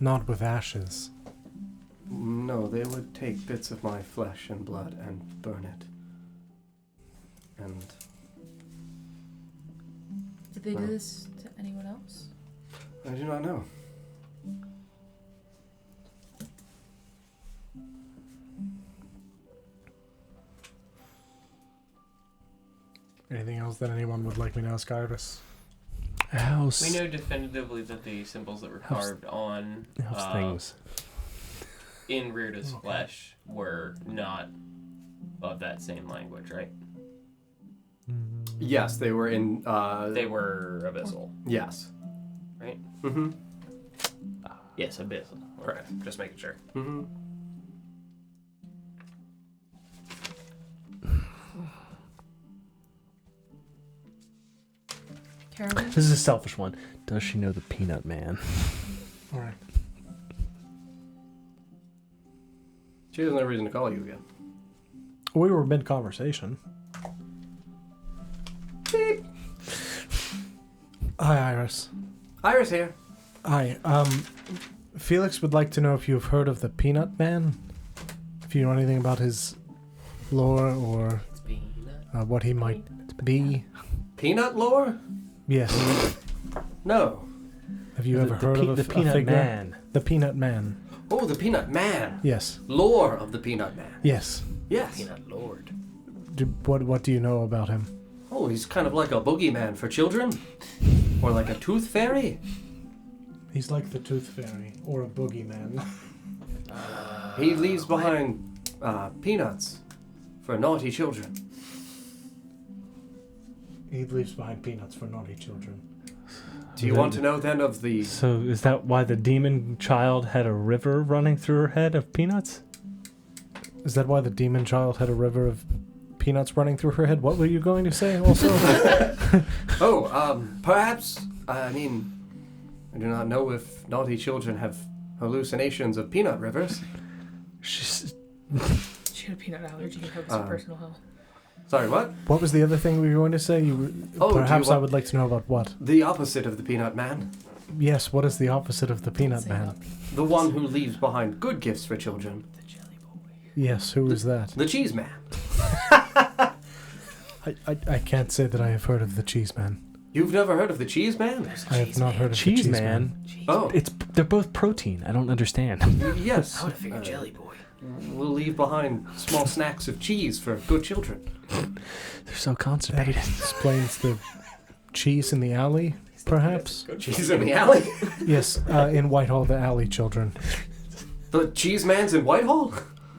Not with ashes. No, they would take bits of my flesh and blood and burn it. And Did they do this to anyone else? I do not know. Anything else that anyone would like me to ask Iris? House. We know definitively that the symbols that were carved on House things. in Rita's flesh were not of that same language, right? Yes, they were in. They were abyssal, Yes. right? Mm-hmm. Yes, abyssal. Okay, just making sure. Mm-hmm. Carolyn? This is a selfish one. Does she know the Peanut Man? All right. She has no reason to call you again. We were mid-conversation. Beep. Hi, Iris. Iris here. Hi. Felix would like to know if you've heard of the Peanut Man. If you know anything about his lore or what he might be. Peanut lore? Yes. No. Have you ever heard of the a Peanut figure? Man? The Peanut Man. Oh, the Peanut Man. Yes. Lore of the Peanut Man. Yes. Yes. Peanut Lord. What do you know about him? Oh, he's kind of like a boogeyman for children. Or like a tooth fairy. He's like the Tooth Fairy or a boogeyman. He leaves behind peanuts for naughty children. He leaves behind peanuts for naughty children. Do you want to know then of the... So is that why the demon child had a river running through her head of peanuts? Is that why the demon child had a river of peanuts running through her head? What were you going to say also? Perhaps, I mean, I do not know if naughty children have hallucinations of peanut rivers. She's... She had a peanut allergy and hopes for personal health. Sorry, what? What was the other thing we were going to say? Perhaps I would like to know about what? The opposite of the Peanut Man. Yes, what is the opposite of the Peanut Man? The one who leaves behind good gifts for children. The Jelly Boy. Yes, who is that? The Cheese Man. I can't say that I have heard of the Cheese Man. You've never heard of the Cheese Man? I have not heard of Cheese the Cheese Man? Oh, They're both protein. I don't understand. yes. I would have figured Jelly Boy. We'll leave behind small snacks of cheese for good children. They're so That constipated. explains the cheese in the alley, perhaps? Cheese in the alley? Yes, in Whitehall, the alley children. The Cheese Man's in Whitehall?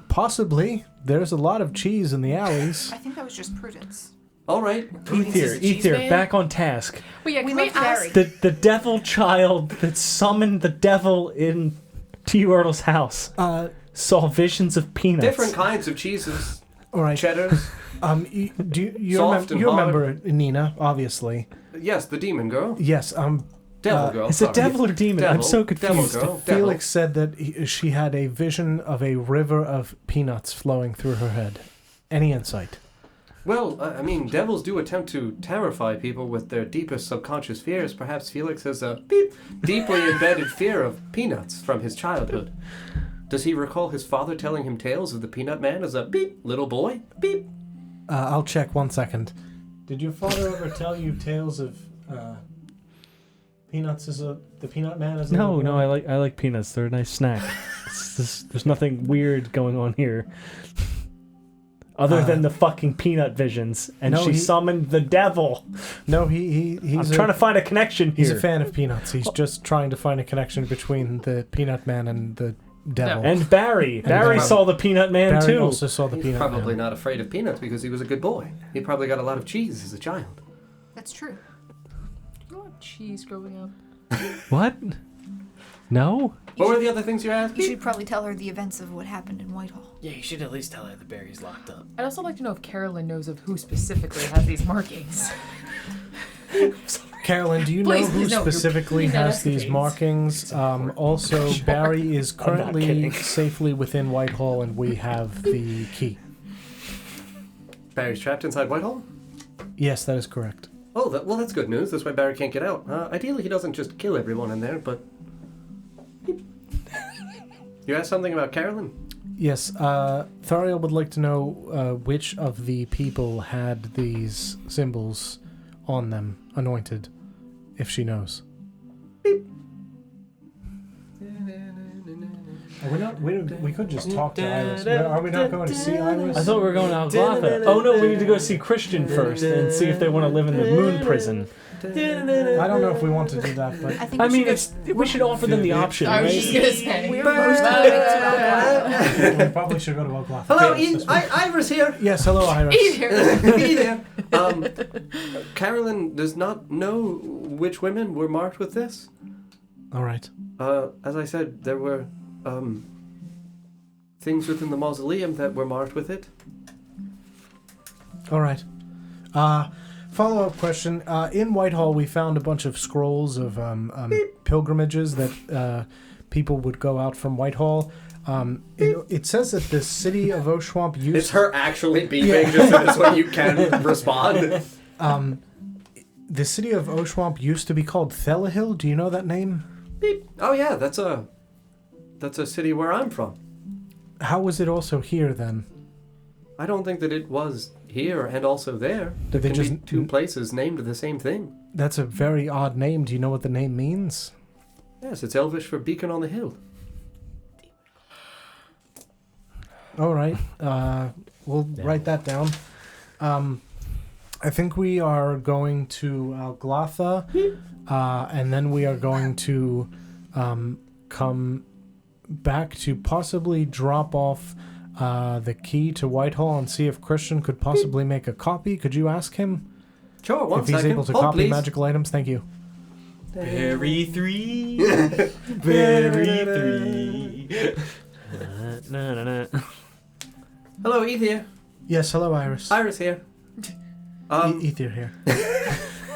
Possibly. There's a lot of cheese in the alleys. I think that was just Prudence. All right. Ether, back on task. Well, yeah, We can we love Barry. ask? The devil child that summoned the devil in T. Wordle's house saw visions of peanuts. Different kinds of cheeses. All right. Cheddars. You Soft and remember Nina, obviously. Yes, the demon girl. Yes, Devil girl. Is it devil or demon? I'm so Devil confused. girl. Felix said that she had a vision of a river of peanuts flowing through her head. Any insight? Well, I mean, devils do attempt to terrify people with their deepest subconscious fears. Perhaps Felix has a deeply embedded fear of peanuts from his childhood. Does he recall his father telling him tales of the Peanut Man as a little boy? I'll check 1 second. Did your father ever tell you tales of peanuts as the Peanut Man as a No, little boy? I like peanuts. They're a nice snack. There's nothing weird going on here. Other than the fucking peanut visions, and no, she he- summoned the devil. No, he's Trying to find a connection here. He's a fan of peanuts. He's just trying to find a connection between the Peanut Man and the devil. And Barry. Barry Barry. saw the Peanut Man Barry too. also saw the He's Peanut probably Man. not afraid of peanuts because he was a good boy. He probably got a lot of cheese as a child. That's true. You want cheese growing up? What? No? What were the other things you asked? You should probably tell her the events of what happened in Whitehall. Yeah, you should at least tell her the Barry's locked up. I'd also like to know if Carolyn knows of who specifically has these markings. Carolyn, do you Please, know who please, no, specifically repeat that has these escapades. markings? Also, Barry is currently kidding. safely within Whitehall, and we have the key. Barry's trapped inside Whitehall? Yes, that is correct. Oh, well, that's good news. This way Barry can't get out. Ideally, he doesn't just kill everyone in there, but... You asked something about Carolyn? Yes, Thariel would like to know which of the people had these symbols on them, anointed, if she knows. We could just talk to Iris. Are we not going to see Iris? I thought we were going to Alglatha. Oh no, we need to go see Christian first and see if they want to live in the moon prison. I don't know if we want to do that, but I think I we mean, should we should offer them the option, I was right? just gonna say. We're most going to we probably should go to Oklahoma. Hello, Okay, Iris here. Yes, hello, Iris. Be there. Carolyn does not know which women were marked with this. All right. As I said, there were things within the mausoleum that were marked with it. All right. Follow-up question. In Whitehall, we found a bunch of scrolls of pilgrimages that people would go out from Whitehall. It says that the city of Oshuamp used... It's her actually beeping just so this way you can respond. The city of Oshuamp used to be called Thelahill. Do you know that name? Beep. Oh yeah, that's a city where I'm from. How was it also here then? I don't think that it was here and also there. Did they Can just be two places named the same thing. That's a very odd name. Do you know what the name means? Yes, it's Elvish for beacon on the hill. All right. We'll write that down. I think we are going to Alglatha, and then we are going to come back to possibly drop off the key to Whitehall and see if Christian could possibly make a copy. Could you ask him Sure, one if he's second. able to Hold, copy please. magical items? Thank you. Very 3. Very 3. Hello, Ether. Yes, hello, Iris. Iris here. Ether here.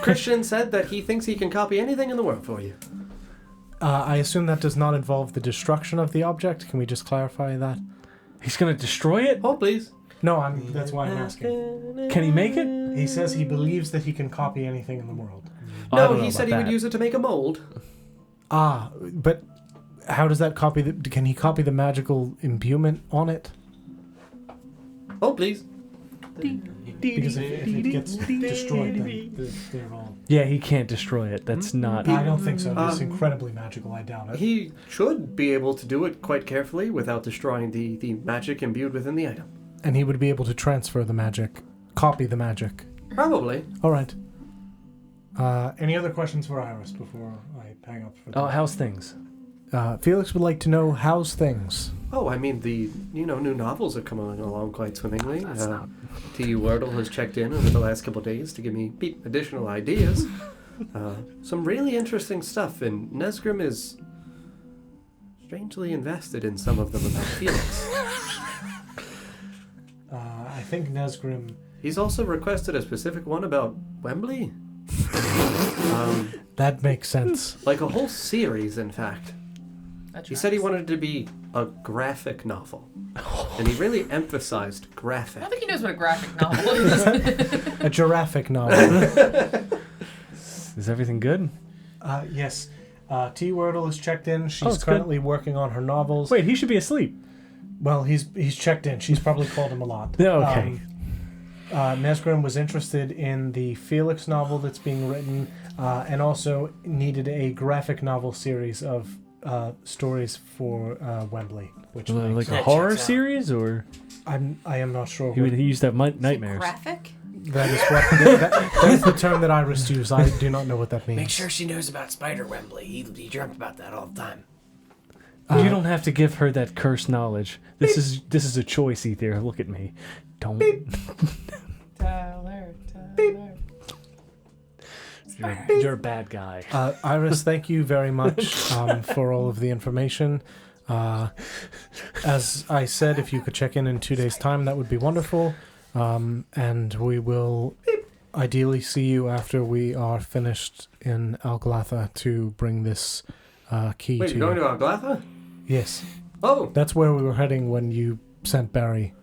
Christian said that he thinks he can copy anything in the world for you. I assume that does not involve the destruction of the object. Can we just clarify that? He's gonna destroy it? Hold, please. No, that's why I'm asking. Can he make it? He says he believes that he can copy anything in the world. Oh, I don't No, know he said about he would that. use it to make a mold. But how does that copy the... Can he copy the magical imbuement on it? Hold, please. Because if it gets destroyed, then they're all... Yeah, he can't destroy it. That's not. I don't think so. It's incredibly magical. I doubt it. He should be able to do it quite carefully without destroying the magic imbued within the item. And he would be able to transfer the magic. Copy the magic. Probably. All right. Any other questions for Iris before I hang up for Oh, how's things? Felix would like to know how's things. Oh, I mean, the new novels are coming along quite swimmingly. T.U. Wordle has checked in over the last couple of days to give me additional ideas. Some really interesting stuff, and Nesgrim is strangely invested in some of them about Felix. I think Nesgrim... He's also requested a specific one about Wembley. That makes sense. Like a whole series, in fact. He said he wanted it to be a graphic novel. And he really emphasized I graphic. don't think he knows what a graphic novel is. A giraffic novel. Is everything good? Yes. T. Wordle is checked in. She's it's currently working on her novels. Wait, he should be asleep. Well, he's checked in. She's probably called him a lot. Okay. Nesgrim was interested in the Felix novel that's being written, and also needed a graphic novel series of stories for Wembley, which Like makes, a That horror checks out. series, or I am not sure. he used to have nightmares. Graphic? That is what that's the term that Iris used. I do not know what that means. Make sure she knows about Spider Wembley. He dreamt about that all the time. You don't have to give her that cursed knowledge. This is a choice, Ether. Look at me. Don't. Tell her. You're a bad guy. Iris, thank you very much for all of the information. As I said, if you could check in 2 days' time, that would be wonderful. And we will ideally see you after we are finished in Alglatha to bring this key Wait, to you're you. going to Alglatha? Yes, Oh, that's where we were heading when you sent Barry.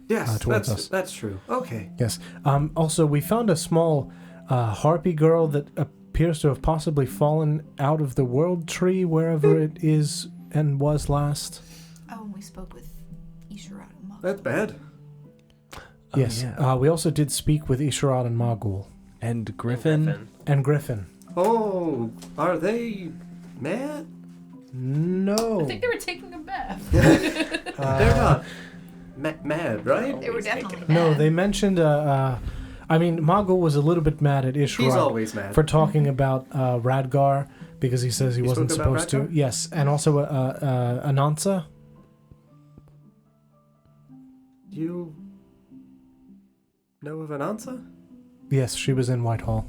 yes, towards us. that's true. Okay. Yes. Also, we found a small harpy girl that appears to have possibly fallen out of the world tree wherever it is and was last. Oh, and we spoke with Isharat and Mom. That's bad. Yes. yeah. We also did speak with Isharat and Magul. And Griffin. And Griffin. Oh, are they mad? No. I think they were taking a bath. They're not mad, right? They were definitely mad. No, they mentioned. I mean, Magul was a little bit mad at He's Isharat always mad. for talking about Radgar because he says he wasn't spoke about supposed to. Radgar? Yes, and also Anansa. You know of an answer? Yes, she was in Whitehall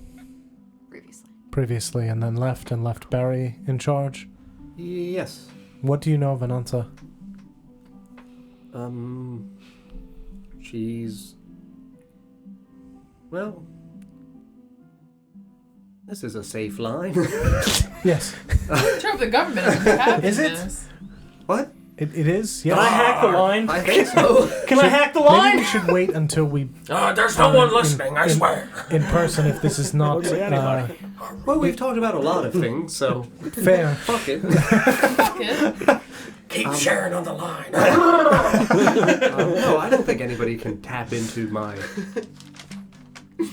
previously, and then left Barry in charge. Yes. What do you know of Anansa? She's... Well... This is a safe line. Yes. I'm sure if the government isn't having Is it? this. What? It is? Yes. Can I hack the line? I think so. Can I hack the Maybe line? we should wait until we... There's no one listening, I swear. In person, if this is not... Well, we've talked about a lot of things, so fair. fuck it. Keep sharing on the line. No, I don't think anybody can tap into my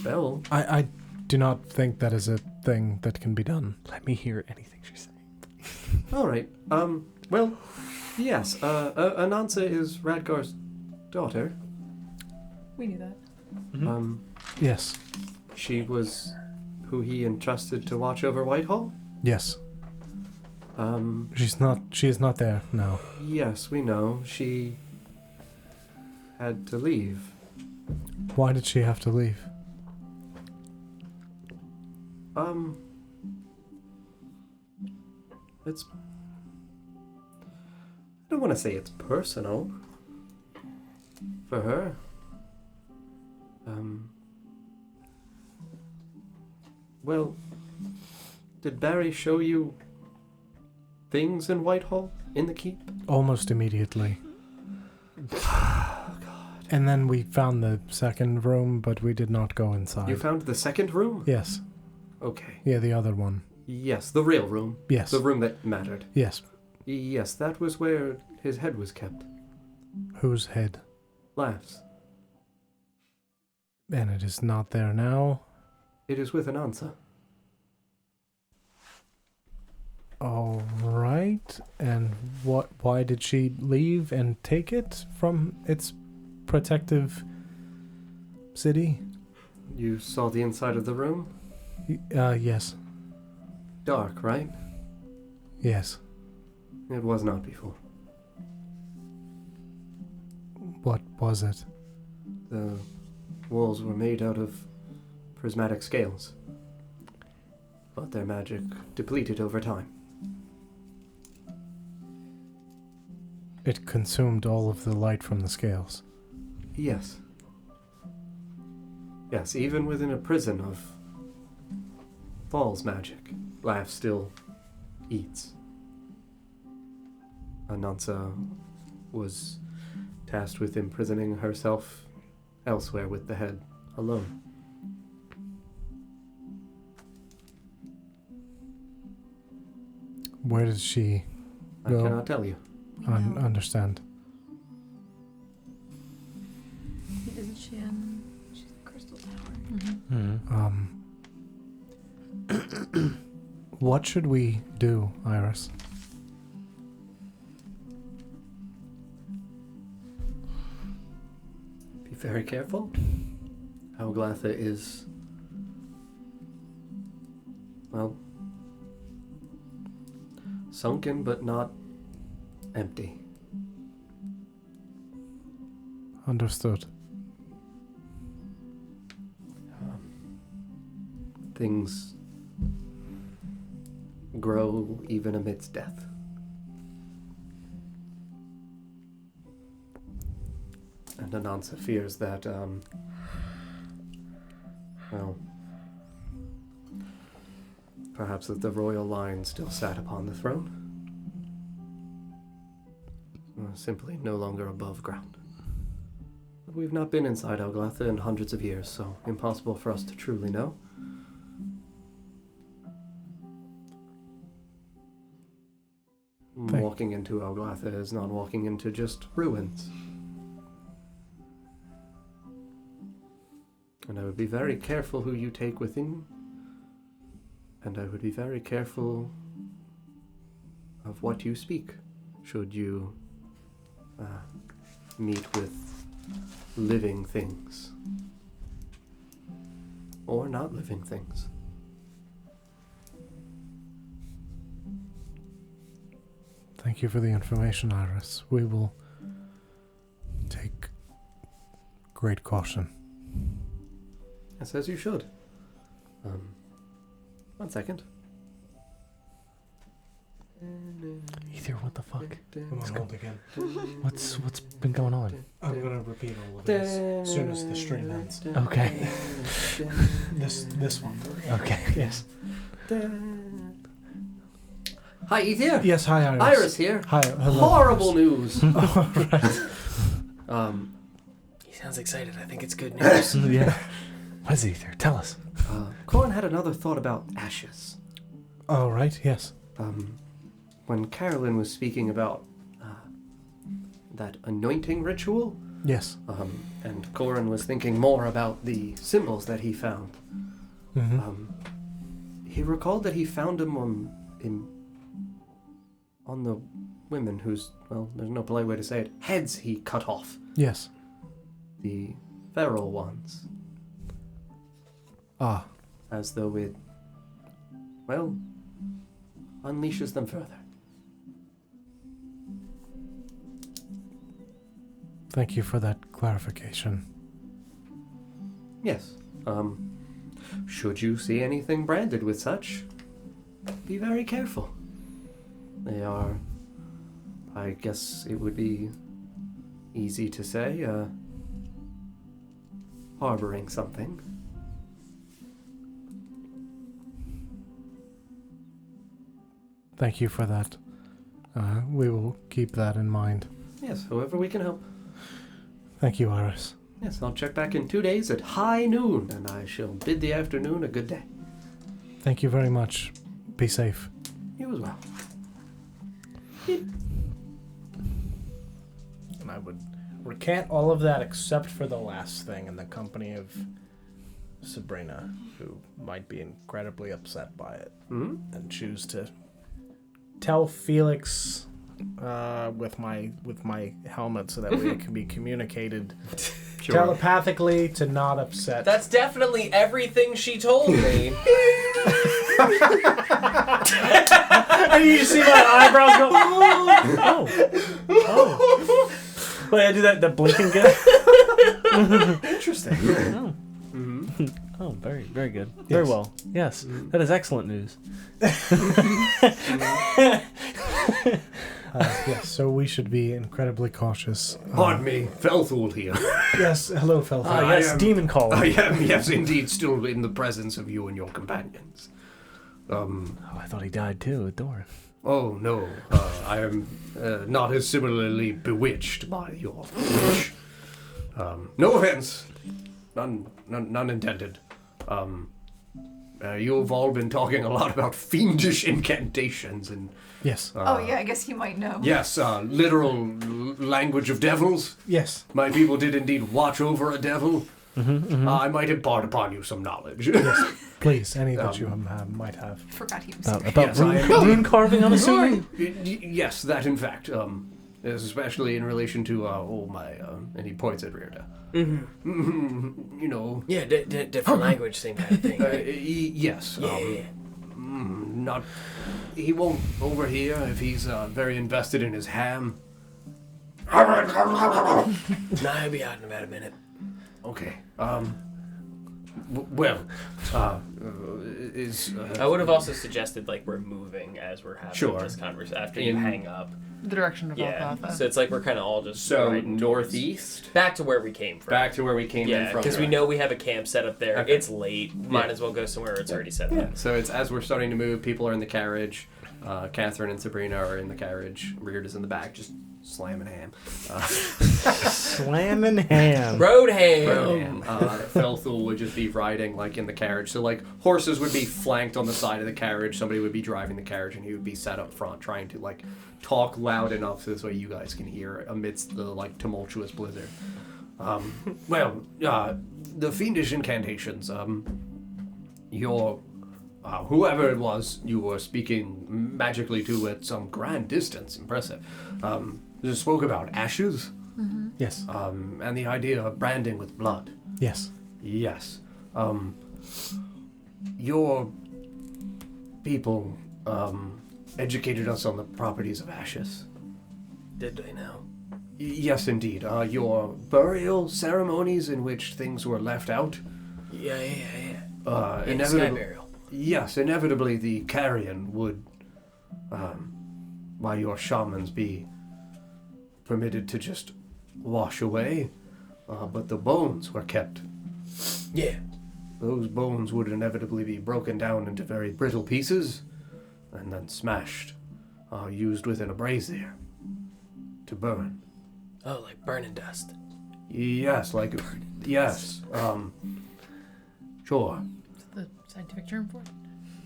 spell. I do not think that is a thing that can be done. Let me hear anything she's saying. All right. Well, yes. Anansa is Radgar's daughter. We knew that. Mm-hmm. Yes. She was who he entrusted to watch over Whitehall. Yes. She is not there now. Yes, we know. She had to leave. Why did she have to leave? It's... I don't want to say it's personal for her. Well, did Barry show you things in Whitehall, in the keep? Almost immediately. And then we found the second room, but we did not go inside. You found the second room? Yes. Okay. Yeah, the other one. Yes, the real room. Yes. The room that mattered. Yes. Yes, that was where his head was kept. Whose head? Laughs. And it is not there now. It is with an answer. All right. And why did she leave and take it from its protective city? You saw the inside of the room? Yes. Dark, right? Yes. It was not before. What was it? The walls were made out of prismatic scales, but their magic depleted over time. It consumed all of the light from the scales. Yes. Yes, even within a prison of Fall's magic, Laugh still eats. Anansa was tasked with imprisoning herself elsewhere with the head alone. Where did she I go? cannot tell you. Understand. Isn't she in? She's in Crystal Tower. Mm-hmm. What should we do, Iris? Be very careful. Auglatha is, well, sunken but not empty. Understood. Things grow even amidst death. And Anansa fears that, well, perhaps that the royal line still sat upon the throne. Simply no longer above ground. But we've not been inside Auglatha in hundreds of years, so impossible for us to truly know. Walking into Auglatha is not walking into just ruins. And I would be very careful who you take within. And I would be very careful of what you speak. Should you meet with living things. Or not living things. Thank you for the information, Iris. We will take great caution. Yes, as you should. 1 second. Ether, what the fuck? I'm on hold again. What's been going on? I'm gonna repeat all of this as soon as the stream ends. Okay. This one. Okay. Yes. Hi, Ether. Yes, hi, Iris. Iris here. Hi, hello. Horrible news. Oh, right. He sounds excited. I think it's good news. Yeah. What is Ether? Tell us. Corin had another thought about ashes. Oh, right, yes. When Carolyn was speaking about that anointing ritual, Yes. and Corin was thinking more about the symbols that he found. Mm-hmm. He recalled that he found them on the women whose, well, there's no polite way to say it, heads he cut off. Yes. The feral ones. Ah. As though it, well, unleashes them further. Thank you for that clarification. Yes. Should you see anything branded with such, be very careful. They are, I guess it would be easy to say, harboring something. Thank you for that. We will keep that in mind. Yes, however we can help. Thank you, Iris. Yes, I'll check back in 2 days at high noon, and I shall bid the afternoon a good day. Thank you very much. Be safe. You as well. And I would recant all of that except for the last thing in the company of Sabrina, who might be incredibly upset by it, and choose to tell Felix with my helmet so that way it can be communicated telepathically to not upset. That's definitely everything she told me. And you see my eyebrows go, oh. Wait, I do that blinking again? Interesting. Oh. Oh, very, very good. Yes. Very well. Yes, that is excellent news. Yes, so we should be incredibly cautious. Pardon me, Felthul here. Yes, hello, Felthul. Yes, demon call. I am, yes, indeed, still in the presence of you and your companions. Oh, I thought he died too, Doran. Oh, no. I am not as similarly bewitched by your wish. No offense. None intended. You have all been talking a lot about fiendish incantations and... Yes. Oh, yeah, I guess you might know. Yes, literal language of devils. Yes. My people did indeed watch over a devil. I might impart upon you some knowledge. Yes. Please, any that you might have. Forgot he was About Yes, I am- rune carving, I'm assuming? Yes, that in fact. Especially in relation to, my, and he points at Rearda. You know. Yeah, different language, same kind of thing. Yes. Yeah. Not. He won't overhear if he's very invested in his ham. Nah, I'll be out in about a minute. Okay. I would have also suggested like we're moving as we're having Sure. this conversation after you hang up. The direction of Yeah, Alpha. so it's like we're kind of all just So riding northeast, back to where we came from. back to where we came in Yeah, from. because we know we have a camp set up there. Okay. It's late. Might as well go somewhere where it's already set Yeah. up. So it's as we're starting to move. People are in the carriage. Catherine and Sabrina are in the carriage. Rearda's in the back, just slamming ham. Slamming ham. Road ham. Felthul would just be riding like in the carriage. So like horses would be flanked on the side of the carriage. Somebody would be driving the carriage, and he would be sat up front trying to like talk loud enough so this way you guys can hear amidst the like tumultuous blizzard. The fiendish incantations. Your whoever it was you were speaking magically to at some grand distance, impressive. Just spoke about ashes. Yes. And the idea of branding with blood. Yes. Yes. Your people educated us on the properties of ashes. Did they now? Yes, indeed. Your burial ceremonies in which things were left out. Yeah. Sky Inevitably, burial. yes, inevitably the carrion would, by your shamans, be permitted to just wash away, but the bones were kept. Yeah. Those bones would inevitably be broken down into very brittle pieces and then smashed. are used within a brazier to burn. Oh, like burning dust. Yes, like yes. Sure. Is that the scientific term for it?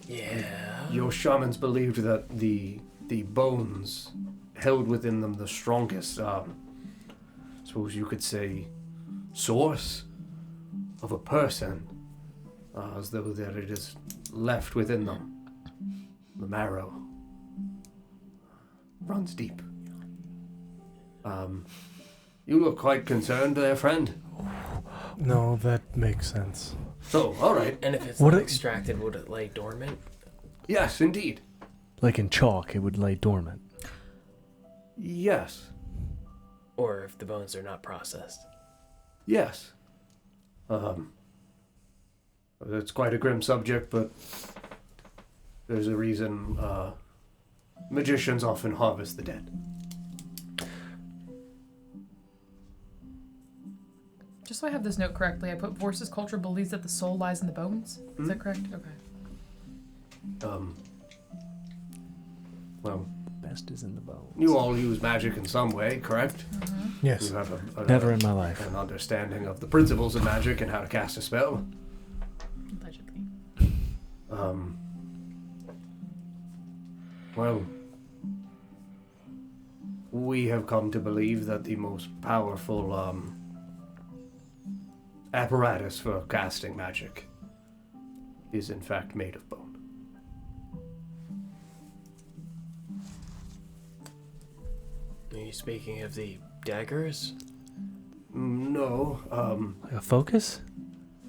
Yeah. Your shamans believed that the bones held within them the strongest, suppose you could say, source of a person, as though that it is left within them. The marrow runs deep. You look quite concerned there, friend. No, that makes sense. So, all right. And if it's What not a- extracted, would it lay dormant? Yes, indeed. Like in chalk, it would lay dormant. Yes. Or if the bones are not processed? Yes. It's quite a grim subject, but there's a reason magicians often harvest the dead. Just so I have this note correctly, I put Vorce's culture believes that the soul lies in the bones. Is that correct? Okay. Well, Best is in the bones. you all use magic in some way, correct? Yes. You have Never in my life. an understanding of the principles of magic and how to cast a spell. Allegedly. Well, we have come to believe that the most powerful apparatus for casting magic is in fact made of bone. Are you speaking of the daggers? No, Like a focus?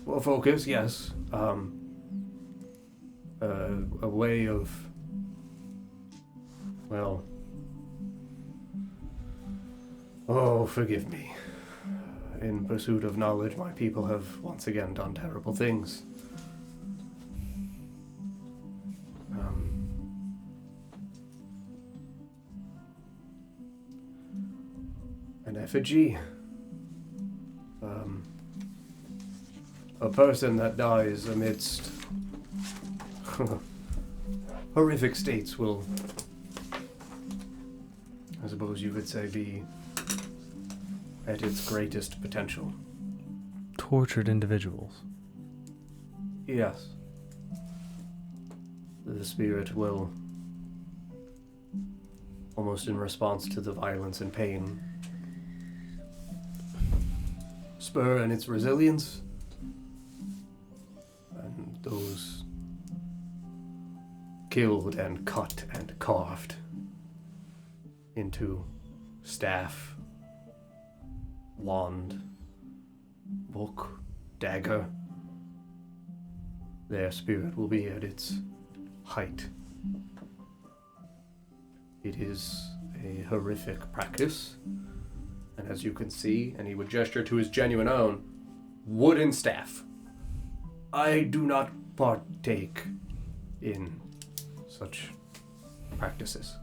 well, focus, yes. A way of, well, oh, forgive me. In pursuit of knowledge, my people have once again done terrible things. An effigy. A person that dies amidst horrific states will, I suppose you could say, be at its greatest potential. Tortured individuals. Yes. The spirit will, almost in response to the violence and pain, spur in its resilience, and those killed and cut and carved into staff, wand, book, dagger, their spirit will be at its height. It is a horrific practice, and as you can see, and he would gesture to his genuine own, wooden staff. I do not partake in such practices.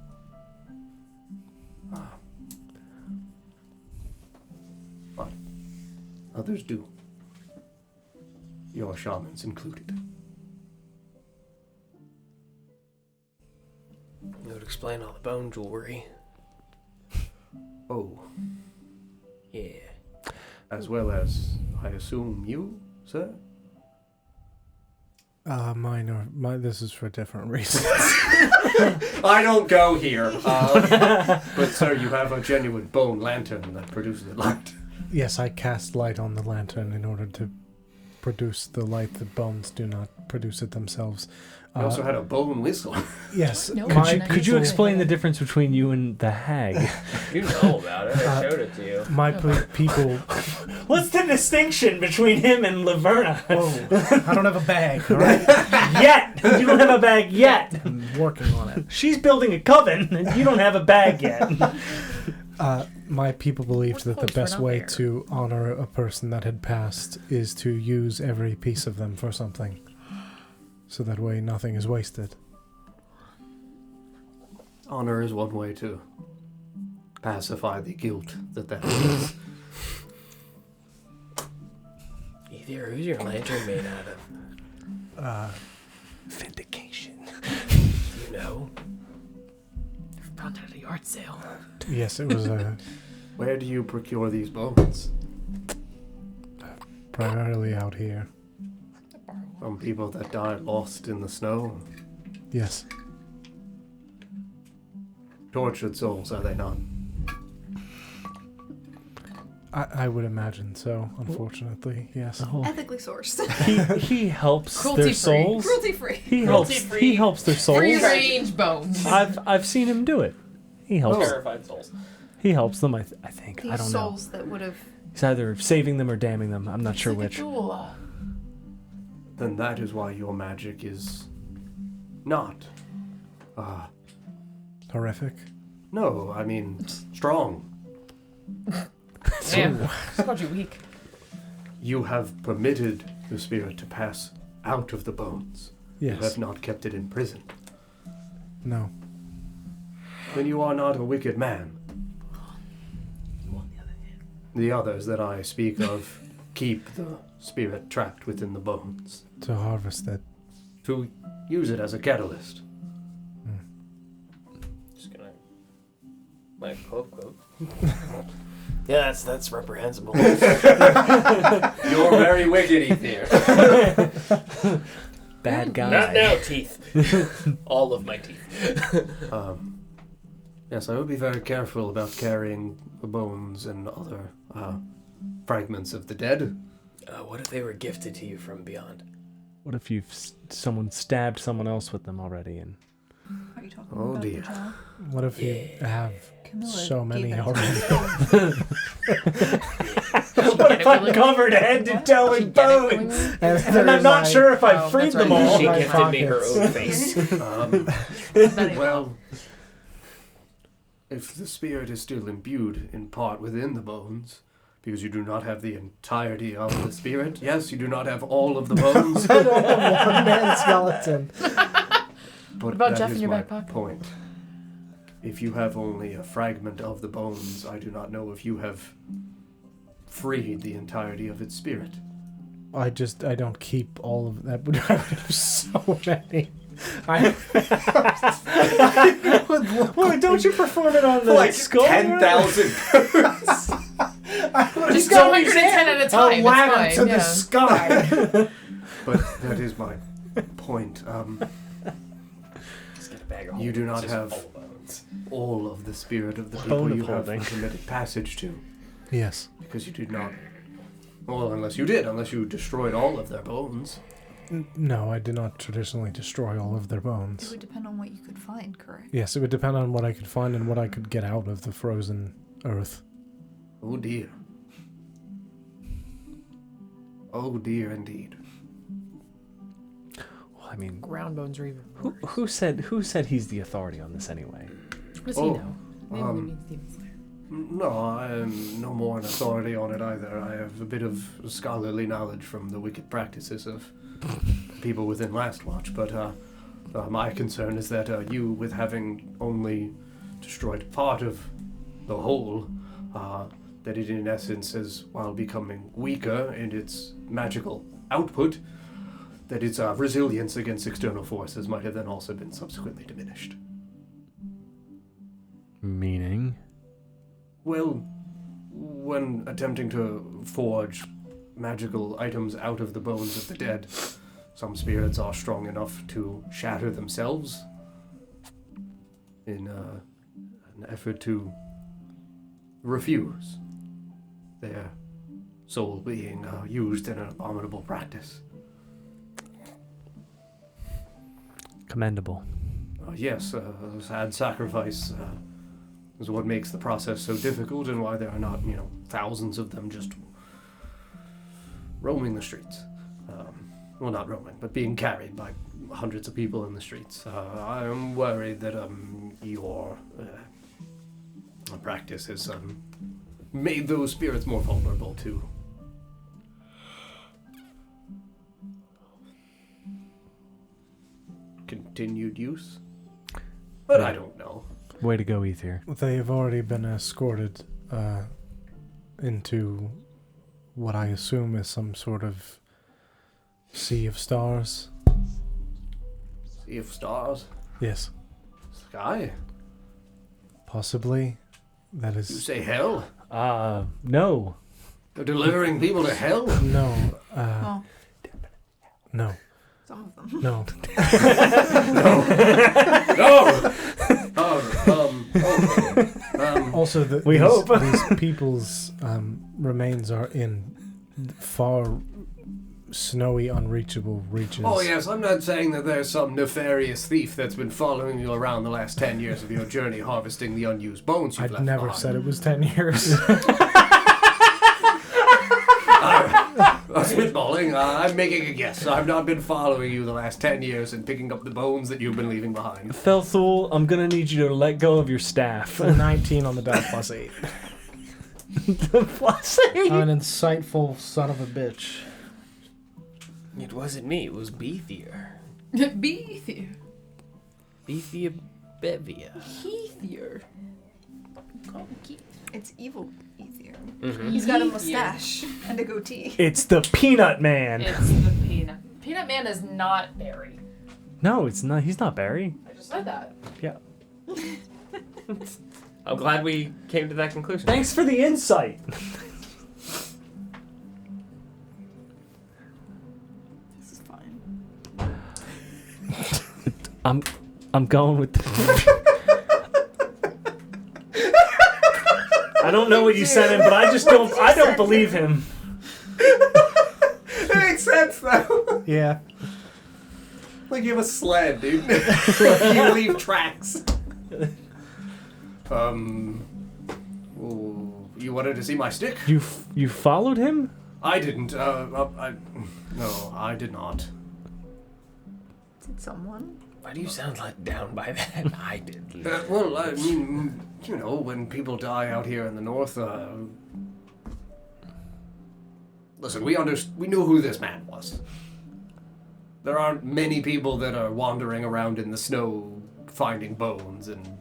But others do. Your shamans included. It would explain all the bone jewelry. Oh, Yeah. as well as, I assume, you, sir? This is for different reasons. I don't go here. But sir, you have a genuine bone lantern that produces light. Yes, I cast light on the lantern in order to produce the light. The bones do not produce it themselves. I also had a bone whistle. Yes. No, my Could you people- explain the difference between you and the hag? You know about it. I showed it to you. My people. What's the distinction between him and Laverna? Whoa! I don't have a bag. All right, Yet! You don't have a bag yet! I'm working on it. She's building a coven, and you don't have a bag yet. My people believed that the close, we're best not way there. to honor a person that had passed is to use every piece of them for something. So that way nothing is wasted. Honor is one way to pacify the guilt that is. Ether, who's your lantern made out of? Vindication. You know? Found it at a yard sale. Yes, it was Where do you procure these bones? primarily out here. From people that died lost in the snow? Yes. Tortured souls, are they not? I would imagine so, unfortunately, yes. Oh. Ethically sourced. He helps Cruelty their free. souls. Cruelty free. He Cruelty-free. helps their souls. Free range bones. I've seen him do it. He helps. Terrified souls. He helps them. I think. These I don't know. souls that would have. He's either saving them or damning them. I'm not sure which. Then that is why your magic is not. Horrific. No, I mean, strong. Damn. Just called you weak. You have permitted the spirit to pass out of the bones. You Yes. have not kept it in prison. No. Then you are not a wicked man. The others that I speak of keep the spirit trapped within the bones To harvest it. to use it as a catalyst. Just gonna. My quote. Yeah, that's reprehensible. You're very wicked, Ether. Bad guy. Not now, teeth. All of my teeth. Yes, I would be very careful about carrying the bones and other fragments of the dead. What if they were gifted to you from beyond? What if someone stabbed someone else with them already? And Are you talking Oh, about dear. the jaw? What if you have Camilla so many gave that to already? what if I'm covered head to toe in bones? And I'm not sure if I've freed them all. She my gifted me her pockets. own face. Well, if the spirit is still imbued in part within the bones, because you do not have the entirety of the spirit, yes, you do not have all of the bones. One man skeleton. But about that Jeff is in your my back pocket? point. If you have only a fragment of the bones, I do not know if you have freed the entirety of its spirit. I don't keep all of that. But I would have so many. Wait, don't you perform it on the skull? 10,000. Just go 110 at a time. A It's ladder fine. to the Yeah. sky. But that is my point. Just get a bag of You do holes, not just have full of bones. all of the spirit of the Bone people of you have holding. permitted passage to. Yes. Because you did not. Well, unless you did. Unless you destroyed all of their bones. No, I did not traditionally destroy all of their It bones. would depend on what you could find, correct? Yes, it would depend on what I could find and what I could get out of the frozen earth. Oh dear. Oh dear indeed. Well, I mean, Ground bones are even worse. who said he's the authority on this anyway? What does he Oh, know? Maybe we mean Demon Slayer. No, I am no more an authority on it either. I have a bit of scholarly knowledge from the wicked practices of people within Last Watch, but my concern is that you, with having only destroyed part of the whole, that it in essence is, while becoming weaker in its magical output, that its resilience against external forces might have then also been subsequently diminished. Meaning? Well, when attempting to forge magical items out of the bones of the dead, some spirits are strong enough to shatter themselves in an effort to refuse their soul being used in an abominable practice. Commendable. Yes, sad sacrifice is what makes the process so difficult and why there are not, thousands of them just roaming the streets. Well, not roaming, but being carried by hundreds of people in the streets. I am worried that your practice has made those spirits more vulnerable to continued use. But I don't know. Way to go, Ether. They have already been escorted into what I assume is some sort of sea of stars. Sea of stars? Yes. Sky? Possibly. That You is... say hell? No. They're delivering people to hell? No. Well, No. some of them. No. No! Okay. Also, We hope. these people's remains are in far snowy, unreachable reaches. Oh, yes, I'm not saying that there's some nefarious thief that's been following you around the last 10 years of your journey harvesting the unused bones you've I'd left never behind. said it was 10 years. Spitballing, I'm making a guess. I've not been following you the last 10 years and picking up the bones that you've been leaving behind. Felthul, I'm gonna need you to let go of your staff. 19 on the die plus 8. +8. I'm an insightful son of a bitch. It wasn't me, it was Beethier. Beefier. Beethia Bevia. Heathier. Call him Keith. It's evil easier. Mm-hmm. He's got a Easier. mustache and a goatee. It's the Peanut Man. It's the peanut. Peanut Man is not Barry. No, it's not. He's not Barry. I just said that. Yeah. I'm glad we came to that conclusion. Thanks for the insight. This is fine. I'm going with the... I don't know what you sent him, but I don't believe him. That makes sense, though. Yeah. Like you have a sled, dude. You leave tracks. Ooh, you wanted to see my stick? You followed him? I didn't. No, I did not. Did someone? Why do you sound let down by that? I did. Well, I mean, you know, when people die out here in the north, listen, we knew who this man was. There aren't many people that are wandering around in the snow, finding bones and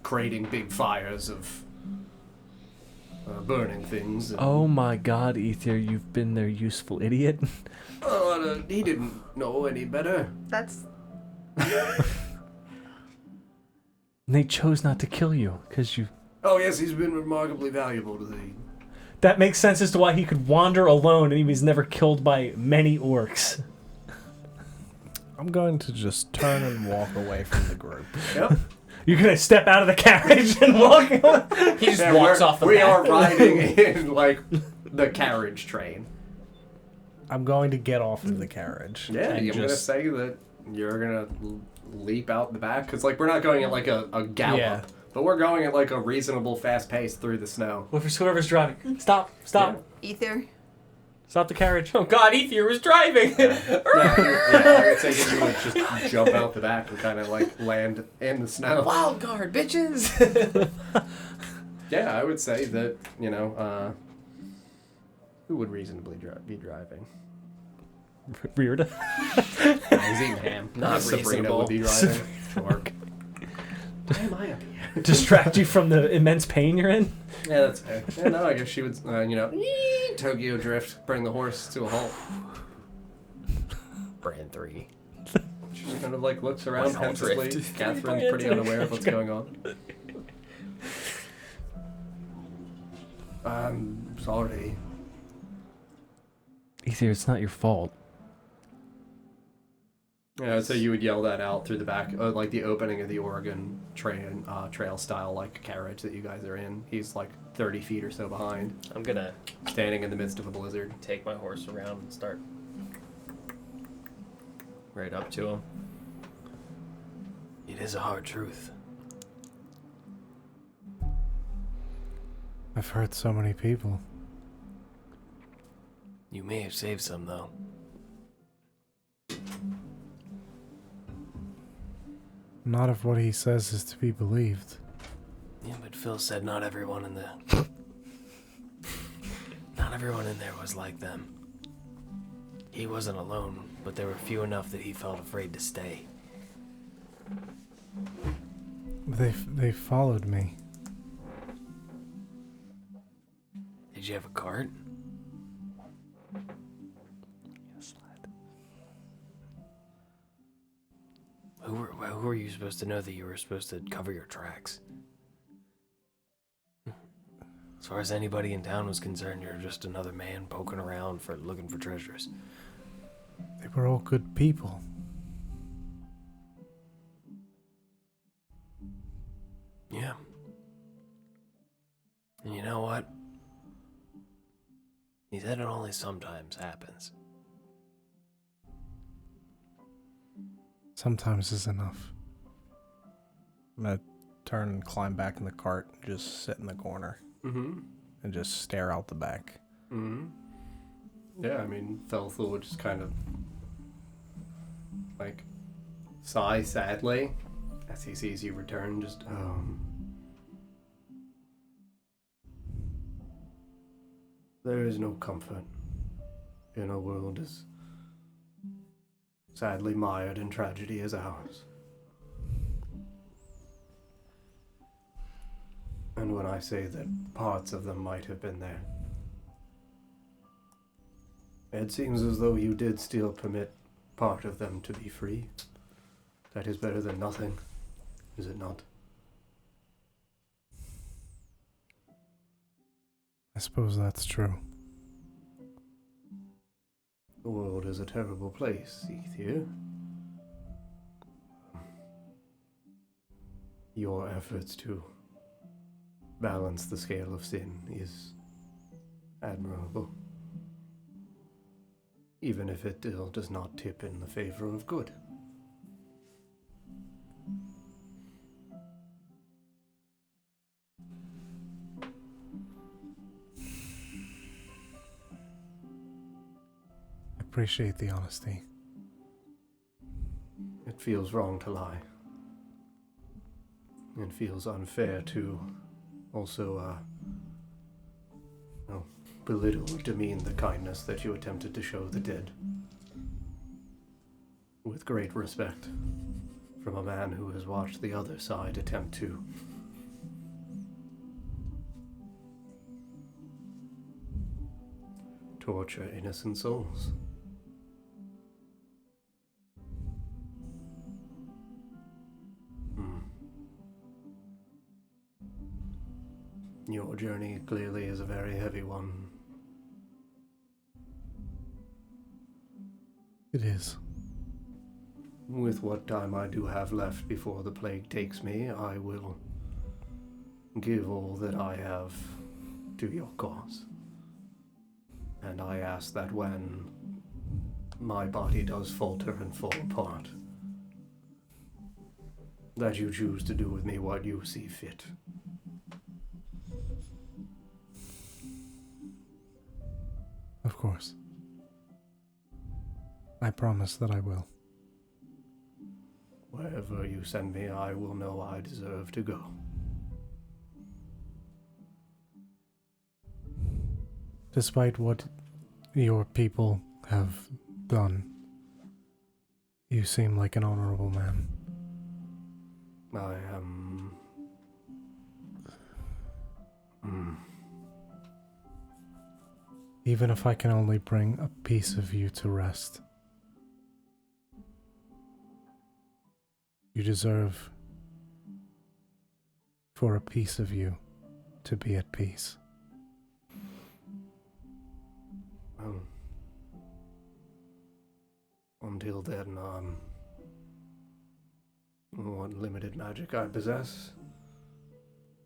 creating big fires of burning things. And, Oh my God, Ether, you've been their useful idiot. he didn't know any better. That's And they chose not to kill you because you. Oh yes, he's been remarkably valuable to the. That makes sense as to why he could wander alone and he was never killed by many orcs. I'm going to just turn and walk away from the group. Yep. You're gonna step out of the carriage and walk away? He just walks off the We path. are riding in like the carriage train. I'm going to get off of the carriage. Yeah, and I'm gonna just- say that you're gonna leap out the back because like we're not going at like a gallop, Yeah. but we're going at like a reasonable fast pace through the snow. Whoever's driving. Stop. ether. Stop the carriage. Oh God, Ether was driving. I would say that you would just jump out the back and kind of like land in the snow. Wild card, bitches. Yeah, I would say that who would reasonably be driving? Weird. He's eating ham. Not Sabrina reasonable. would be driving. Sure. Why am I up here? Distract you from the immense pain you're in? Yeah, that's fair. Yeah, no, I guess she would, Tokyo Drift, bring the horse to a halt. Brand 3. She just kind of like looks around Whitehall pensively. Drift. Catherine's pretty unaware of what's going on. Sorry. Ether, it's not your fault. Yeah, so you would yell that out through the back, like the opening of the Oregon trail style like carriage that you guys are in. He's like 30 feet or so behind, I'm gonna standing in the midst of a blizzard. take my horse around and start right up to him. It is a hard truth. I've hurt so many people. You may have saved some, though. Not if what he says is to be believed. Yeah, but Phil said not everyone in there was like them. He wasn't alone, but there were few enough that he felt afraid to stay. They followed me. Did you have a cart? Who were you supposed to know that you were supposed to cover your tracks? far as anybody in town was concerned, you're just another man poking around looking for treasures. They were all good people. Yeah. And you know what? He said it only sometimes happens. Sometimes is enough. I'm gonna turn and climb back in the cart and just sit in the corner. Mm-hmm. And just stare out the back. Mm-hmm. Yeah, I mean, Felthul would just kind of, like, sigh sadly as he sees you return, just, there is no comfort in a world as sadly mired in tragedy as ours. And when I say that parts of them might have been there, it seems as though you did still permit part of them to be free. That is better than nothing, is it not? I suppose that's true. The world is a terrible place, Ethier. Your efforts to balance the scale of sin is admirable, even if it still does not tip in the favor of good. I appreciate the honesty. It feels wrong to lie. It feels unfair to also, belittle or demean the kindness that you attempted to show the dead. With great respect, from a man who has watched the other side attempt to. Torture innocent souls. Your journey clearly is a very heavy one. It is. With what time I do have left before the plague takes me, I will give all that I have to your cause. And I ask that when my body does falter and fall apart, that you choose to do with me what you see fit. Of course. I promise that I will. Wherever you send me, I will know I deserve to go. Despite what your people have done, you seem like an honorable man. I am... Even if I can only bring a piece of you to rest. You deserve for a piece of you to be at peace. Well, until then, what limited magic I possess,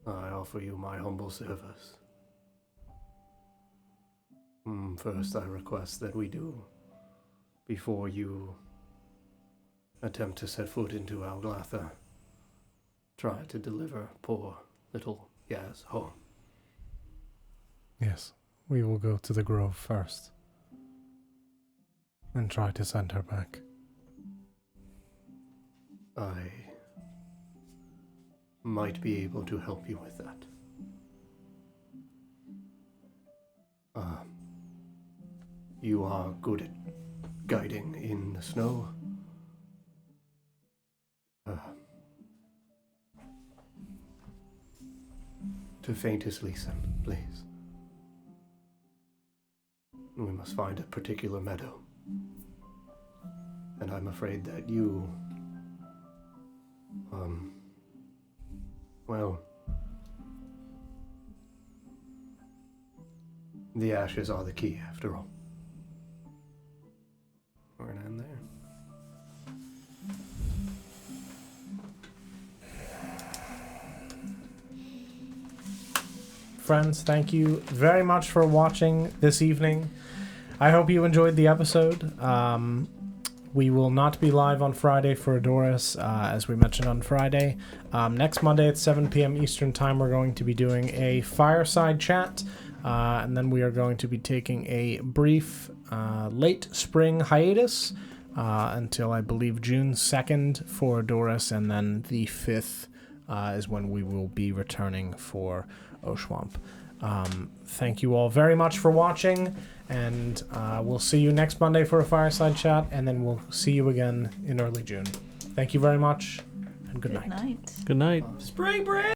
I offer you my humble service. First, I request that we do, before you attempt to set foot into Alglatha, try to deliver poor little Yaz home. Yes, we will go to the grove first and try to send her back. I might be able to help you with that. You are good at guiding in the snow. To faintest listen, please. We must find a particular meadow. And I'm afraid that you... The ashes are the key, after all. We're going to end there. Friends, thank you very much for watching this evening. I hope you enjoyed the episode. We will not be live on Friday for Adoris, as we mentioned on Friday. Next Monday at 7 p.m. Eastern Time, we're going to be doing a fireside chat, and then we are going to be taking a brief late spring hiatus until I believe June 2nd for Adoris, and then the 5th is when we will be returning for Oshuamp. Thank you all very much for watching, and we'll see you next Monday for a fireside chat, and then we'll see you again in early June. Thank you very much, and good night. Good night. Spring break!